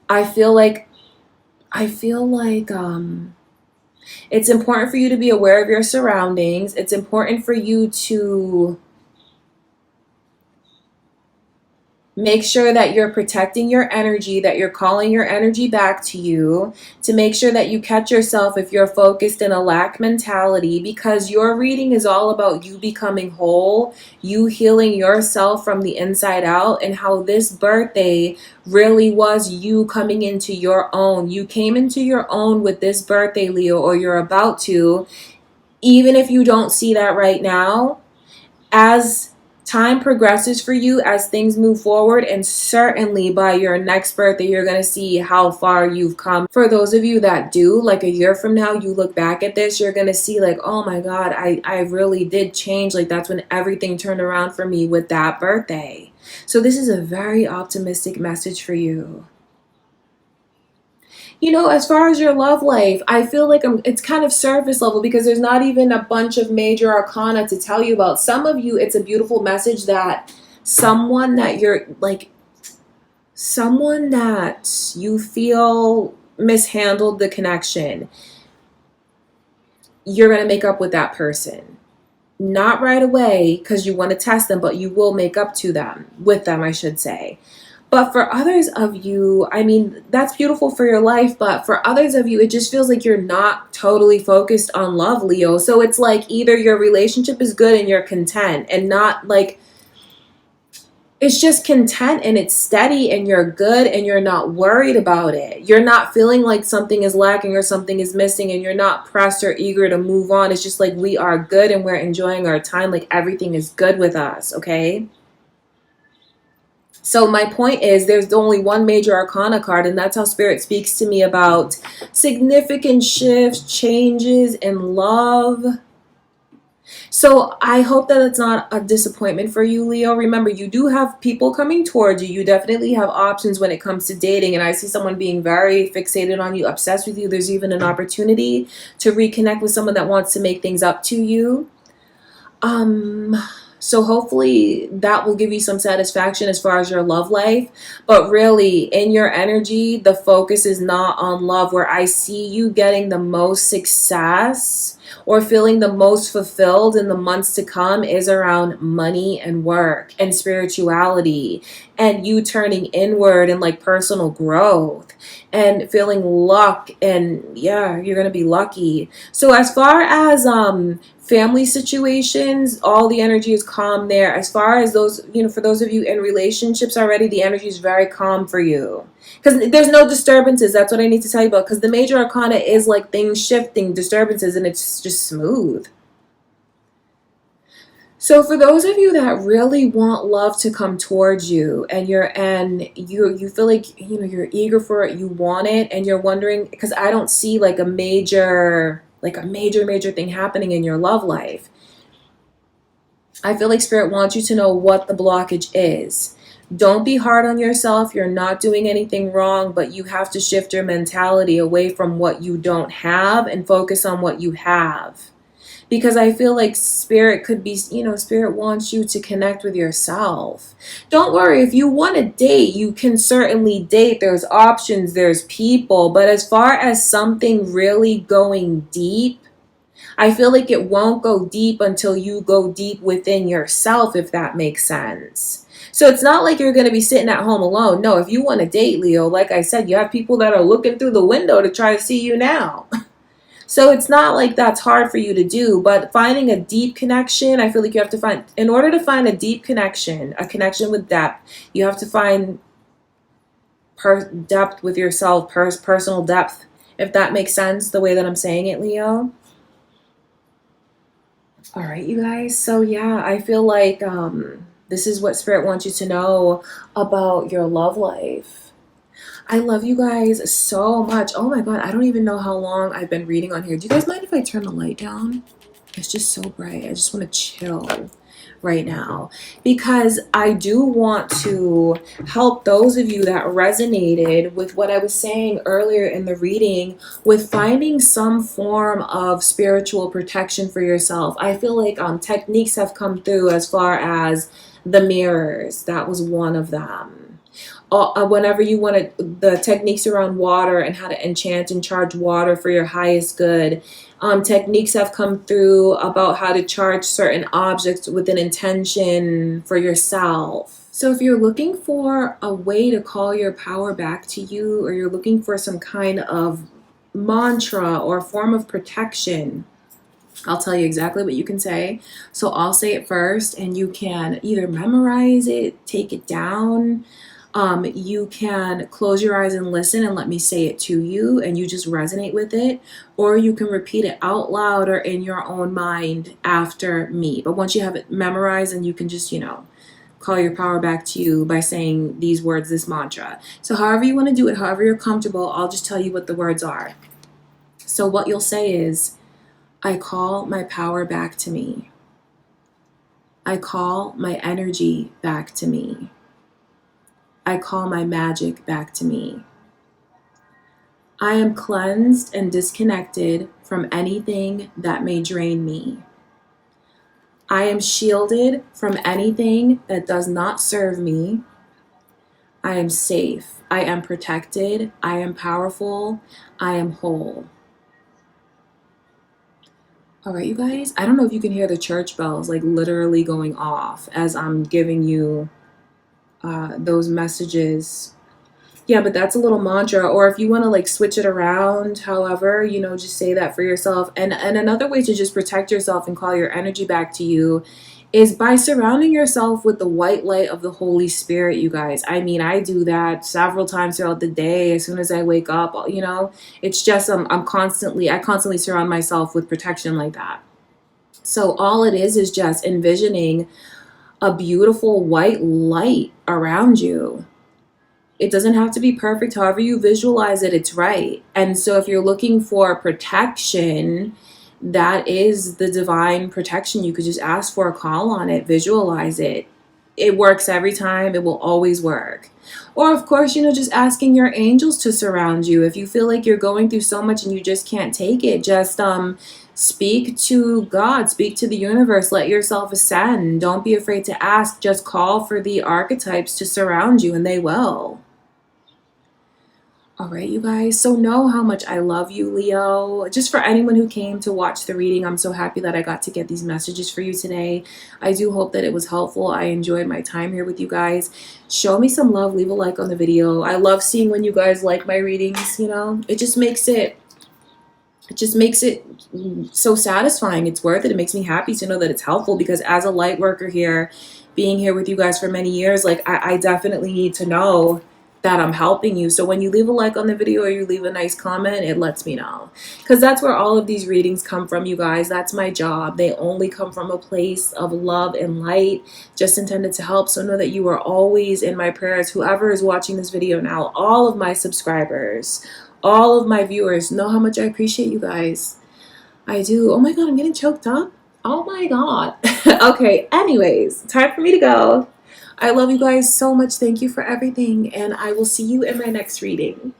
I feel like it's important for you to be aware of your surroundings. It's important for you to make sure that you're protecting your energy, that you're calling your energy back to you, to make sure that you catch yourself if you're focused in a lack mentality, because your reading is all about you becoming whole, you healing yourself from the inside out, and how this birthday really was you coming into your own. You came into your own with this birthday, Leo, or you're about to, even if you don't see that right now. As time progresses for you, as things move forward, and certainly by your next birthday, you're going to see how far you've come. For those of you that do, like a year from now, you look back at this, you're going to see like, oh my God, I really did change. Like that's when everything turned around for me with that birthday. So this is a very optimistic message for you. As far as your love life, I feel like it's kind of surface level because there's not even a bunch of major arcana to tell you about. Some of you, it's a beautiful message that someone that you feel mishandled the connection, you're going to make up with that person. Not right away because you want to test them, but you will make up with them, I should say. But for others of you, I mean, that's beautiful for your life. But for others of you, it just feels like you're not totally focused on love, Leo. So it's like either your relationship is good and you're content and not like it's just content and it's steady and you're good and you're not worried about it. You're not feeling like something is lacking or something is missing and you're not pressed or eager to move on. It's just like we are good and we're enjoying our time. Like everything is good with us, okay? So my point is there's only one major arcana card, and that's how spirit speaks to me about significant shifts, changes in love. So I hope that it's not a disappointment for you, Leo. Remember, you do have people coming towards you. You definitely have options when it comes to dating. And I see someone being very fixated on you, obsessed with you. There's even an opportunity to reconnect with someone that wants to make things up to you. So hopefully that will give you some satisfaction as far as your love life. But really, in your energy, the focus is not on love. Where I see you getting the most success or feeling the most fulfilled in the months to come is around money and work and spirituality and you turning inward and like personal growth and feeling luck. And yeah, you're going to be lucky. So as far as family situations, all the energy is calm there. As far as those, for those of you in relationships already, the energy is very calm for you because there's no disturbances. That's what I need to tell you about, because the major arcana is like things shifting, disturbances, and it's just smooth. So for those of you that really want love to come towards you and you feel like you're eager for it, you want it, and you're wondering, because I don't see like a major thing happening in your love life. I feel like spirit wants you to know what the blockage is. Don't be hard on yourself. You're not doing anything wrong, but you have to shift your mentality away from what you don't have and focus on what you have. Because I feel like spirit could be, spirit wants you to connect with yourself. Don't worry, if you want to date, you can certainly date. There's options, there's people. But as far as something really going deep, I feel like it won't go deep until you go deep within yourself, if that makes sense. So it's not like you're going to be sitting at home alone. No, if you want to date, Leo, like I said, you have people that are looking through the window to try to see you now. So it's not like that's hard for you to do, but finding a deep connection, I feel like you have to find, in order to find a deep connection, a connection with depth, you have to find depth with yourself, personal depth, if that makes sense, the way that I'm saying it, Leo. All right, you guys. So yeah, I feel like this is what spirit wants you to know about your love life. I love you guys so much. Oh my God, I don't even know how long I've been reading on here. Do you guys mind if I turn the light down? It's just so bright. I just want to chill right now because I do want to help those of you that resonated with what I was saying earlier in the reading with finding some form of spiritual protection for yourself. I feel like techniques have come through as far as the mirrors. That was one of them. Whenever you want to, the techniques around water and how to enchant and charge water for your highest good. Techniques have come through about how to charge certain objects with an intention for yourself. So if you're looking for a way to call your power back to you, or you're looking for some kind of mantra or form of protection, I'll tell you exactly what you can say. So I'll say it first and you can either memorize it, take it down. You can close your eyes and listen and let me say it to you and you just resonate with it, or you can repeat it out loud or in your own mind after me. But once you have it memorized, and you can just, call your power back to you by saying these words, this mantra. So however you want to do it, however you're comfortable, I'll just tell you what the words are. So what you'll say is, I call my power back to me. I call my energy back to me. I call my magic back to me. I am cleansed and disconnected from anything that may drain me. I am shielded from anything that does not serve me. I am safe. I am protected. I am powerful. I am whole. All right, you guys, I don't know if you can hear the church bells like literally going off as I'm giving you those messages. Yeah, but that's a little mantra. Or if you want to like switch it around, however, just say that for yourself. And another way to just protect yourself and call your energy back to you is by surrounding yourself with the white light of the Holy Spirit, you guys. I mean, I do that several times throughout the day. As soon as I wake up, you know, it's just I constantly surround myself with protection like that. So all it is just envisioning a beautiful white light around you. It doesn't have to be perfect. However you visualize it, it's right. And so if you're looking for protection, that is the divine protection. You could just ask for a call on it, visualize it. It works every time. It will always work. Or of course, you know, just asking your angels to surround you. If you feel like you're going through so much and you just can't take it, just speak to God, speak to the universe, let yourself ascend. Don't be afraid to ask. Just call for the archetypes to surround you and they will. All right, you guys. So know how much I love you, Leo. Just for anyone who came to watch the reading, I'm so happy that I got to get these messages for you today. I do hope that it was helpful. I enjoyed my time here with you guys. Show me some love. Leave a like on the video. I love seeing when you guys like my readings, you know. It just makes it so satisfying. It's worth it. It makes me happy to know that it's helpful, because as a light worker here, being here with you guys for many years, like I definitely need to know that I'm helping you. So when you leave a like on the video or you leave a nice comment, it lets me know, because that's where all of these readings come from, you guys. That's my job. They only come from a place of love and light, just intended to help. So know that you are always in my prayers. Whoever is watching this video now, all of my subscribers, all of my viewers, know how much I appreciate you guys. I do. Oh my God, I'm getting choked up. Oh my God. Okay, anyways, time for me to go. I love you guys so much. Thank you for everything, and I will see you in my next reading.